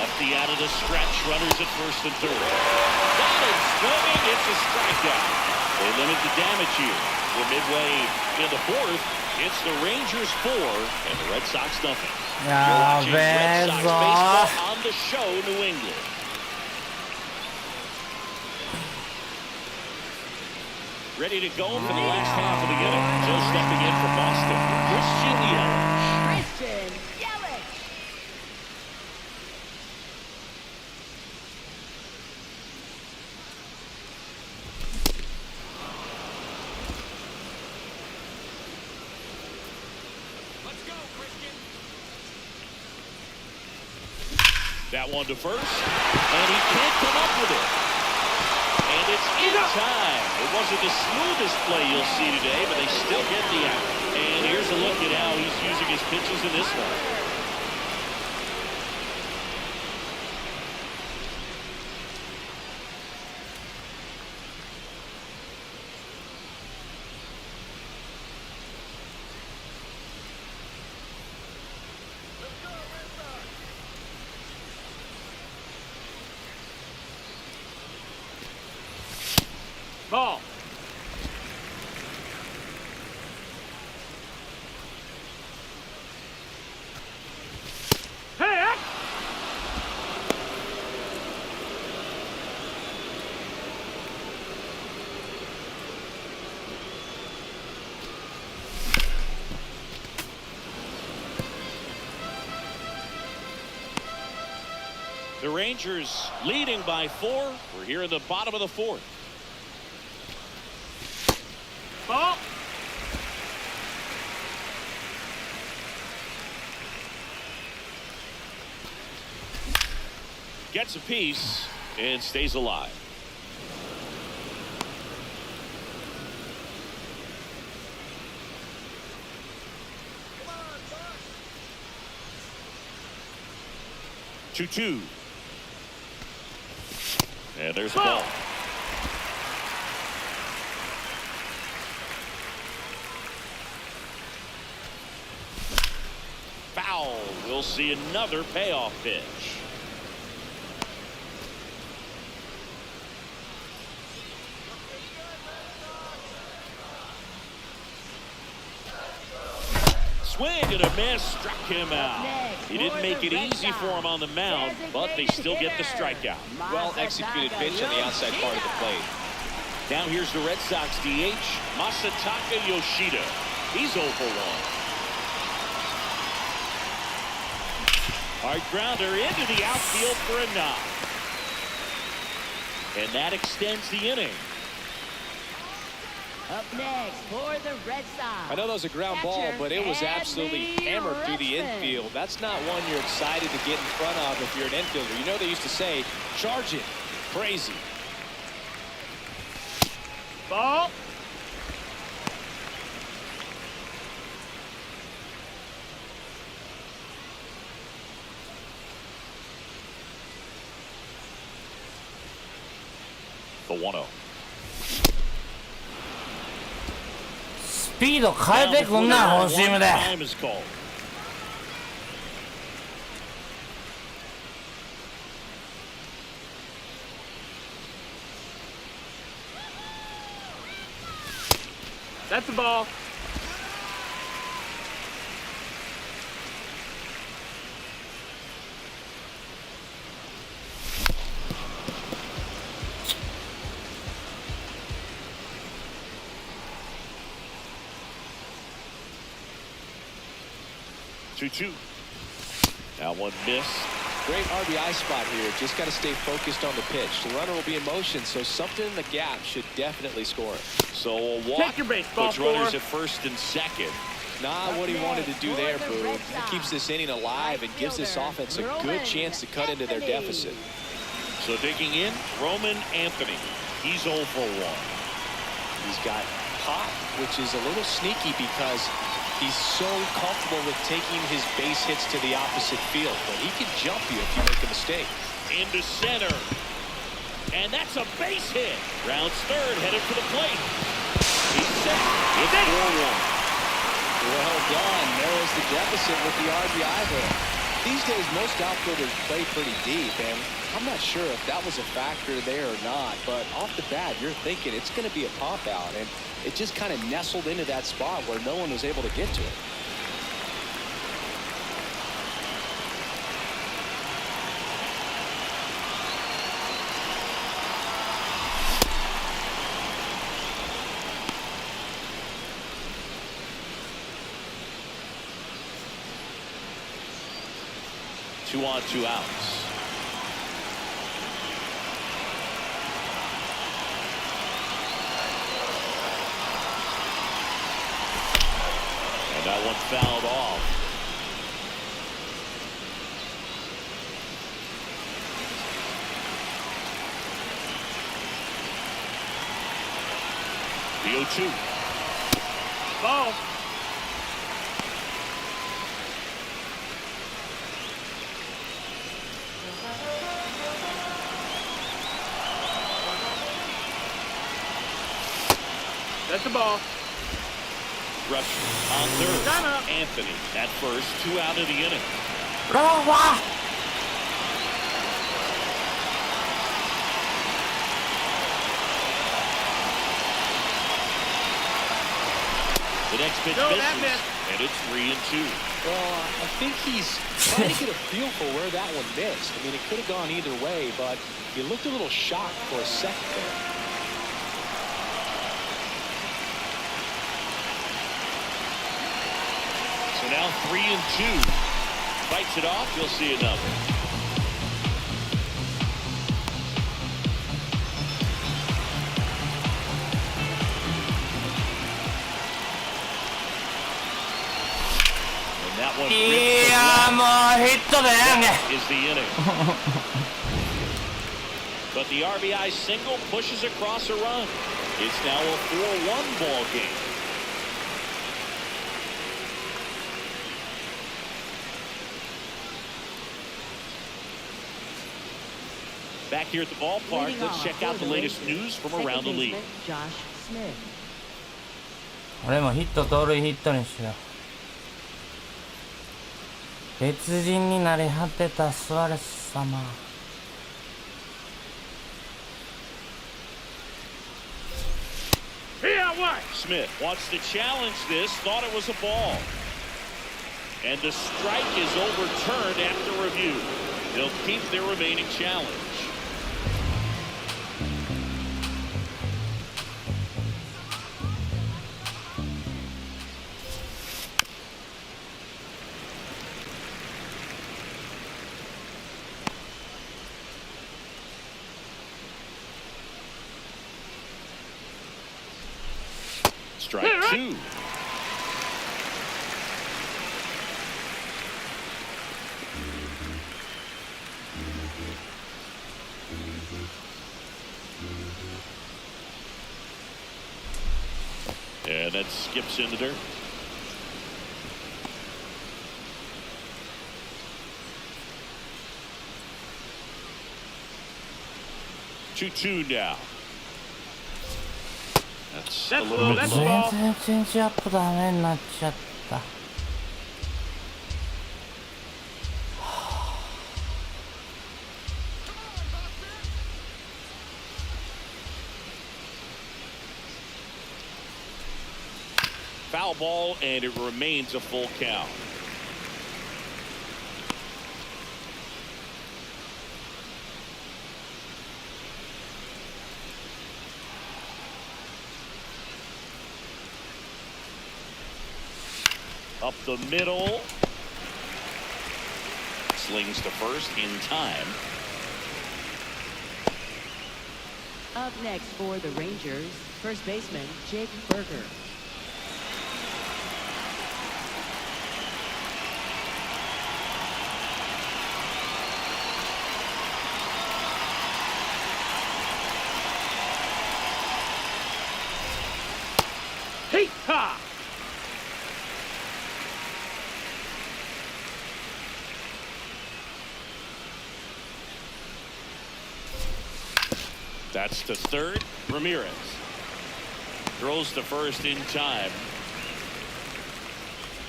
Lefty out of the stretch, runners at first and third. That is swinging, it's a strikeout. They limit the damage here. We're midway in the fourth. It's the Rangers 4 and the Red Sox nothing. You're watching Red Sox baseball on the show, New England. Ready to go for the last half of the inning. Joe stepping in for Boston. Christian Yelich. Christian Yelich. That one to first, and he can't come up with it. And it's in time. It wasn't the smoothest play you'll see today, but they still get the out. And here's a look at how he's using his pitches in this one. Ball. Hey, The Rangers leading by 4. We're here in the bottom of the fourth. ball. Gets a piece and stays alive. Two. And there's a ball. Foul. We'll see another payoff pitch. Swing and a miss, struck him out. He didn't make it easy for him on the mound, but they still get the strikeout. Well executed pitch on the outside part of the plate. Now here's the Red Sox DH, Masataka Yoshida. He's 0 for 1. Hard grounder into the outfield for a knock. And that extends the inning. Up next for the Red Sox. I know that was a ground ball, but it was absolutely hammered through the infield. That's not one you're excited to get in front of if you're an infielder. You know they used to say, charge it. Crazy. Ball. The 1-0. スピード変えてくんな、フォーシームで。 Time is called. That's the ball. Two. That one missed. Great RBI spot here. Just got to stay focused on the pitch. The runner will be in motion, so something in the gap should definitely score it. So a walk Take your base, ball puts runners four. at first and second. Not what he wanted to do there, Boo. It keeps this inning alive and gives this offense a good chance to cut into their deficit. So digging in, Roman Anthony. He's 0 for 1. He's got pop, which is a little sneaky because he's so comfortable with taking his base hits to the opposite field. But he can jump you if you make a mistake. Into center. And that's a base hit. Rounds third, headed for the plate. He's set. It's 4-1. Well done. Narrows the deficit with the RBI there. These days, most outfielders play pretty deep, and I'm not sure if that was a factor there or not, but off the bat, you're thinking it's going to be a pop out, and it just kind of nestled into that spot where no one was able to get to it. Two on, two outs. And that one fouled off. The 0-2. Ball. That's the ball. Rush on third. Time out. Anthony at first, 2 out of the inning. ランは The next pitch No, that misses, missed. and it's 3-2. Well, I think he's trying to get a feel for where that one missed. I mean, it could have gone either way, but he looked a little shocked for a second there. So now 3-2. Fights it off, you'll see another. And that one いやもうヒットでええやんけ is the inning. But the RBI single pushes across a run. It's now a 4-1 ball game. Back here at the ballpark, Leading let's off check for out the the latest Rays, news from second around the league. baseman, Josh Smith. 俺もヒット盗塁ヒットにしよう。別人になり果てたスアレス様。 Here, what? Smith wants to challenge this, thought it was a ball. And the strike is overturned after review. They'll keep their remaining challenge. Strike two. And that skips into dirt. Two now. That's a little bit low. 全然チェンジアップダメになっちゃった。Foul ball, and it remains a full count. Up the middle. Slings to first in time. Up next for the Rangers, first baseman Jake Berger. Hey, ha! That's to third. Ramirez throws to first in time.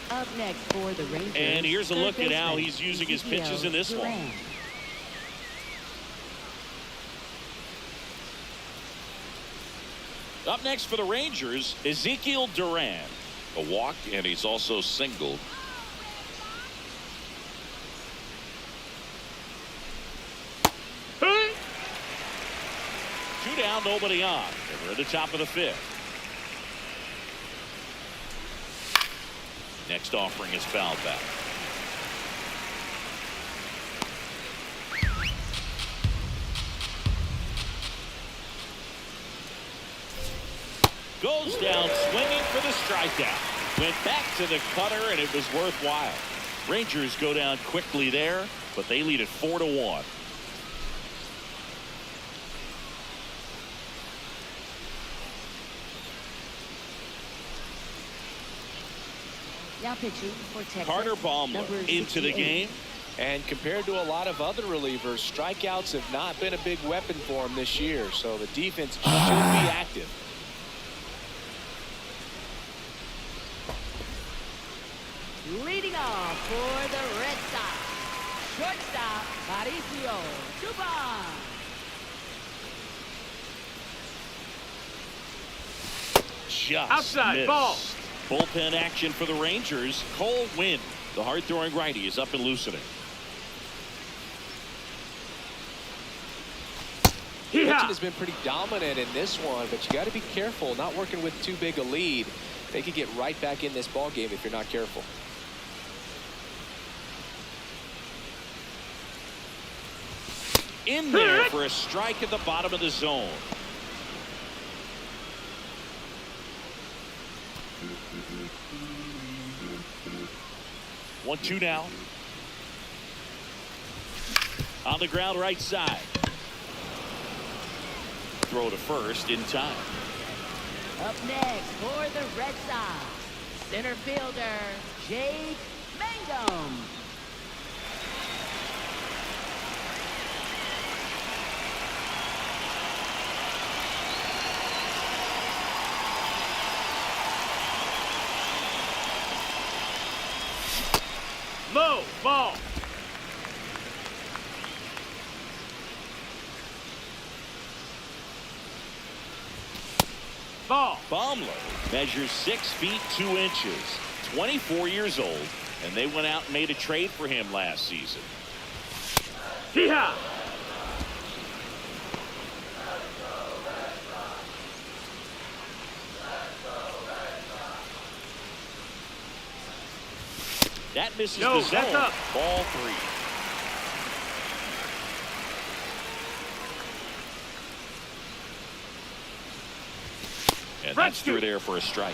Up next for the Rangers. And here's a third look at how baseman, he's using his Ezekiel pitches in this one. Duran. Up next for the Rangers, Ezekiel Duran. A walk, and he's also singled. Hey! Two down, nobody on. And we're at the top of the fifth. Next offering is fouled back. Goes down swinging for the strikeout. Went back to the cutter, and it was worthwhile. Rangers go down quickly there, but they lead it 4-1. Now pitching for Texas. Carter Baumler number into the 68. game. And compared to a lot of other relievers, strikeouts have not been a big weapon for him this year. So the defense should be active. Leading off for the Red Sox, shortstop Mauricio Dubon. Just Outside, missed. ball. Bullpen action for the Rangers. Cole Winn, the hard-throwing righty, is up and loosening. Pitching has been pretty dominant in this one, but you got to be careful not working with too big a lead. They could get right back in this ball game if you're not careful. In there for a strike at the bottom of the zone. One-two now. On the ground right side. Throw to first in time. Up next for the Red Sox, center fielder Jake Mangum. Low ball. Ball. Baumler measures 6 feet 2 inches, 24 years old, and they went out and made a trade for him last season. Hee-haw. That misses No, the zone. that's up. Ball 3. And that's through there for a strike.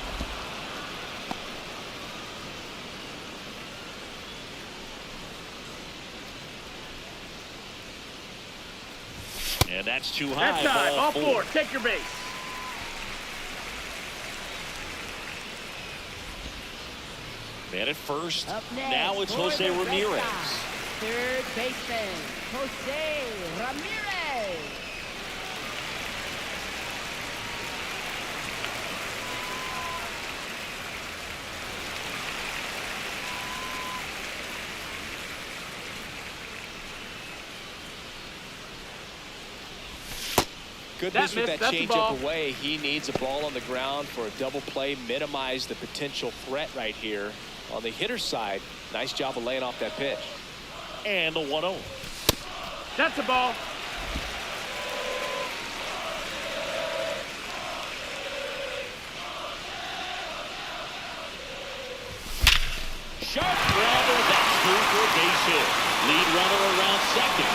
And that's too high. That's high. Ball four. Take your base. Man at first. Up next Now it's for Jose the Red Ramirez. Sox, third baseman, Jose Ramirez. Good That news with missed. that That's a ball. changeup away. He needs a ball on the ground for a double play, minimize the potential threat right here. On the hitter's side, nice job of laying off that pitch. And the 1-0. That's a ball. Sharp grounder. That's through for a base hit. Lead runner around second.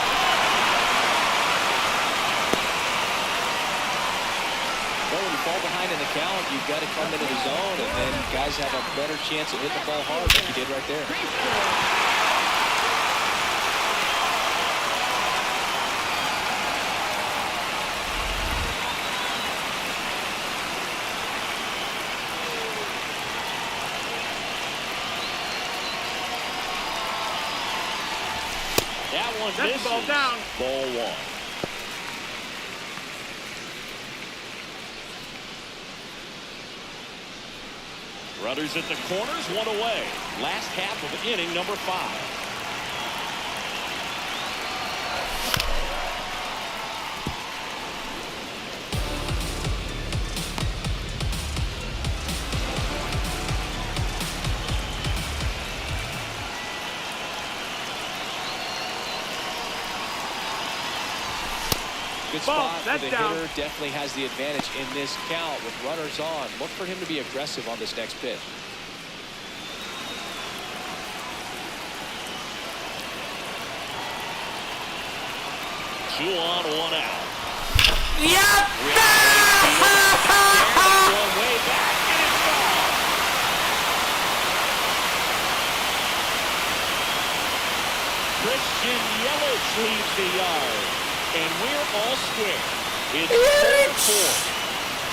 Well, when you fall behind in the count, you've got to come into the zone, and then guys have a better chance of hitting the ball hard like you did right there. That one That's misses. ball down. Ball one. Runners at the corners, one away. Last half of inning number 5. Good Ball. spot for That's the down. hitter. Definitely has the advantage in this count with runners on. Look for him to be aggressive on this next pitch. Two on, one out. Yep! Going way back, and it's gone. Christian Yelich leaves the yard, and we're all square. It's 4-4.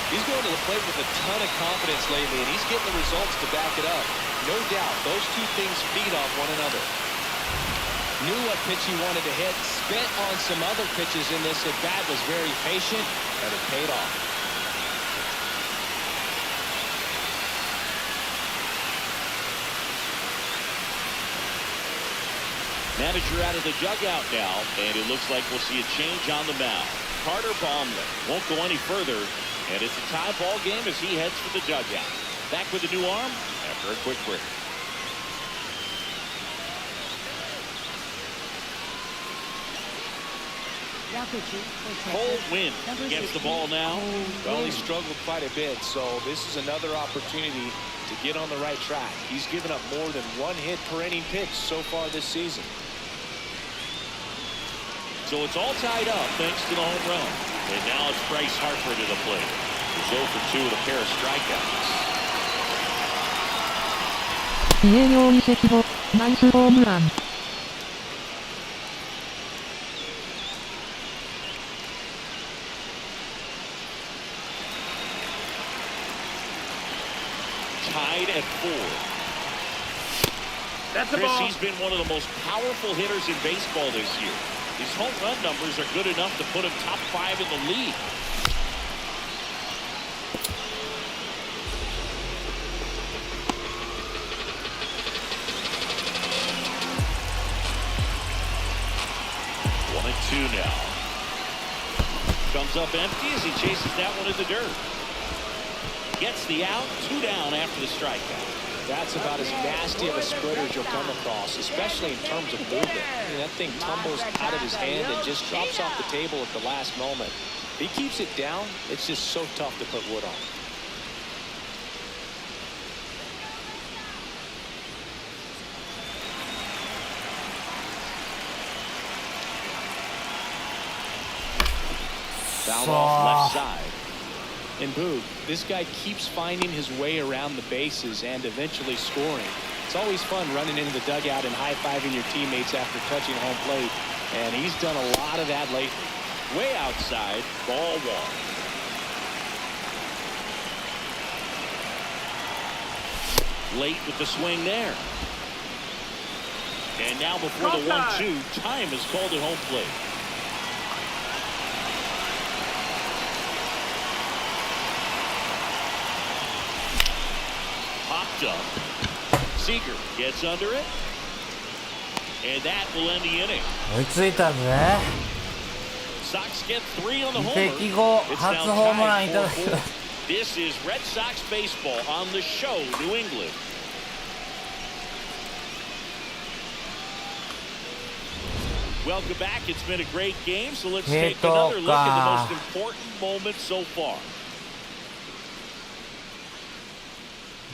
He's going to the plate with a ton of confidence lately, and he's getting the results to back it up. No doubt, those two things feed off one another. Knew what pitch he wanted to hit, spent on some other pitches in this at-bat, was very patient, and it paid off. Manager out of the dugout now, and it looks like we'll see a change on the mound. Carter Baumler won't go any further, and it's a tie ball game as he heads for the dugout. Back with a new arm after a quick break. Now pitching for Texas, Cole Winn number gets the 60, ball now. Well, he struggled quite a bit, so this is another opportunity to get on the right track. He's given up more than one hit per inning pitch so far this season. So it's all tied up thanks to the home run. And now it's Bryce Harper to the plate. He's 0 for 2 with a pair of strikeouts. 家用移籍後、ナイスホームラン。Tied at 4. That's a Chris, ball. he's been one of the most powerful hitters in baseball this year. His home run numbers are good enough to put him top 5 in the league. One and two now. Comes up empty as he chases that one in the dirt. Gets the out, 2 down after the strikeout. That's about as nasty of a splitter as you'll come across, especially in terms of movement. I mean, that thing tumbles out of his hand and just drops off the table at the last moment. If he keeps it down, it's just so tough to put wood on. Foul off left side. And Boog, this guy keeps finding his way around the bases and eventually scoring. It's always fun running into the dugout and high-fiving your teammates after touching home plate. And he's done a lot of that lately. Way outside, ball one. Late with the swing there. And now before the 1-2, time is called at home plate. Popped up. Seager gets under it. And that will end the inning. 追いついたぜ。 Sox get 3 on the 移 homer. 籍後 It's 初 now ホームランいた tied だきま 4-4. す。 This is Red Sox baseball on the show, New England. Welcome back. It's been a great game, so let's take another look at the most important moments so far.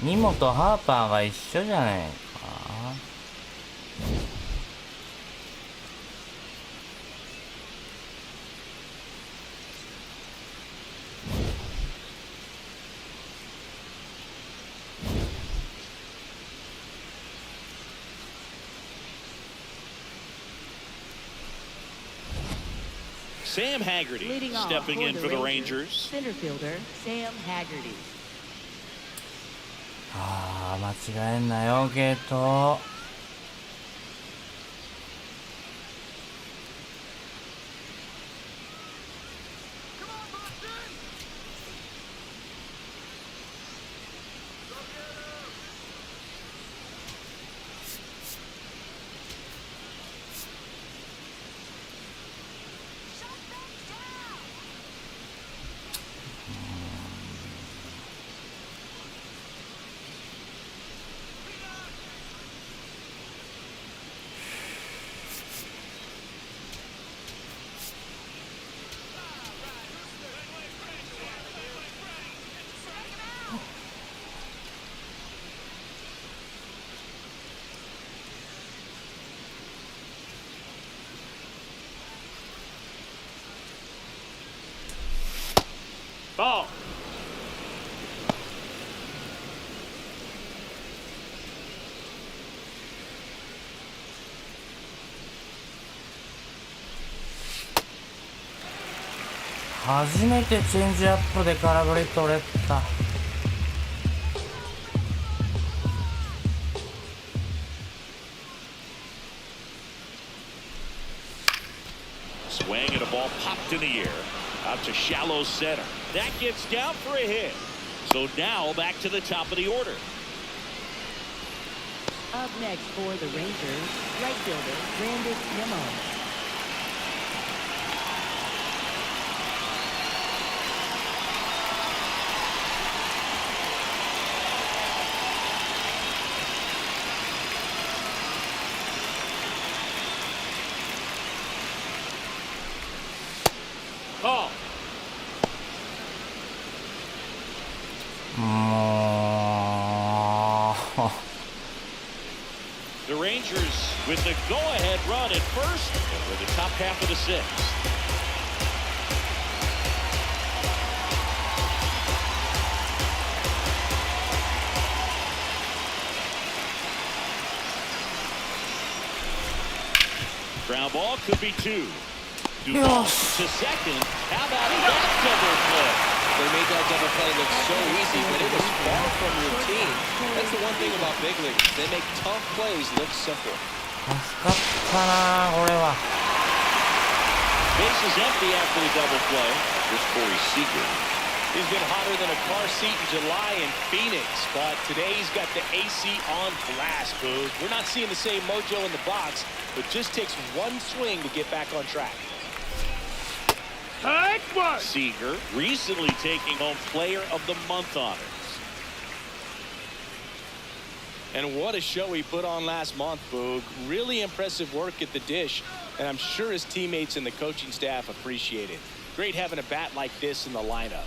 ニモとハーパーが一緒じゃねえか。Sam Haggerty Leading off stepping in for the Rangers, Rangers. center fielder Sam Haggerty. あー、間違えんなよ、ゲート。Ball.初めてチェンジアップで空振り取れた。Swing and a ball popped in the air. Out to shallow center. That gets down for a hit. So now back to the top of the order. Up next for the Rangers, right fielder Brandon Nimmo. Ball. もう The Rangers with the go-ahead run at first for the top half of the sixth. Ground ball could be two. Duvall to second. How about that double play? They made that double play look so easy, but it was far from routine. That's the one thing about big leaguers. They make tough plays look simple. 助かったなこれは。 Base is empty after the double play. Here's Corey Seager. He's been hotter than a car seat in July in Phoenix, but today he's got the AC on blast, Boog. We're not seeing the same mojo in the box, but just takes one swing to get back on track. Tight one. Seager recently taking home Player of the Month honors. And what a show he put on last month, Boog. Really impressive work at the dish, and I'm sure his teammates and the coaching staff appreciate it. Great having a bat like this in the lineup.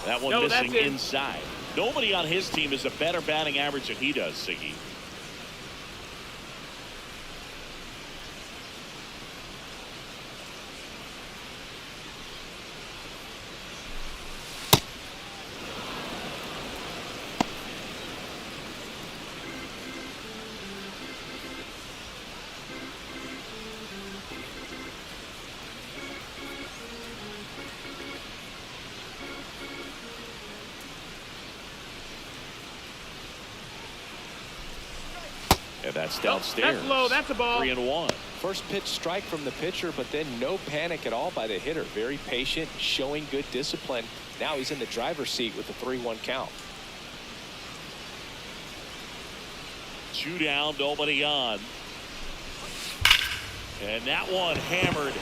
That one missing inside. Nobody on his team has a better batting average than he does, Siggy. And that's Nope, downstairs. that's low. That's a ball. 3-1. First pitch strike from the pitcher, but then no panic at all by the hitter. Very patient, showing good discipline. Now he's in the driver's seat with the 3-1 count. 2 down, nobody on. And that one hammered.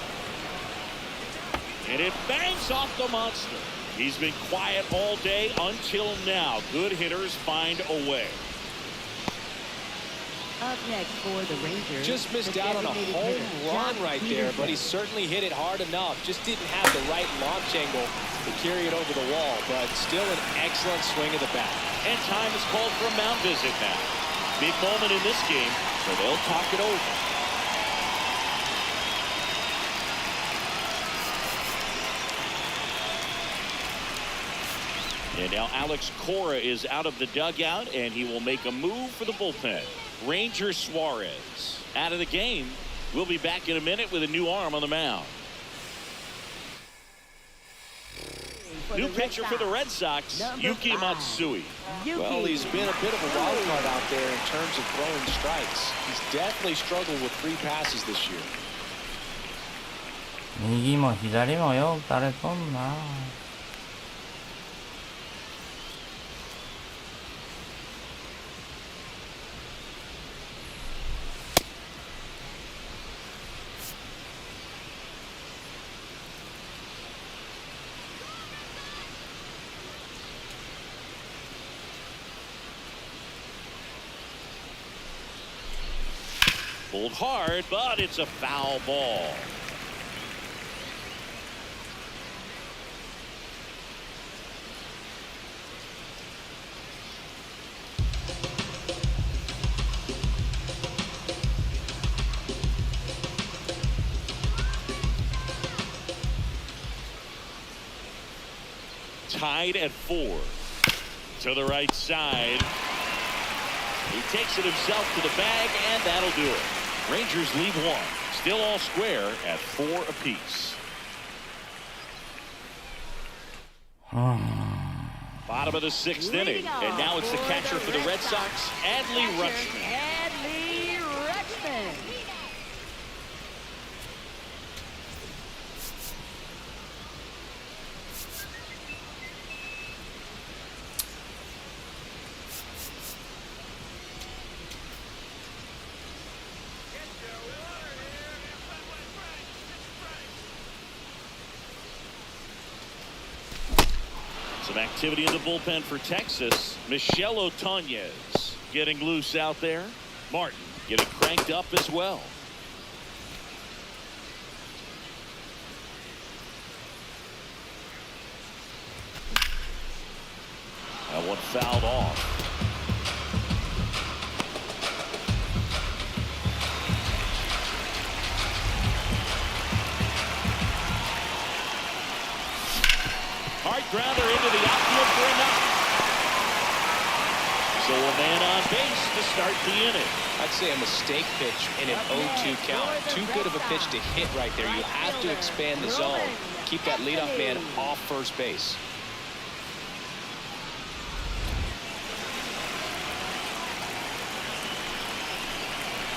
And it bangs off the monster. He's been quiet all day until now. Good hitters find a way. Up next for the Rangers. Just missed the out on a designated home hitter, run right there, but he Peterson. certainly hit it hard enough. Just didn't have the right launch angle to carry it over the wall, but still an excellent swing of the bat. And time is called for a mound visit now. Big moment in this game, so they'll talk it over. And now Alex Cora is out of the dugout, and he will make a move for the bullpen. Ranger Suarez out of the game. We'll be back in a minute with a new arm on the mound. New pitcher for the Red Sox, Yuki Matsui. Well, he's been a bit of a wild card out there in terms of throwing strikes. He's definitely struggled with 3 passes this year. 右も左もよ打たれとんな。Pulled hard, but it's a foul ball. Tied at 4. To the right side. He takes it himself to the bag, and that'll do it. Rangers lead 1. Still all square at 4 apiece. Bottom of the 6th inning, and now it's the catcher for the Red Sox, Adley Rutschman. Adley Rutschman. Some activity in the bullpen for Texas. Michel Otonez getting loose out there. Martin getting cranked up as well. That one fouled off. Hard grounder into the outfield for a knock. So a man on base to start the inning. I'd say a mistake pitch in an 0-2 count. Too good of a pitch to hit right there. You have to expand the zone. Keep that leadoff man off first base.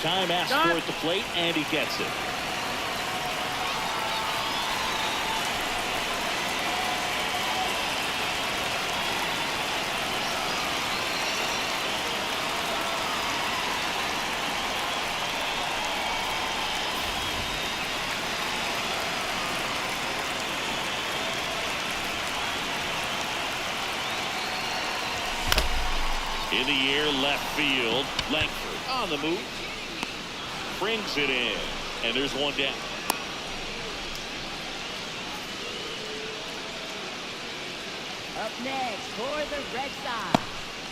Time asked for at the plate, and he gets it. In the air, left field. Langford on the move. Brings it in. And there's one down. Up next for the Red Sox,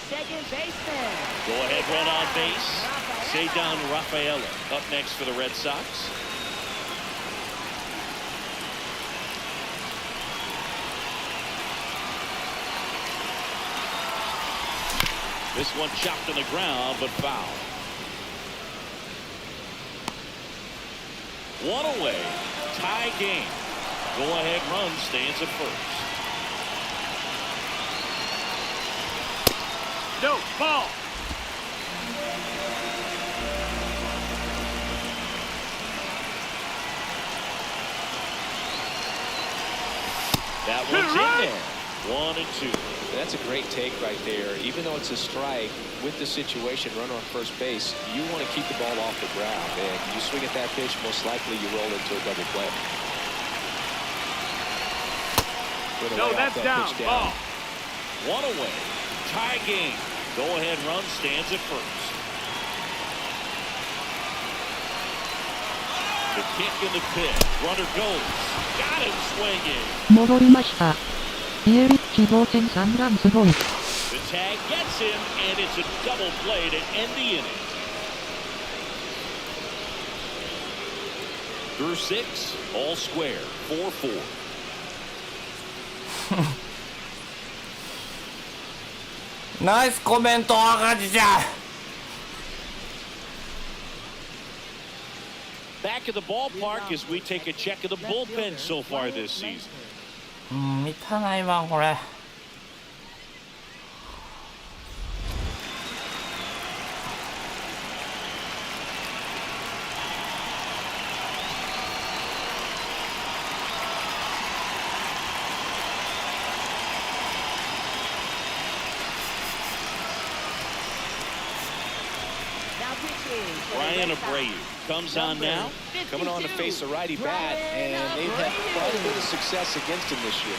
second baseman. Go ahead run on base. Cedar Rafaela up next for the Red Sox. This one chopped on the ground, but foul. One away. Tie game. Go ahead run stands at first. No, ball. That one's in there. 1 and 2. That's a great take right there. Even though it's a strike, with the situation, runner on first base, you want to keep the ball off the ground. And you swing at that pitch, most likely you roll into a double play. No, that's down. Ball. 1 away. Tie game. Go-ahead run stands at first. The kick in the pit. Runner goes. Got him swinging. 戻りました。イエリッチ同点3ランすごい。 The tag gets him, and it's a double play to end the inning. Through 6, all square, 4-4. ナイスコメント赤字ちゃん。 Back at the ballpark as we take a check of the bullpen so far this season. 満たないわこれ。Ryan Abreu comes on now. Coming on to face a righty bat, and they've had quite a bit of success against him this year.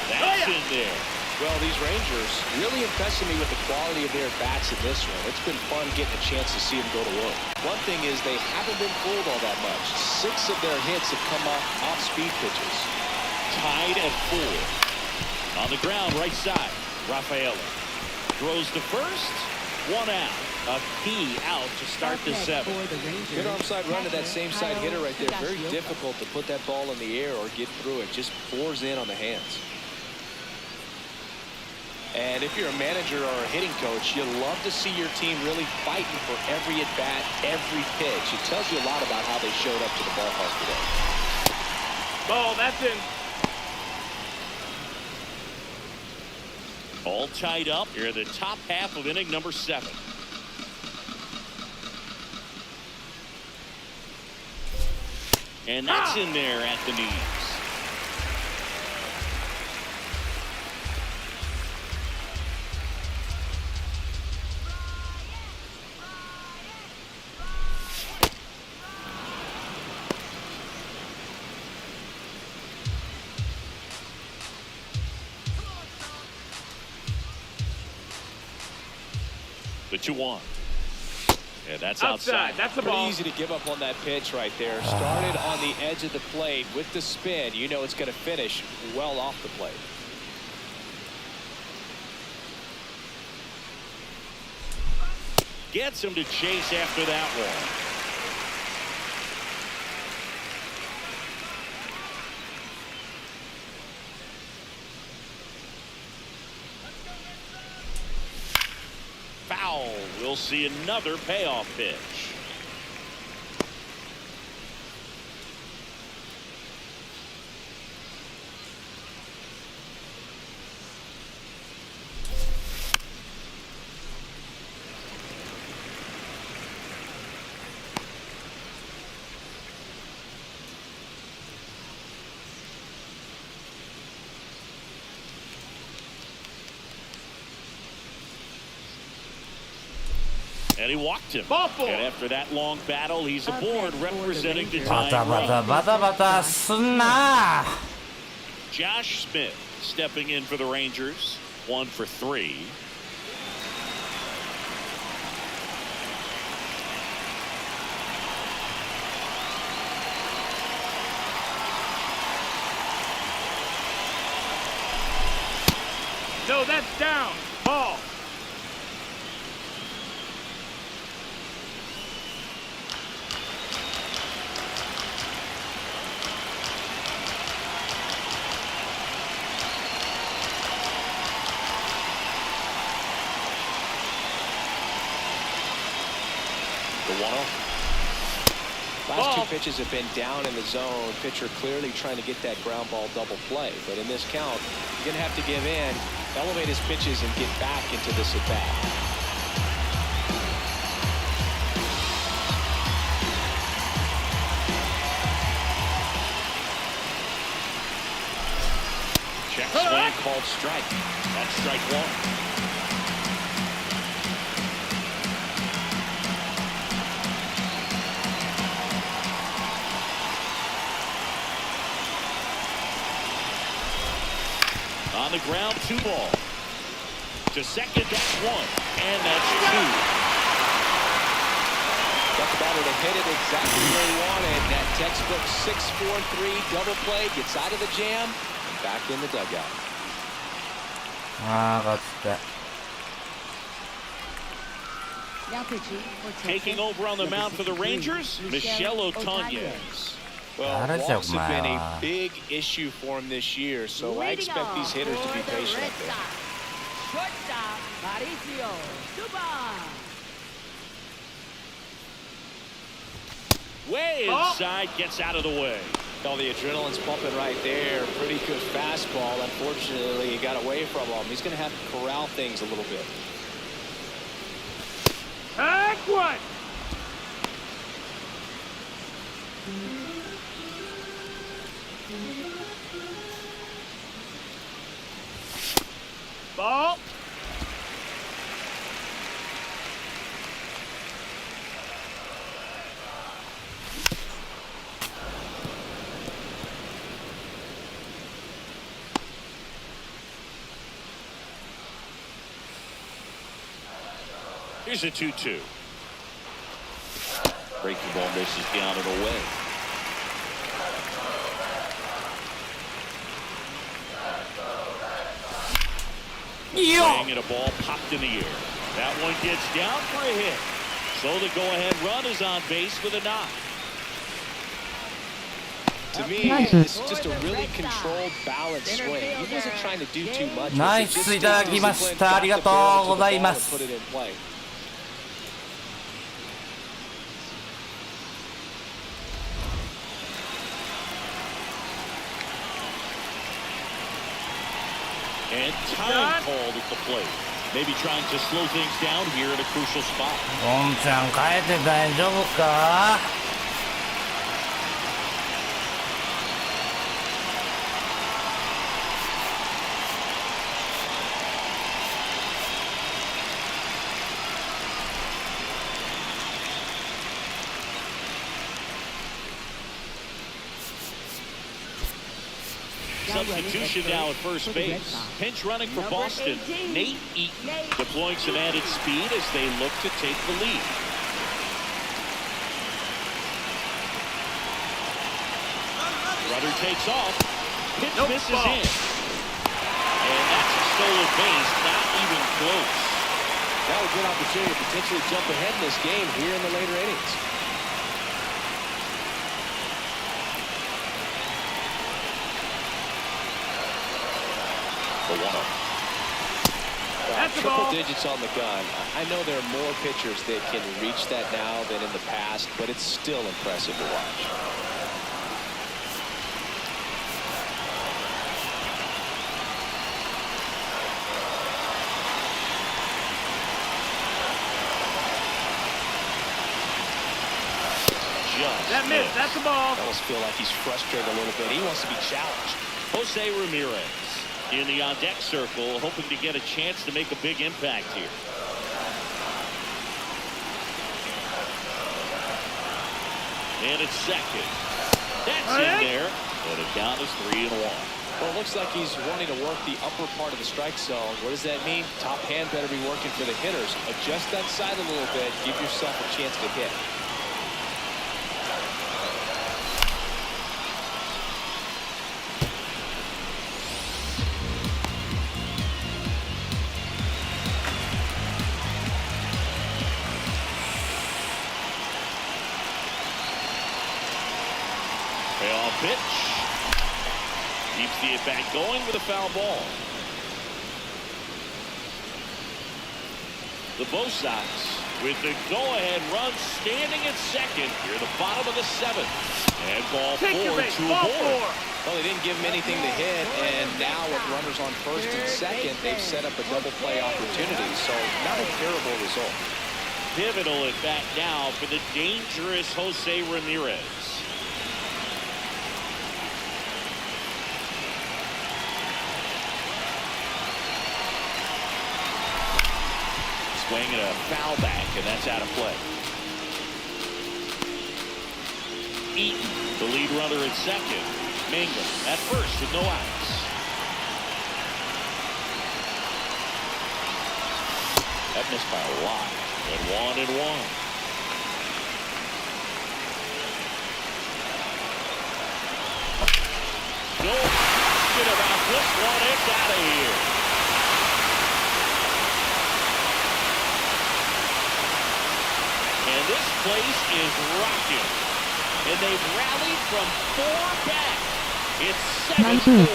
That's in there. Well, these Rangers really impressing me with the quality of their bats in this one. It's been fun getting a chance to see them go to work. One thing is they haven't been fooled all that much. 6 of their hits have come off speed pitches. Tied at 4. On the ground, right side. Rafaela throws to first. 1 out. A key out to start the 7th. Good onside run to that same side hitter right there. Very difficult to put that ball in the air or get through it. Just pours in on the hands. And if you're a manager or a hitting coach, you love to see your team really fighting for every at-bat, every pitch. It tells you a lot about how they showed up to the ballpark today. Ball, that's in. All tied up here in the top half of inning number 7. And that's in there at the knees. The 2-1. Yeah, that's outside. That's the Pretty ball. easy to give up on that pitch right there. Started on the edge of the plate with the spin. You know it's going to finish well off the plate. Gets him to chase after that one. Foul. We'll see another payoff pitch. And he walked him. And after that long battle, he's aboard representing the バタ time. バタバタバタすんな。 Josh Smith stepping in for the Rangers. 1 for 3. No, that's down. Ball. The 1-0. Last two pitches have been down in the zone. Pitcher clearly trying to get that ground ball double play. But in this count, you're going to have to give in, elevate his pitches, and get back into this at bat. Check swing called strike. That's strike one. On the ground, 2 ball. To second, that's 1. And that's 2. Got the batter to hit it exactly where he wanted. That textbook 6-4-3 double play, gets out of the jam, back in the dugout. あーガッツって Now pitching for Taking Texas, over on the number mound for the 63, Rangers, Michelle Otanez. Well, That's walks have been a my- big issue for him this year, so I expect these hitters to be patient up there. Shortstop, Mauricio Dubon. Way inside, gets out of the way. Oh, the adrenaline's pumping right there. Pretty good fastball. Unfortunately, he got away from him. He's going to have to corral things a little bit. Heck one. Ball. Here's a 2-2. Breaking ball misses down and away. Swing and a ball popped in the air. That one gets down for a hit. So the go-ahead run is on base with a knock. To me, it's just a really controlled, balanced swing. He wasn't trying to do too much. ナイスいただきました。ありがとうございます。 Put it in play. And time called at the plate. Maybe trying to slow things down here at a crucial spot. ゴンちゃん帰って大丈夫か？ Substitution now at first base. Pinch running for Boston. Nate Eaton deploying some added speed as they look to take the lead. Runner takes off. Pitch misses in. And that's a stolen base, not even close. That was a good opportunity to potentially jump ahead in this game here in the later innings. Triple digits on the gun. I know there are more pitchers that can reach that now than in the past, but it's still impressive to watch. That miss, that's the ball. I almost feel like he's frustrated a little bit. He wants to be challenged. Jose Ramirez in the on-deck circle, hoping to get a chance to make a big impact here. And it's second. That's in there. And the count is 3-1. Well, it looks like he's wanting to work the upper part of the strike zone. What does that mean? Top hand better be working for the hitters. Adjust that side a little bit. Give yourself a chance to hit. Payoff pitch. Keeps the at-bat going with a foul ball. The Bo Sox with the go-ahead run standing at second here at the bottom of the seventh. And ball Take your four base. to Ball aboard. 4. Well, they didn't give him anything to hit, and now with runners on first and second, they've set up a double play opportunity. So not a terrible result. Pivotal at bat now for the dangerous Jose Ramirez. Swing and a foul back, and that's out of play. Eaton, the lead runner at second. Mangum at first with no outs. That missed by a lot. And 1-1. No question about this one. It's out of here. And this place is rocking. And they've rallied from 4 back. It's 7-4.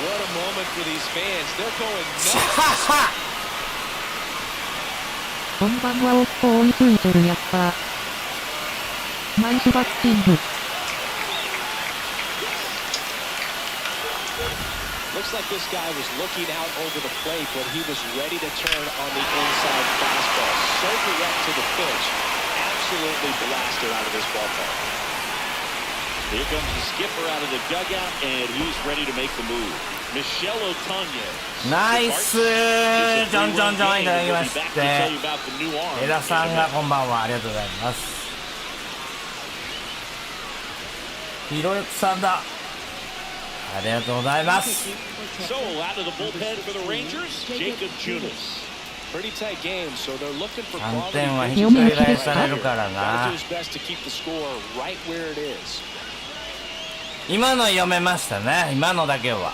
What a moment for these fans. They're going nuts. こんばんは。追いついてるやっぱ。ナイスバッティング。Looks like this guy was looking out over the plate, but he was ready to turn on the inside fastball. So direct to the pitch. Absolutely blasted out of this ballpark. Here comes the skipper out of the dugout, and he's ready to make the move. Michelle Ohtani. ナイスージョンジョンジョンいただきまして、江田さんがこんばんは、ありがとうございます。ひろゆきさんだ、ありがとうございます。 So out of the bullpen for the Rangers, Jacob Junis. Pretty tight game, so they're looking for 3 quality. 点はひっくり返されるからな。 Gotta do his best to keep the score right where it is. 今の読めましたね、今のだけは。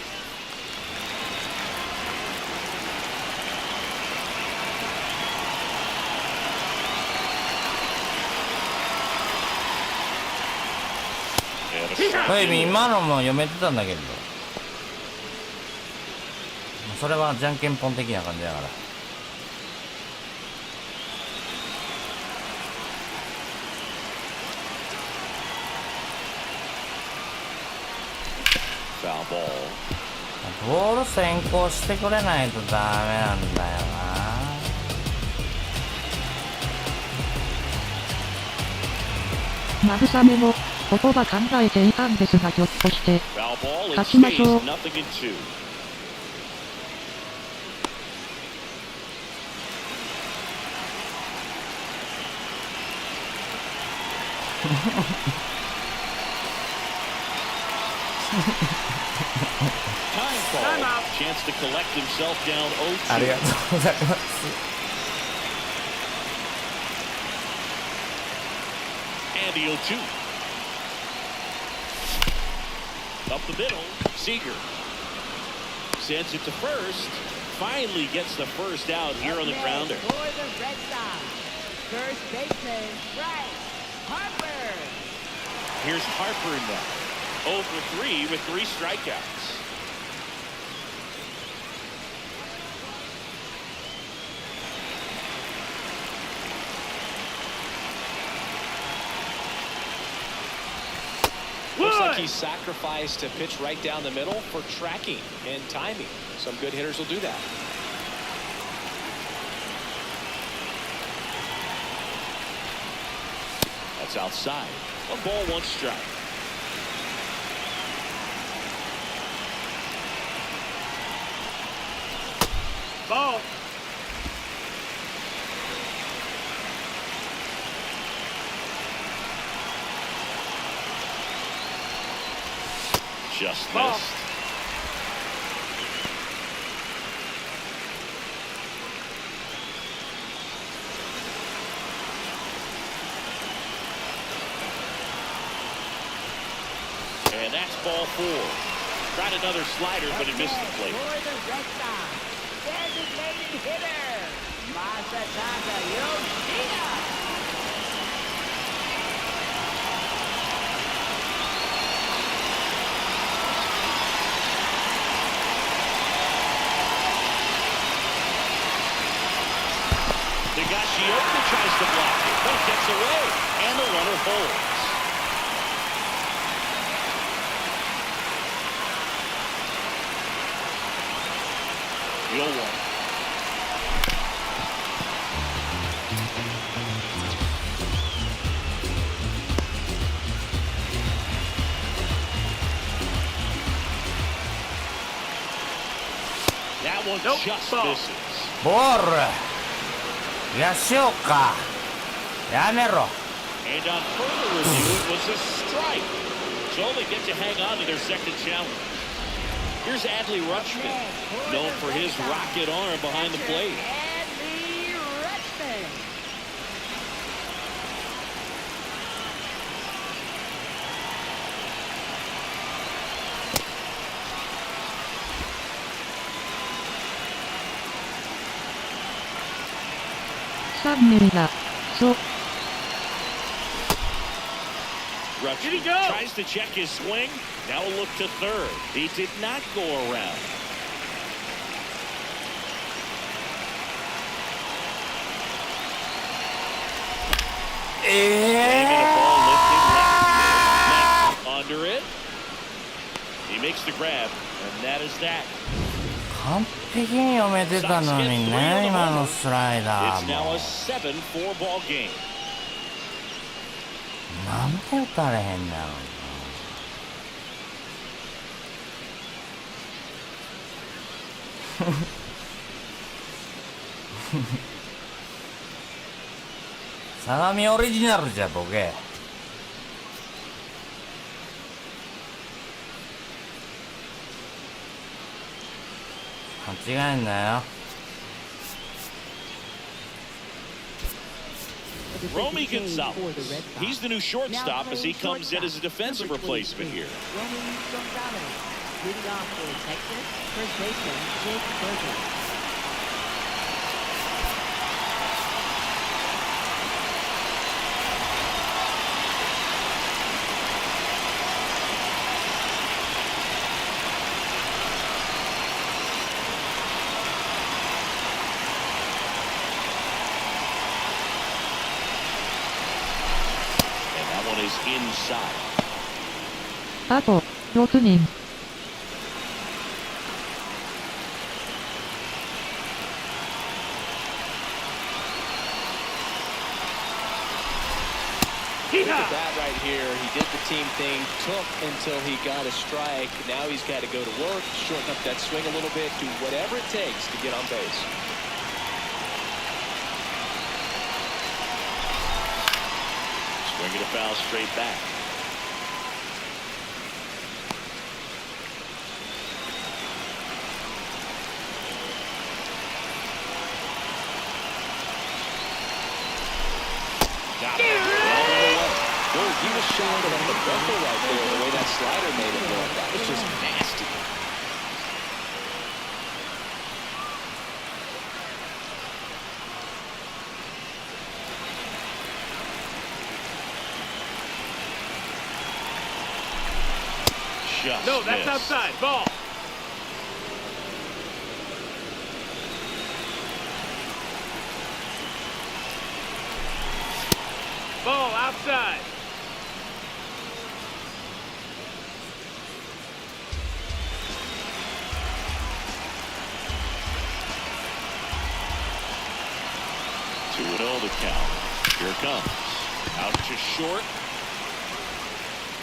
今のも読めてたんだけど、それはじゃんけんぽん的な感じだから。ボール先行してくれないとダメなんだよな。慰めも言葉考えていたんですが、ひょっとして勝ちましょう。ありがとうございます。Up the middle, Seager sends it to first. Finally gets the first out here on the grounder. For the Red Sox, first baseman Bryce Harper. Here's Harper now, 0 for 3 with 3 strikeouts. Looks like he sacrificed to pitch right down the middle for tracking and timing. Some good hitters will do that. That's outside. 1 ball, 1 strike. Ball. Just missed. And that's ball 4. Tried another slider, but he missed the plate. For the Red Sox, designated hitter Masataka Yoshida. The guy Yoshioka tries to block it, but it gets away, and the runner holds. You'll one. That one just misses. ボール吉岡やめろ。 And on further review, it was a strike. So they get to hang on to their second challenge. Here's Adley Rutschman, known for his rocket arm behind the plate. Adley Rutschman. Submilla. So, Rutschman tries to check his swing. Now a look to third. He did not go around. Aiming a ball lifting left field. Under it. He makes the grab, and that is that. 完璧に読めてたのにね、今のスライダ It's ー now も a 7-4 ball game. なんで打たれへんだろうな。相模オリジナルじゃボケ。間違えんなよ。Romy Gonzalez. He's the new shortstop as he comes in as a defensive replacement here. Romy Gonzalez. Leading off for Texas, first baseman Jake Burger. Is inside. あと6人。Look at that right here. He did the team thing, took until he got a strike. Now he's got to go to work, shorten up that swing a little bit, do whatever it takes to get on base. Swinging a foul straight back. Got it. Well, he was shot at the bumper right there, the way that slider made it look. That was just nasty. Just No, that's missed. outside. Ball. Ball outside. Two and oh the count. Here it comes. Out to short.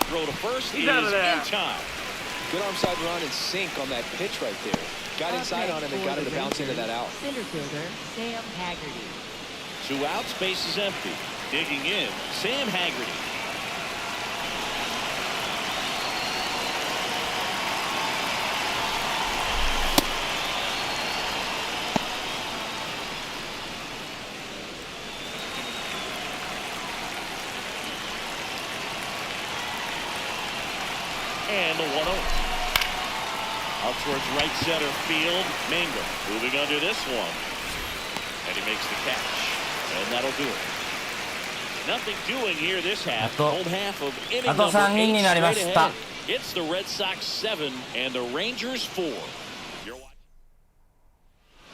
Throw to first He's is out of there. in time. Good arm side run and sink on that pitch right there. Got inside on him and got him to bounce into that out. Center fielder Sam Haggerty. 2 outs, base is empty. Digging in, Sam Haggerty. And the 1-0. Out towards right center field. Mangum moving under this one. And he makes the catch. And that'll do it. Nothing doing here this half. Home half of inning number 8 straight ahead. It's the Red Sox 7 and the Rangers 4. You're watching.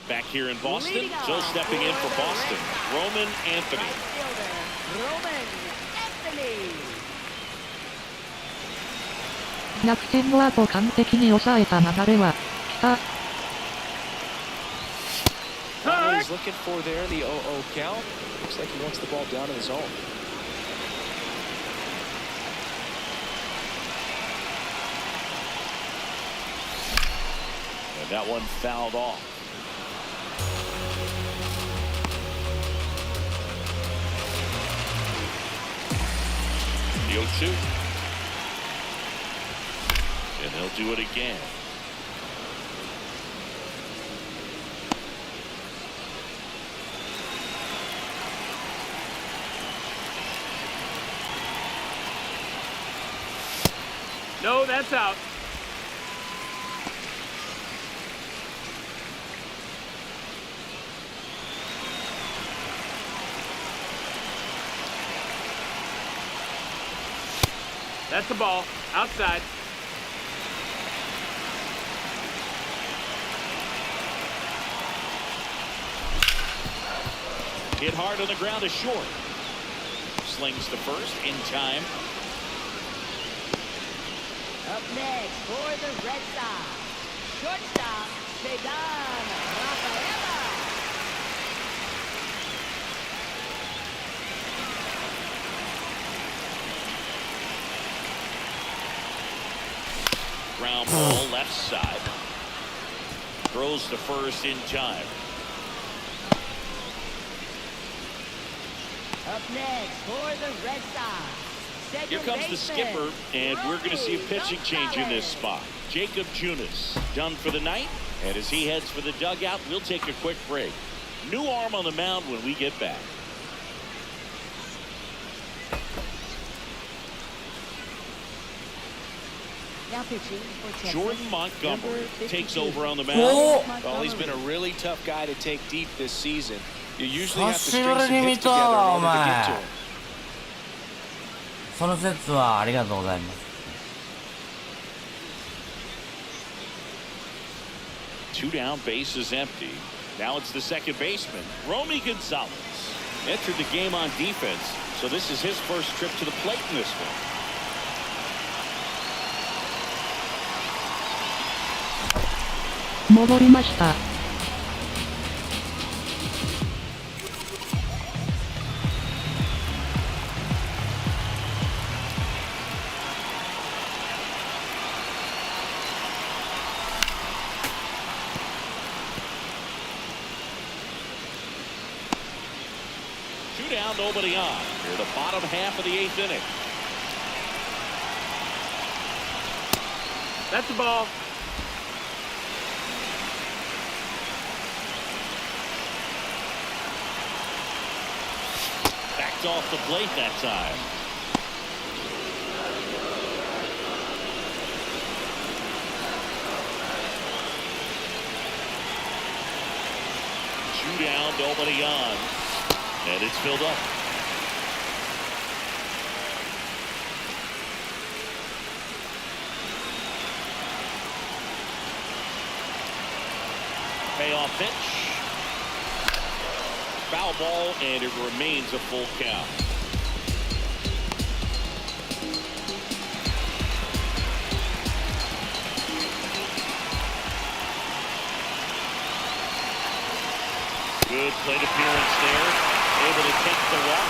Back here in Boston. So stepping in for Boston, Roman Anthony. Right fielder, Roman Anthony. 逆転の後完璧に抑えた流れは来た。What he's looking for there, the 0-0 count. Looks like he wants the ball down in the zone. And that one fouled off. The 0-2. And he'll do it again. No, that's out. That's the ball. Outside. Hit hard on the ground is short. Slings to first in time. Up next for the Red Sox, shortstop, Cedar Rafaela. Ground ball left side. Throws to first in time. Up next for the Red Sox. Here comes the skipper, and we're going to see a pitching change in this spot. Jacob Junis done for the night, and as he heads for the dugout, we'll take a quick break. New arm on the mound when we get back. Now pitching for Texas, Jordan Montgomery number takes 52. over on the mound. Well, he's been a really tough guy to take deep this season. You usually have to string some hits together in order to get to him. その説はありがとうございます。 Two down, base is empty. Now it's the second baseman, Romy Gonzalez. Entered the game on defense, so this is his first trip to the plate in this one. 戻りました。Two down, nobody on. Here the bottom half of the eighth inning. That's the ball. Backed off the plate that time. Two down, nobody on. And it's filled up. Payoff pitch. Foul ball, and it remains a full count. Good plate appearance there. Able to take the walk.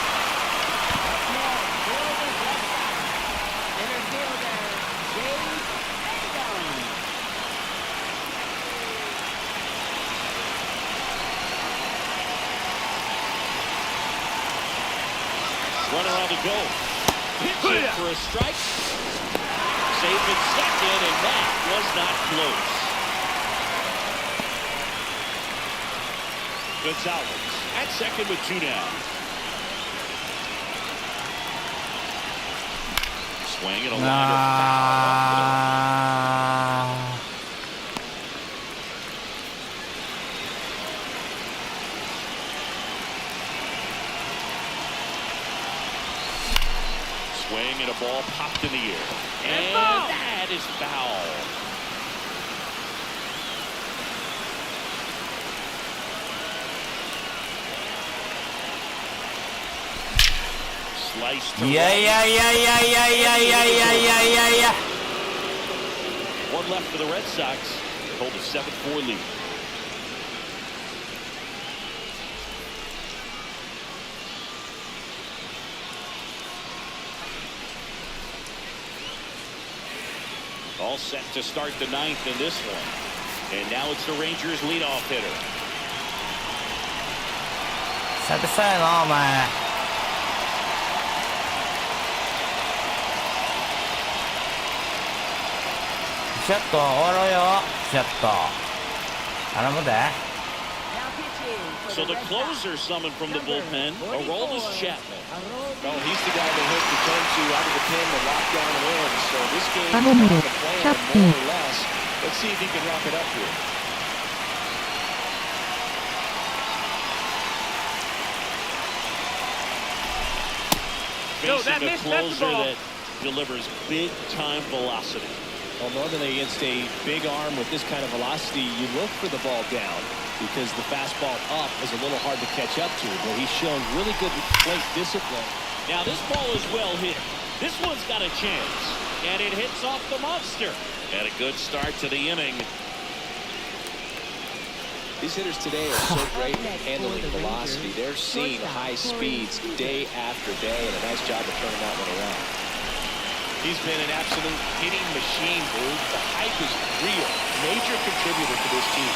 Next for the Red Sox, center fielder, James Edom. Runner on the go. Pitch it for a strike. Safe at second, and that was not close. Gonzalez at second with two down. Swing and a line of foul. Swing and a ball popped in the air. And that is foul. Slice to いやいやいやいやいやいやいやいやいやいやいや one left for the Red Sox. Hold a 7-4 lead. All set to start the ninth in this one. And now it's the Rangers leadoff hitter. 久々やなお前。ちょっと終わろうよ。ちょっと頼むで。 Now pitching for So the Red Sox. closer summoned from the bullpen, Aroldis Chapman. Well, he's the guy that Hook can turn to out of the pen to lock down a win. So this game is 頼む on で the plan, キャプテ more ン or less. Let's see if he can wrap it up here. No, Facing that a missed, that's the closer ball. that delivers big-time velocity. Well, normally against a big arm with this kind of velocity, you look for the ball down because the fastball up is a little hard to catch up to. But he's shown really good plate discipline. Now this ball is well hit. This one's got a chance, and it hits off the monster. And a good start to the inning. These hitters today are so great at handling velocity. They're seeing high speeds day after day, and a nice job of turning that one around. He's been an absolute hitting machine, Boo. The hype is real. Major contributor to this team.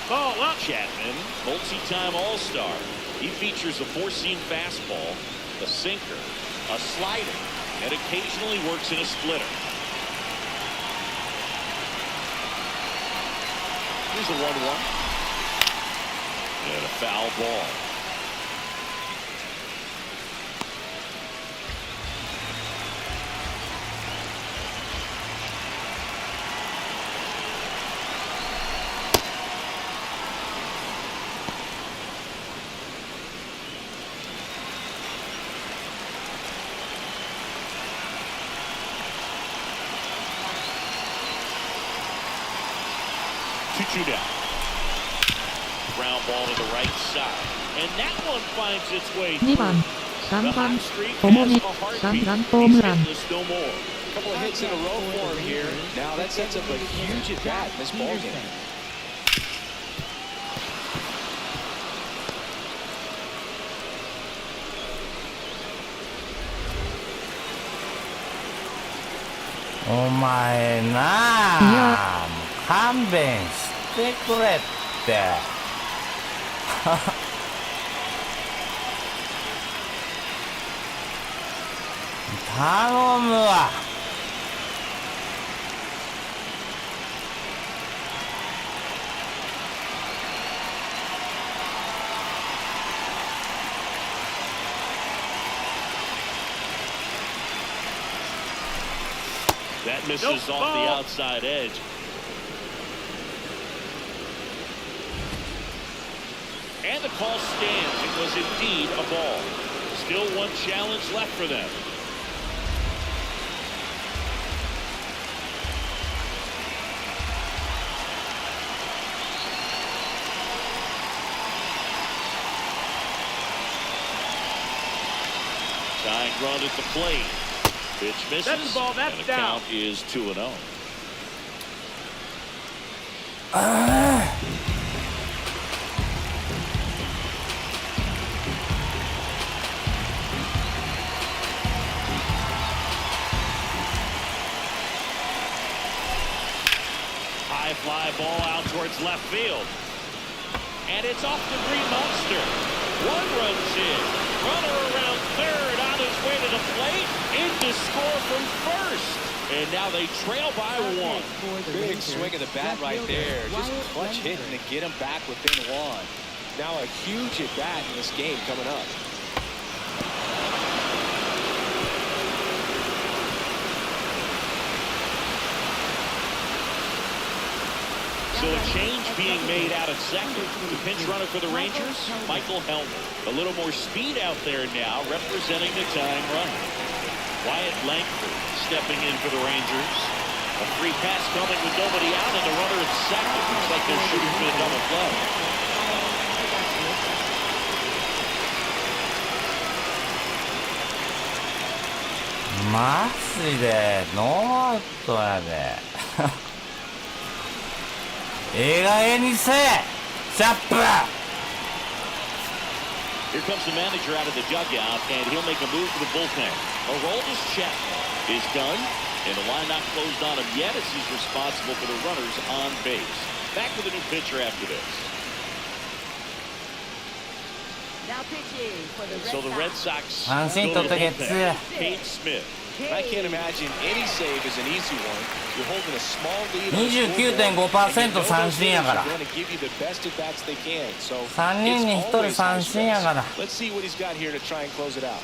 Ball up. Chapman, multi-time All-Star. He features a four-seam fastball, a sinker, a slider, and occasionally works in a splitter. Here's a 1-1. And a foul ball. Two down. Ground ball to the right side. And that one finds its way 2番 through. 3 The 番 hot streak とも has に a heartbeat. 3ランホームラン He's hitless no more. A couple of hits in a row for him here. Now that sets up a huge at bat in this ballgame. Oh お前なあ、もう勘弁してくれって頼むわ。That misses off the outside edge. And the call stands. It was indeed a ball. Still one challenge left for them. Tying run at the plate. Pitch misses. That's the ball. That's and the down. count is 2-0. High fly ball out towards left field. And it's off the green monster. One run's in. Runner around third on his way to the plate. In to score from first. And now they trail by one. Big swing of the bat right there. Just clutch hitting to get him back within one. Now a huge at bat in this game coming up. So a change being made out at second. The pinch runner for the Rangers, Michael Helmer. A little more speed out there now, representing the tying run. Wyatt Langford stepping in for the Rangers. A free pass coming with nobody out, and the runner at second. Looks like they're shooting for the double play.マジでノーアウトやでええ加減にせえチャップ Here comes the manager out of the dugout, and he'll make a move to the bullpen. Aroldis check is done, and the line not closed on him yet as he's responsible for the runners on base. Back with a new pitcher after this. Now pitching for the So the Red Sox 三振取ったゲッツ Kate Smith. I can't imagine any save is an easy one. You're holding a small lead on the scoreboard, 29.5% 三振やから They're going to give you the best at bats they can. So 3人に1 it's 人 always 三振やから Let's see what he's got here to try and close it out.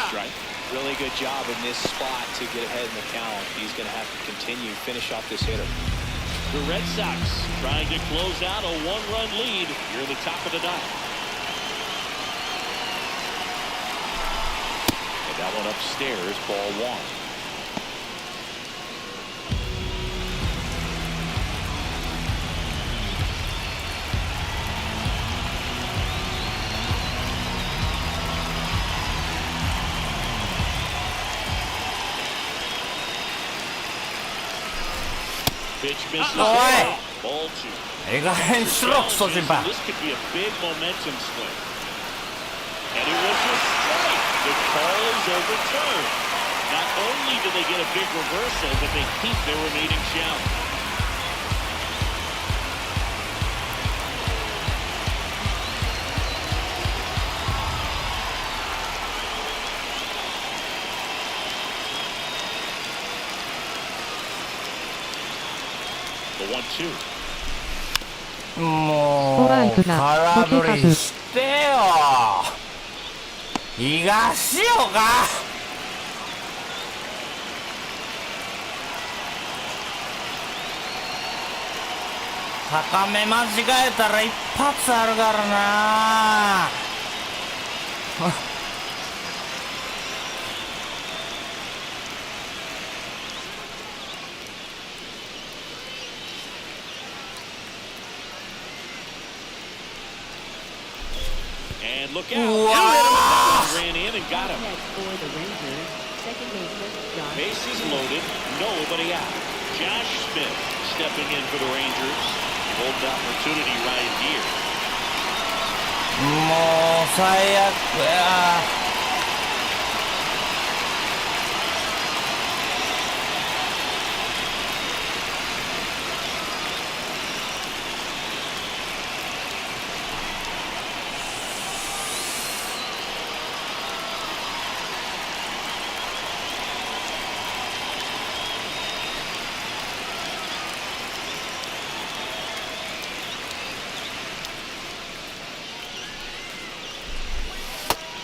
Strike. Really good job in this spot to get ahead in the count. He's going to have to continue, finish off this hitter. The Red Sox trying to close out a one-run lead here in the top of the ninth. And that one upstairs, ball one. Pitch misses. Oi! Ball two. ええ加減にしろクソチンパ This could be a big momentum swing. And it was a strike. The call is overturned. Not only do they get a big reversal, but they keep their remaining challenge. The 1-2. もうストライクだ空振りしてよ東岡高め間違えたら一発あるからなAnd look out. Wow. Ran in and got him. Next for the Rangers, second baseman John. Bases loaded. Nobody out. Josh Smith stepping in for the Rangers. Golden opportunity right here. もう最悪や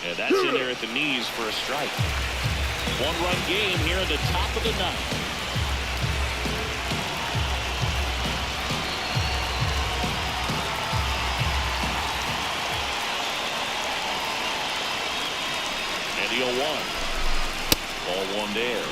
And that's in there at the knees for a strike. One-run game here at the top of the ninth. And the 0-1. Ball one there.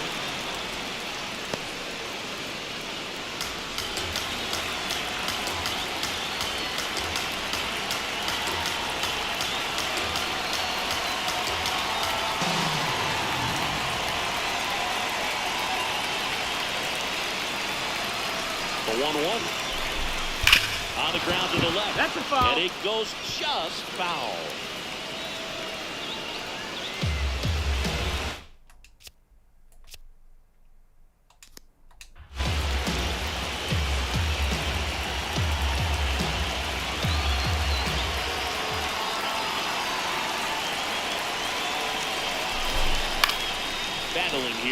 The 1-1. On the ground to the left. That's a foul. And it goes just foul.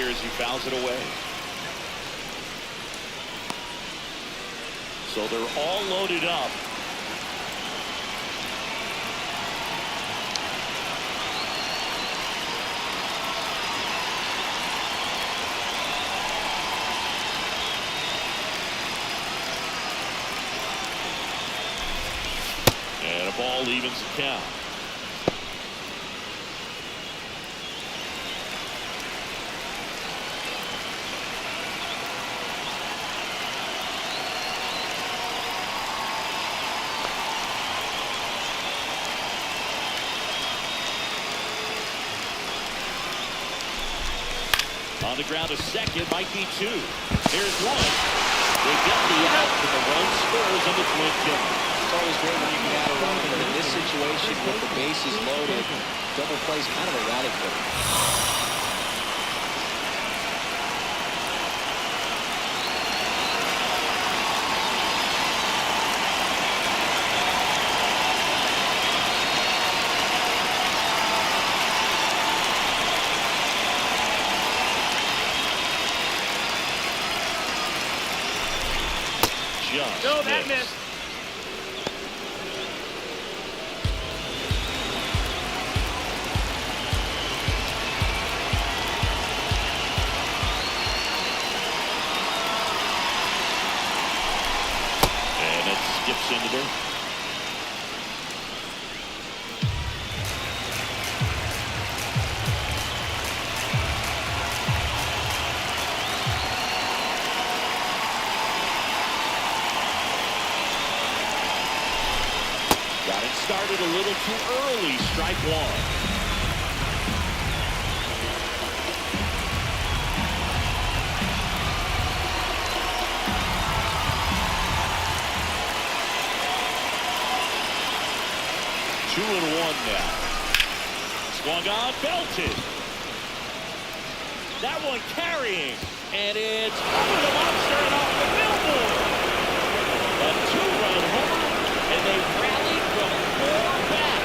here as he fouls it away. So they're all loaded up. And a ball evens the count. On the ground, a second, might be two. Here's one. They get the out, but the run scores, and it's Lynn Gilman. It's always great when you can add a run, but in this situation, with the bases loaded, double plays kind of a rally for them. No, that missed. And it skips into there. Got it started a little too early. Strike one. Two and one now. Swung on, belted. That one carrying. And it's over the monster and off the billboard. A two-run homer, and they rallied from four back.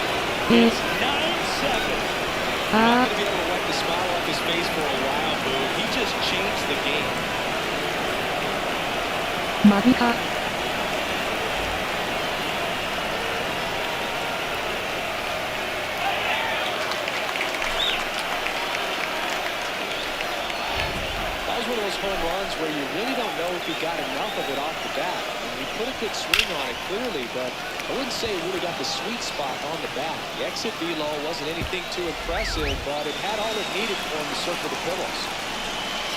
It's 9-7. Not going to be able to wipe the smile off his face for a while, Boo. He just changed the game. マジか。That was one of those home runs where you really don't know if you got enough of it off the bat. You put a good swing on it clearly, but I wouldn't say it really got the sweet spot on the bat. The exit velo wasn't anything too impressive, but it had all it needed for him to circle the pillows.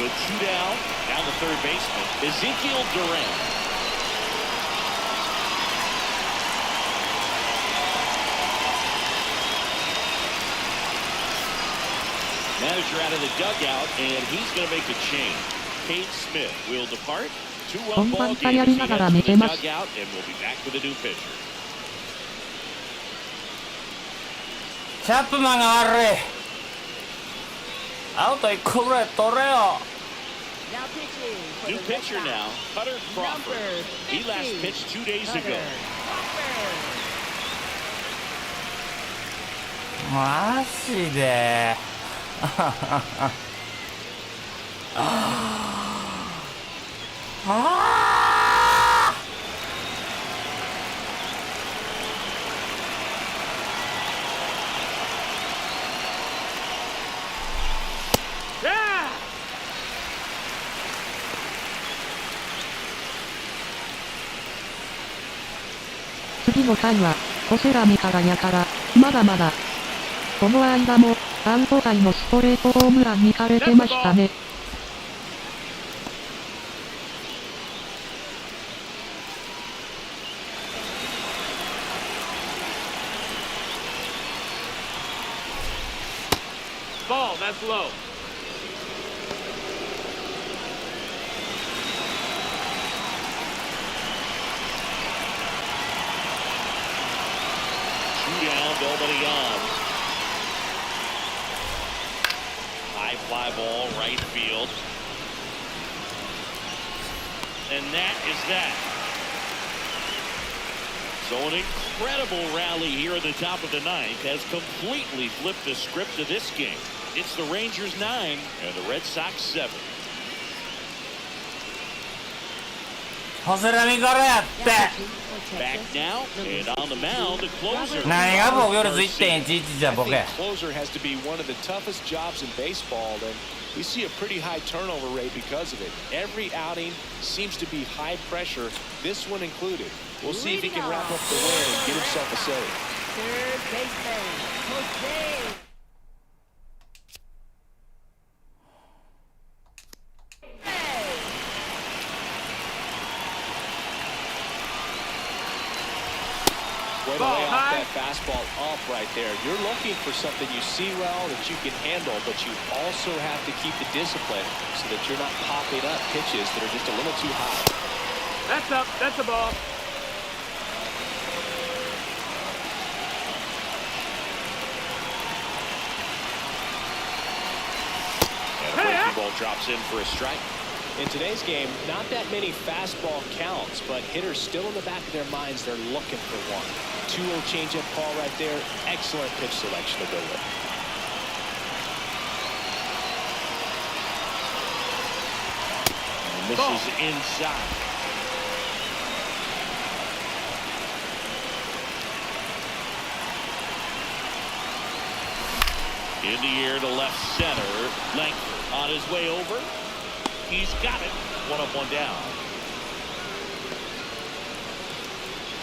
So two down the third baseman, Ezekiel Duran. Manager out of the dugout, and he's going to make a change. Cade Smith will depart. Two-run ball game as he heads to the dugout, and we'll be back with a new pitcher. チャップマンが悪い。アウト1個ぐらい取れよ。 Now pitching for New the Red pitcher Sox, now, Cutter Crawford. number He last 50, pitched 2 days ago. Crawford. マジで。Yeah! 次の回は、小セラミからやから、まだまだ。この間も、アウト界のストレートホームランに枯れてましたね。Ball, that's low. Two down, nobody on. High fly ball, right field. And that is that. So an incredible rally here at the top of the ninth has completely flipped the script of this game. It's the Rangers 9 and the Red Sox 7. 細らみからやって Back now and on the mound, the closer. 何が防御率 1.11 じゃボケ Closer has to be one of the toughest jobs in baseball, and we see a pretty high turnover rate because of it. Every outing seems to be high pressure, this one included. We'll see if he can wrap up the win and get himself a save. Third baseman, Jose. 'Way to lay off that fastball up right there. You're looking for something you see well that you can handle, but you also have to keep the discipline so that you're not popping up pitches that are just a little too high. That's up. That's a ball. And a breaking ball drops in for a strike. In today's game, not that many fastball counts, but hitters still in the back of their minds, they're looking for one. 2-0 changeup call right there. Excellent pitch selection to go with. And this is inside. In the air to left center. Length on his way over. He's got it. 1 up, 1 down.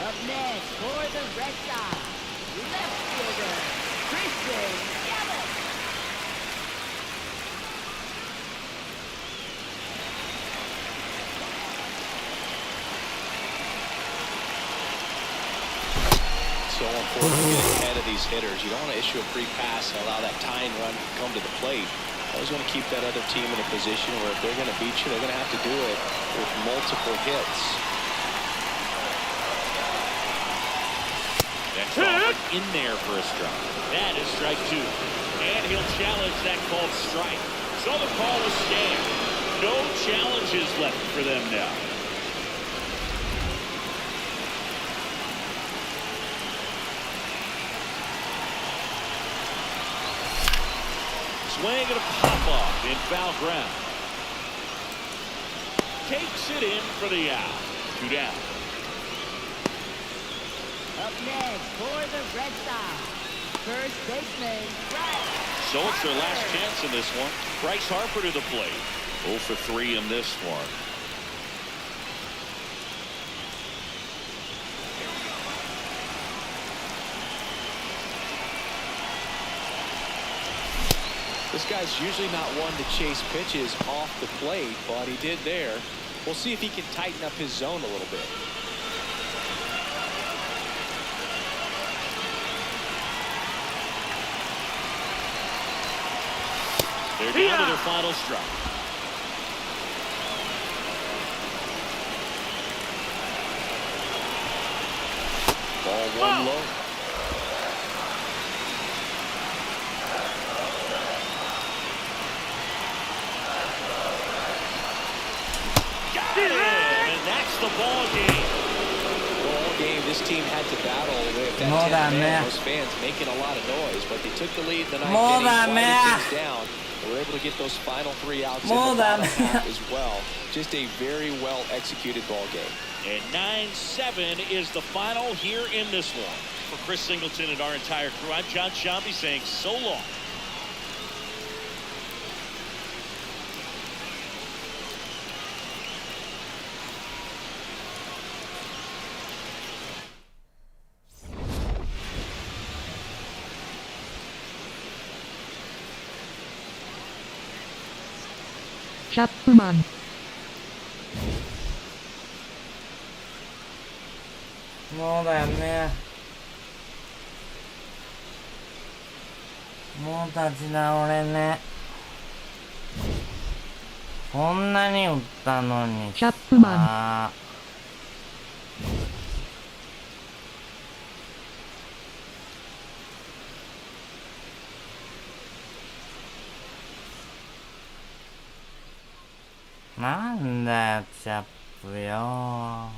Up next for the Red Sox, left fielder, Christian Yelich. So important to get ahead of these hitters. You don't want to issue a free pass and allow that tying run to come to the plate. Always want to keep that other team in a position where if they're going to beat you, they're going to have to do it with multiple hits. That's all in there for a strike. That is strike 2. And he'll challenge that called strike. So the call will stand. No challenges left for them now. Swing and a pop off in foul ground. Takes it in for the out. 2 down. Up next for the Red Sox, first baseman, Bryce. So it's their last chance in this one. Bryce Harper to the plate. 0 for 3 in this one. This guy's usually not one to chase pitches off the plate, but he did there. We'll see if he can tighten up his zone a little bit. They're down to their final strike. Ball 1 low. And that's the ball game. Ball game. This team had to battle with that 10th man. Those fans making a lot of noise, but they took the lead in the ninth inning, quieted things down. They were able to get those final 3 outs in the bottom half as well. Just a very well executed ball game. And 9-7 is the final here in this one. For Chris Singleton and our entire crew, I'm John Shambi saying so long. Chapman. Mau làm nè. Mau 立ち直れね。こんなに打ったのに。チャップマン。なんだよ、チャップよ。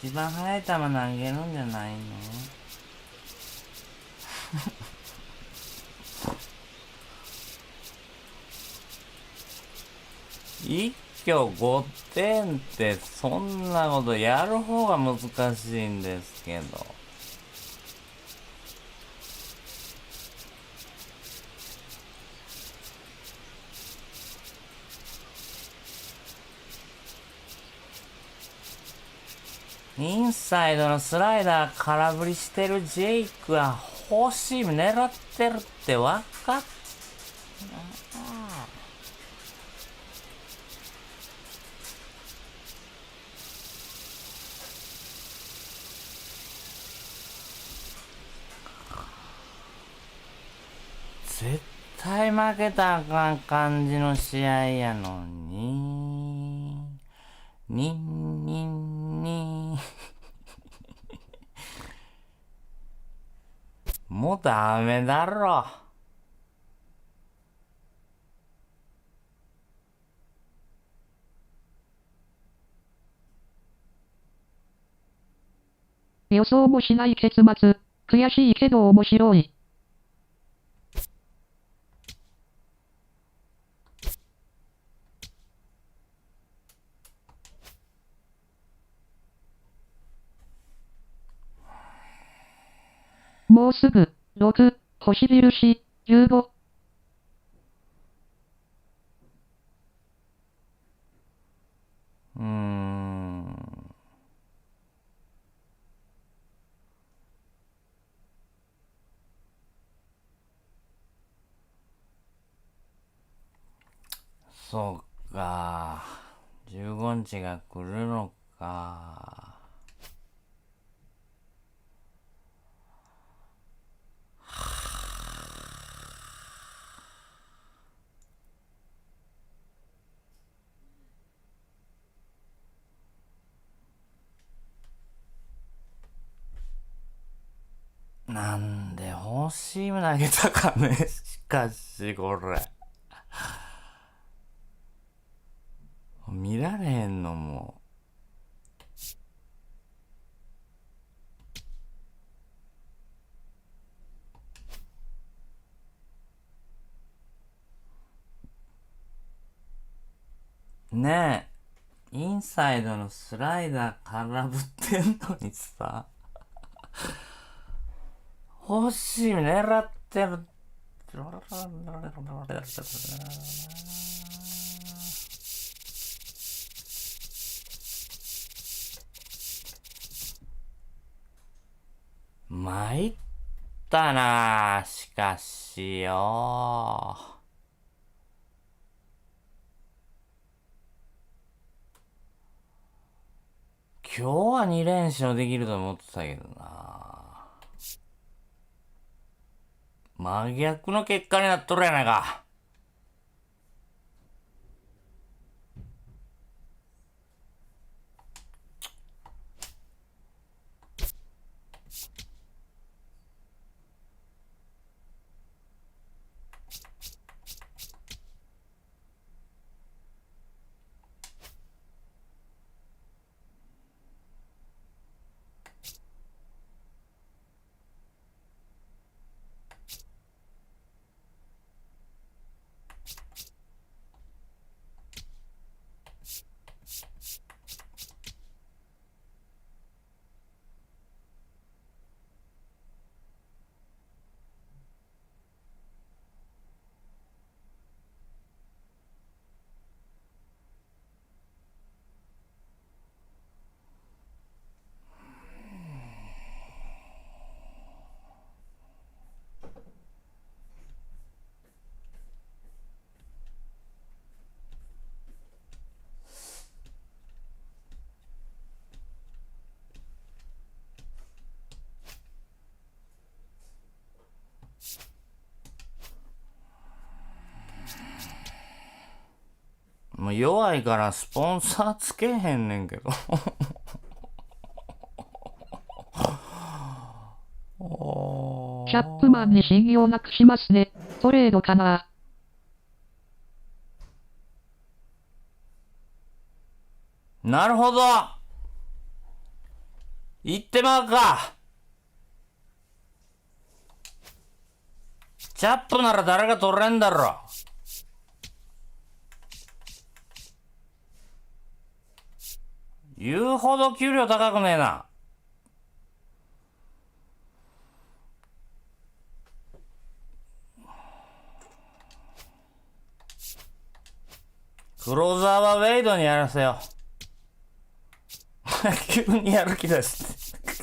一番速い球投げるんじゃないの？一挙5点ってそんなことやる方が難しいんですけど。インサイドのスライダー空振りしてるジェイクはフォーシーム狙ってるって分かっ絶対負けたらあかん感じの試合やのに。にんにんにん。もうダメだろ。予想もしない結末。悔しいけど面白い。もうすぐ、6、星印、15。そうか。15日が来るのか。なんでフォーシーム投げたかね。しかしこれ。見られへんのも。ねえ、インサイドのスライダー空振ってんのにさ、欲しい狙ってる。参ったなあ、しかしよ。今日は2連勝できると思ってたけどな。真逆の結果になっとるやないか。もう弱いからスポンサーつけへんねんけど。チャップマンに信用なくしますね。トレードかな。なるほど。言ってまうか。チャップなら誰が取れんだろ。言うほど給料高くねえな。クローザーはウェイドにやらせよう。急にやる気ですって。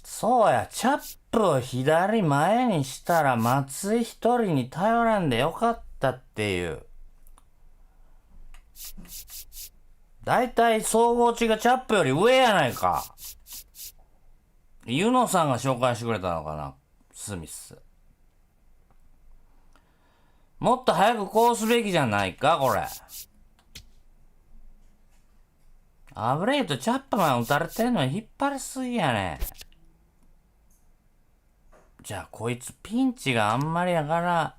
そうや、チャップを左前にしたら松井一人に頼らんでよかったっていう。だいたい総合値がチャップより上やないか。ユノさんが紹介してくれたのかな、スミス。もっと早くこうすべきじゃないか、これ。アブレイとチャップマン打たれてんの引っ張りすぎやね。じゃあこいつピンチがあんまりやから、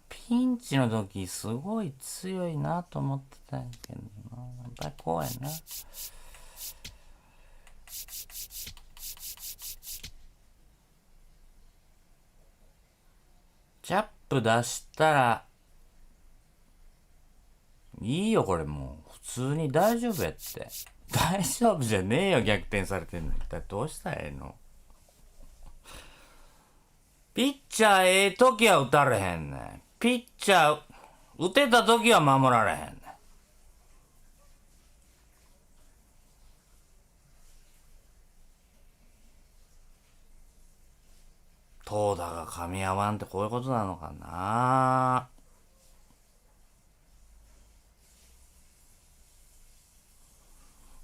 ピンチの時すごい強いなと思ってたんやけどな。やっぱりこうやな。チャップ出したらいいよ、これもう普通に大丈夫やって。大丈夫じゃねえよ、逆転されてんの。一体どうしたらええの。ピッチャーええ時は打たれへんねん。ピッチャー打てた時は守られへんねん。投打が噛み合わんってこういうことなのかな。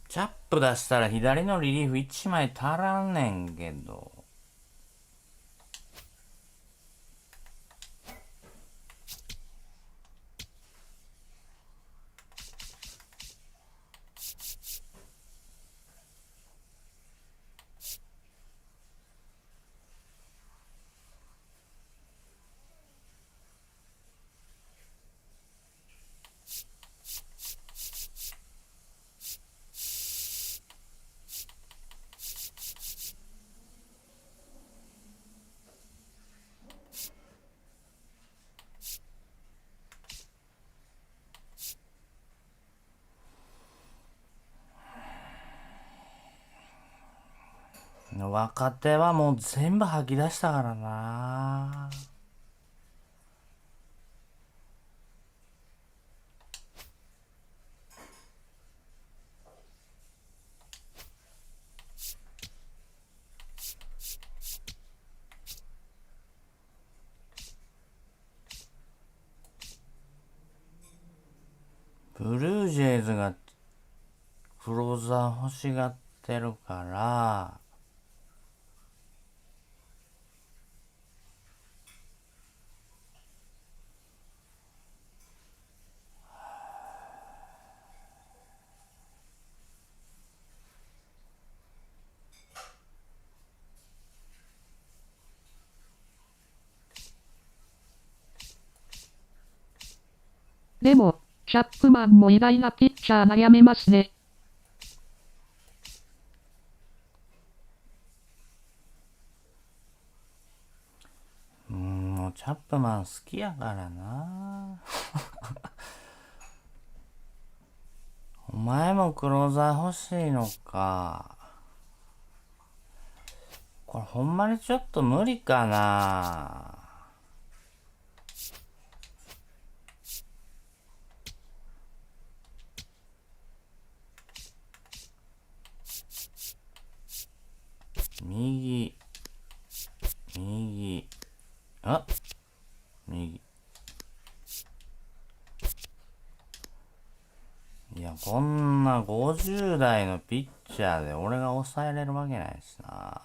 チャップ出したら左のリリーフ1枚足らんねんけど。若手はもう全部吐き出したからな。ブルージェイズがクローザー欲しがってるから、でも、チャップマンも偉大なピッチャー悩めますね。もうチャップマン好きやからな。お前もクローザー欲しいのか。これほんまにちょっと無理かな。右、いや、こんな50代のピッチャーで俺が抑えれるわけないしな。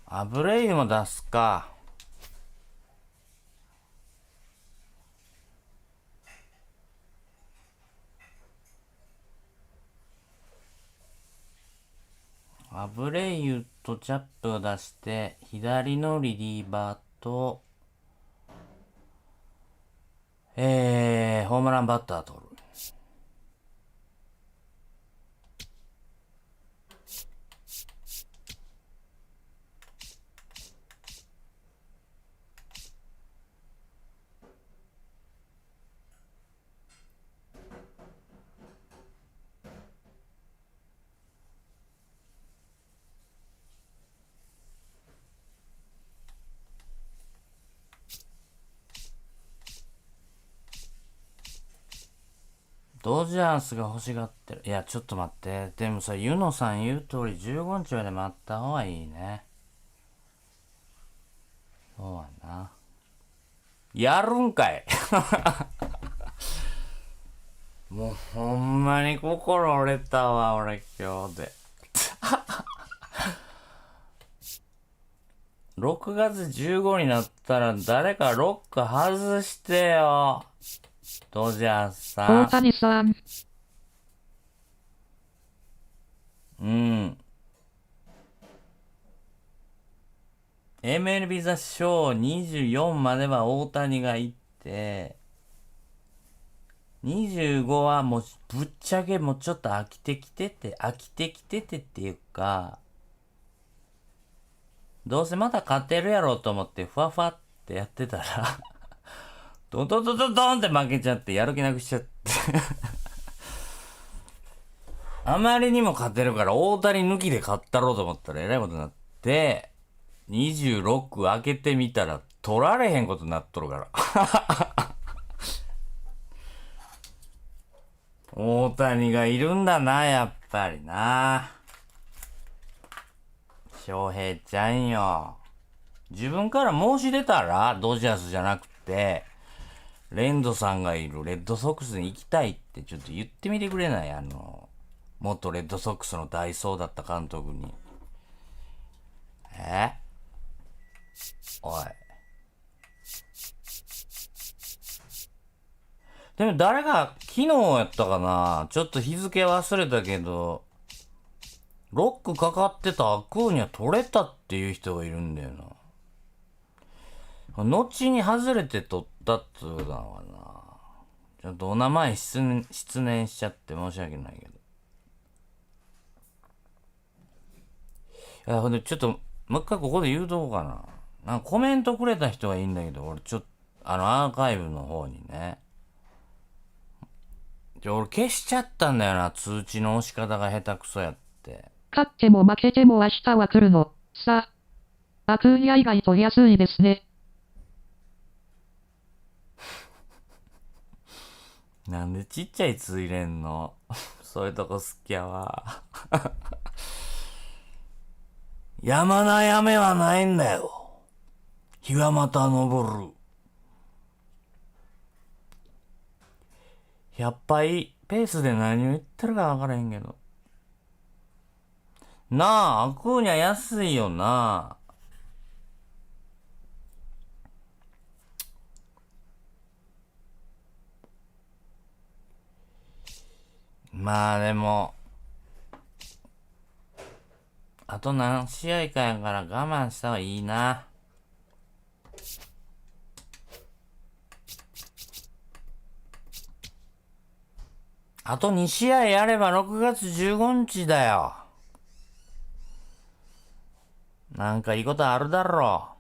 アブレイユも出すか。アブレイユとチャップを出して、左のリリーバーと、ホームランバッター取る。ドジャースが欲しがってる。いや、ちょっと待って。でもさ、ユノさん言う通り15日まで待った方がいいね。そうやな。やるんかいもうほんまに心折れたわ、俺今日で。6月15になったら誰かロック外してよ。ドジャースさん。大谷さん。うん。MLBTheSHOW26 までは大谷が行って、25はもうぶっちゃけもうちょっと飽きてきててっていうか、どうせまた勝てるやろうと思ってふわふわってやってたら、ドンドンドンドンドンって負けちゃってやる気なくしちゃって。あまりにも勝てるから大谷抜きで勝ったろうと思ったらえらいことになって、26開けてみたら取られへんことになっとるから。大谷がいるんだな、やっぱりな。翔平ちゃんよ。自分から申し出たら、ドジャースじゃなくて、レンドさんがいるレッドソックスに行きたいってちょっと言ってみてくれない？元レッドソックスのダイソーだった監督に。おい。でも誰が昨日やったかな、ちょっと日付忘れたけど、ロックかかってたアクーニャ取れたっていう人がいるんだよな。後に外れて取ったってことなのかな。ちょっとお名前失念しちゃって申し訳ないけど。いや、ほんでちょっともう一回ここで言うとこうかな。なんかコメントくれた人はいいんだけど、俺ちょっとアーカイブの方にね。俺消しちゃったんだよな、通知の押し方が下手くそやって。勝っても負けても明日は来るの。さあ。アクーニャ以外取りやすいですね。なんでちっちゃいつ入れんのそういうとこ好きやわ。山悩めはないんだよ。日はまた昇る。100杯ペースで何を言ってるか分からへんけど。なあ、アクーニャ安いよな。まあでも、あと何試合かやから我慢した方がいいな。あと2試合やれば6月15日だよ。なんかいいことあるだろ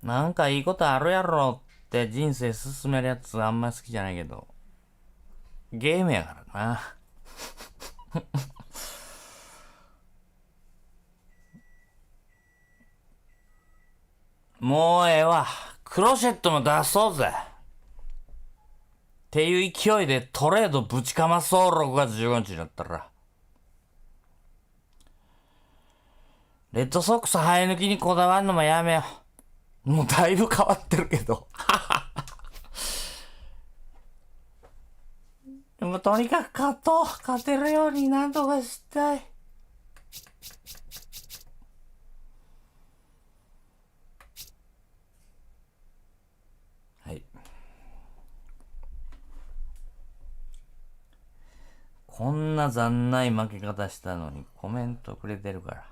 う。なんかいいことあるやろって人生進めるやつあんま好きじゃないけど。ゲームやからな。もうええわ。クロシェットも出そうぜ。っていう勢いでトレードぶちかまそう、6月15日になったら。レッドソックス生え抜きにこだわるのもやめよう。もうだいぶ変わってるけど。でもとにかく勝てるようになんとかしたい。はい。こんな残ない負け方したのにコメントくれてるから。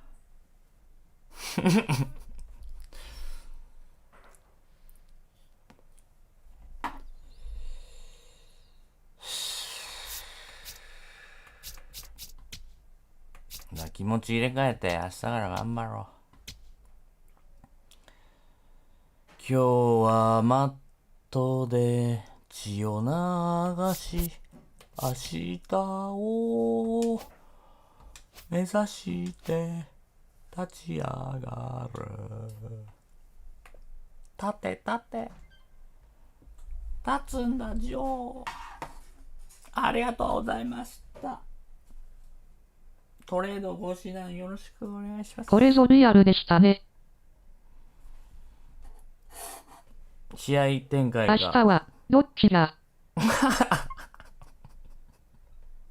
気持ち入れ替えて明日から頑張ろう。今日はマットで血を流し、明日を目指して立ち上がる。立て立て、立つんだジョー。ありがとうございました。トレードご指南よろしくお願いします。これぞリアルでしたね。試合展開が。明日はどっちだ？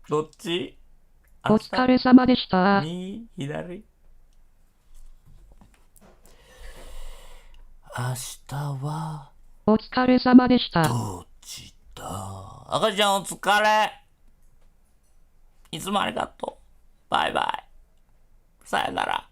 どっち？お疲れ様でした。右、左。明日はお疲れ様でした。どっちだ？赤ちゃんお疲れ。いつもありがとう。バイバイ。さよなら。